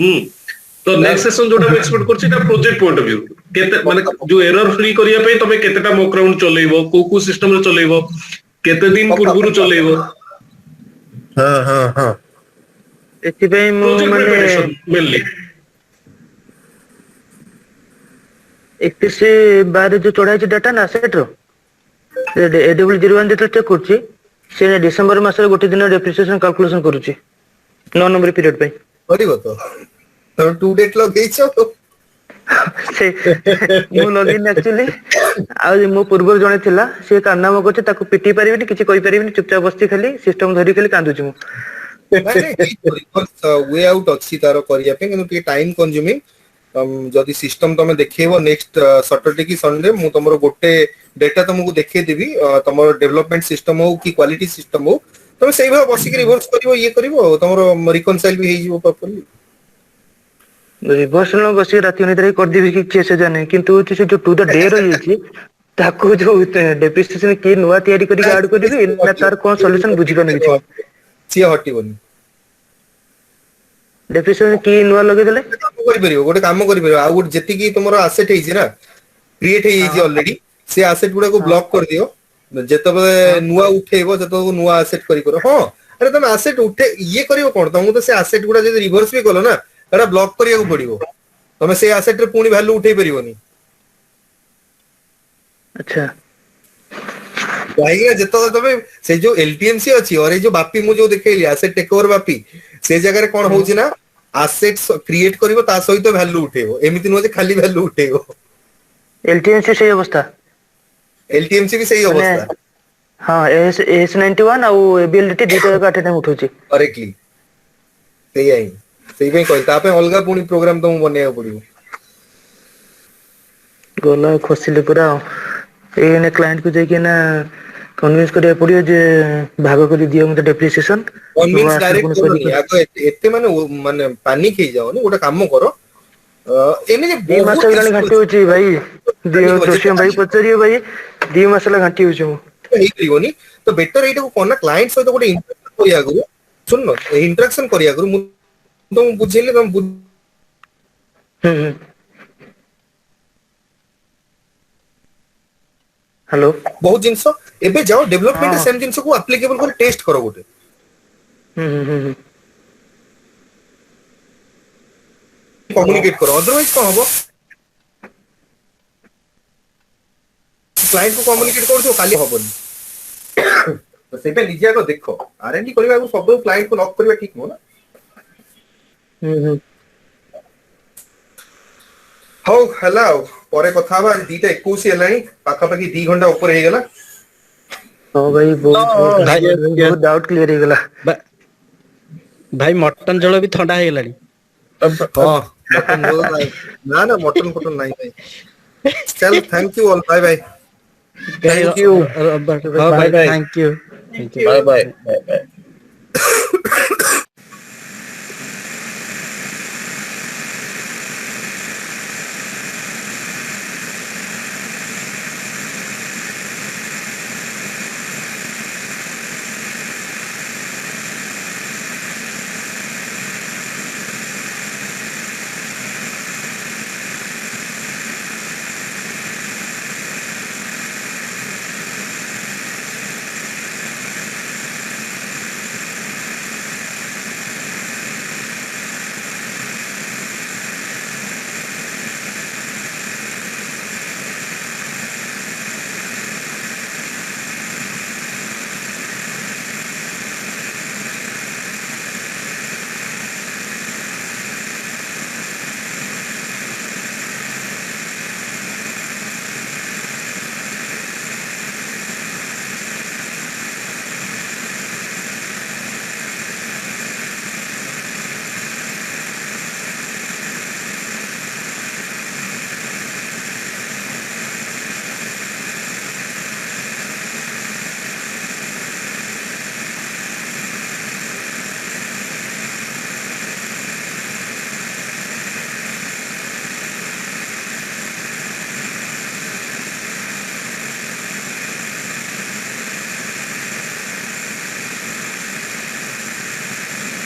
ତ ନେକ୍ସଟ ସେସନ ଯୋଉଟା ମୁଁ ଏକ୍ସପେକ୍ଟ କରୁଛି, ଏଟା ପ୍ରୋଜେକ୍ଟ ପଏଣ୍ଟ ଅଫ ଭ୍ୟୁ। କେତେ ମାନେ ଯୋଉ ଏରର ଫ୍ରି କରିବା ପାଇଁ ତମେ କେତେଟା ମକ୍ ରାଉଣ୍ଡ ଚଲେଇବ, କୋଉ ସିଷ୍ଟମରେ ଚଲେଇବ, କେତେ ଦିନ ପୂର୍ବରୁ ଚଲେଇବ। ହଁ। ଏଥିପାଇଁ ମୁଁ ପ୍ରୋଜେକ୍ଟ ମାନେ ପ୍ରିପାରେସନ ମେନଲି। 31/12 ଯୋଉ ଚଢା ହେଇଛି ଡାଟା ନା ସେଟ ର, AW01 ଯେତେବେଳେ ଚେକ୍ କରୁଛି, ସେ ଡିସେମ୍ବର ମାସରେ ଗୋଟେ ଦିନ ଡେପ୍ରିସିଏସନ କାଲକୁଲେସନ କରୁଛି 9 ନମ୍ବର ପିରିୟଡ ପାଇଁ। କରିବ ତ, ତମେ ଟୁ ଡେଟ୍ ଲଗେଇଛ। ସେ ମୁଁ ଲଗେଇନି ଆକ୍ଚୁଆଲି, ଆଉ ମୋ ପୂର୍ବରୁ ଜଣେ ଥିଲା, ସିଏ କାରନାମା କରୁଛି, ତାକୁ ପିଟି ପାରିବିନି, କିଛି କହିପାରିବିନି, ଚୁପଚାପ ବସିଛି, ଖାଲି ସିଷ୍ଟମ ଧରି ଖାଲି କାନ୍ଦୁଛି ମୁଁ। ନାଇଁ ନାଇଁ ୱେ ଆଉଟ୍ ଅଛି ତାର କରିବା ପାଇଁ, କିନ୍ତୁ ଟିକେ ଟାଇମ କନଜ୍ୟୁମିଂ। ଯଦି ସିଷ୍ଟମ ତମେ ଦେଖେଇବ ନେକ୍ସଟ ସଟରଡେ କି ସଣ୍ଡେ, ମୁଁ ତମର ଗୋଟେ ଡେଟା ତମକୁ ଦେଖେଇଦେବି, ତମର ଡେଭଲପମେଣ୍ଟ ସିଷ୍ଟମ ହଉ କି କ୍ୱାଲିଟି ସିଷ୍ଟମ ହଉ, ତମେ ସେଇଭଳିଆ ବସିକି ରିଭର୍ସ କରିବ, ଇଏ କରିବ, ଆଉ ତମର ରିକନସାଇଲ ବି ହେଇଯିବ ପ୍ରପରଲି। ରିଭର୍ସ ବସିକି ରାତି ଅନିଦ୍ରା ହେଇକି କରିଦେବି, କିଛି ଅସୁବିଧା ନାହିଁ, କିନ୍ତୁ ସେ ଯୋଉ ଟୁ ଦ ଡେ ରହିଯାଇଛି, ତାକୁ ଯୋଉ ଡେପ୍ରିସିଏସନ କିଏ ନୂଆ ତିଆରି କରିକି ଆଡ କରିବି ନା ତାର କଣ ସଲ୍ୟୁସନ ବୁଝିପାରୁନି କିଛି। ସିଏ ହଟିବନି। ଡେପ୍ରିସିଏସନ କି ନୂଆ ଲଗେଇଦେଲେ ଗୋଟେ କାମ କରିପାରିବ ଆଉ ଗୋଟେ ଯେତିକି ତମର ଆସେଟ ହେଇଛି ନା କ୍ରିଏଟ ହେଇଯାଇଛି ଅଲରେଡି ସେ ଆସେଟ ଗୁଡାକୁ ବ୍ଲକ୍ କରିଦିଅ ଯେତେବେଳେ ନୂଆ ଉଠେଇବ ଯେତେବେଳେ ନୂଆ ଆସେଟ କରିକର ହଁ ଆରେ ତମେ ଆସେଟ ଉଠେ ଇଏ କରିବ କଣ ତମକୁ ତ ସେ ଆସେଟ ଗୁଡା ଯଦି ରିଭର୍ସ ବି କଲ ନା ସେଟା ବ୍ଲକ୍ କରିବାକୁ ପଡିବ ତମେ ସେ ଆସେଟ ରେ ପୁଣି ଭ୍ୟାଲୁ ଉଠେଇ ପାରିବନି ଆଚ୍ଛା କାହିଁକି ନା ଯେତେବେଳେ ତମେ ସେ ଯୋଉ ଏଲଟିଏମସି ଅଛି ଅର ଏଇ ଯୋଉ ବାପି ମୁଁ ଯୋଉ ଦେଖେଇଲି ଆସେଟ ଟେକ୍ ଓଭର ବାପି ସେ ଜାଗାରେ କଣ ହଉଛି ନା ଆସେଟ କ୍ରିଏଟ କରିବ ତା ସହିତ ଭ୍ୟାଲୁ ଉଠେଇବ ଏମିତି ନୁହଁ ଯେ ଖାଲି ଭ୍ୟାଲୁ ଉଠେଇବ ଏଲଟିଏମସି ସେଇ ଅବସ୍ଥା ଏଲଟିଏମସି ବି ସେଇ ମାନେ ଅବସ୍ଥା ହଁ AS91 ଆଉ ABLDT ଦିଟା ଯାକ ଆଟ ଟାଇମ ଉଠୁଛି କରେକ୍ଟଲି ସେଇଆ ହିଁ ସେଇପାଇଁ କହିଲି ତା ପାଇଁ ଅଲଗା ପୁଣି ପ୍ରୋଗ୍ରାମ ତମକୁ ବନେଇବାକୁ ପଡିବ ଗଲା ଖସିଲେ ପୁରା ଆଉ ଏଇନେ କ୍ଲାଏଣ୍ଟ କୁ ଯାଇକି ନା କନଭିନ୍ସ କରିବାକୁ ପଡିବ ଯେ ଭାଗ କରି ଦିଅ ମତେ ଡେପ୍ରିସିଏସନ କନଭିନ୍ସ ଡାଇରେକ୍ଟ କରନି ଆଗ ଏତେ ମାନେ ପାନିକ ହେଇଯାଅନି ଗୋଟେ କାମ କର ଏମିତି 2 ମାସ ବହୁତ ହେଇଗଲାଣି ଘାଣ୍ଟି ହଉଛି ଭାଇ ଜୋସିମ ଭାଇ ପଚାରିବେ ଭାଇ 2 ମାସ ହେଲା ଘାଣ୍ଟି ହଉଛି ମୁଁ ହେଇପାରିବନି ତ ବେଟର ଏଇଟାକୁ କଣ ନା କ୍ଲାଏଣ୍ଟ ସହିତ ଗୋଟେ ଇଣ୍ଟରାକ୍ସନ କରିବା ଆଗରୁ ଶୁଣ ଇଣ୍ଟରାକ୍ସନ କରିବା ଆଗରୁ ମୁଁ ତମକୁ ବୁଝେଇଲି ତମେ ହ୍ୟାଲୋ ବହୁତ ଜିନିଷ ଏବେ ଯାଅ ଡେଭଲପମେଣ୍ଟ ସେମ ଜିନିଷକୁ ଆପ୍ଲିକେବଲ କରି ଟେଷ୍ଟ କର ଗୋଟେ କମ୍ୟୁନିକେଟ କର ଅଦରୱାଇଜ କଣ ହବ କ୍ଲାଏଣ୍ଟ କୁ କମ୍ୟୁନିକେଟ କରୁଥିବ କାଲି ହବନି ତ ସେଇଟା ନିଜେ ଆଗ ଦେଖ ଆରଏନଡି କରିବାକୁ ସବୁ କ୍ଲାଏଣ୍ଟ କୁ ଲକ୍ କରିବା ଠିକ ନୁହଁ ନା ହଉ ହେଲା ଆଉ ପରେ କଥା ହବା 2:21 ହେଲାଣି ପାଖାପାଖି 2 ଘଣ୍ଟା ଉପରେ ହେଇଗଲା ହଁ ଭାଇ ବହୁତ ଭାଇ ଡାଉଟ କ୍ଲିୟର ହେଇଗଲା ଭାଇ ମଟନ ଝୋଳ ବି ଥଣ୍ଡା ହେଇଗଲାଣି ହଁ ମଟନ ଝୋଳ ନା ନା ମଟନ ଫଟନ ନାହିଁ ଭାଇ ଚାଲ thank you all bye bye ହଁ ଭାଇ thank you bye bye bye bye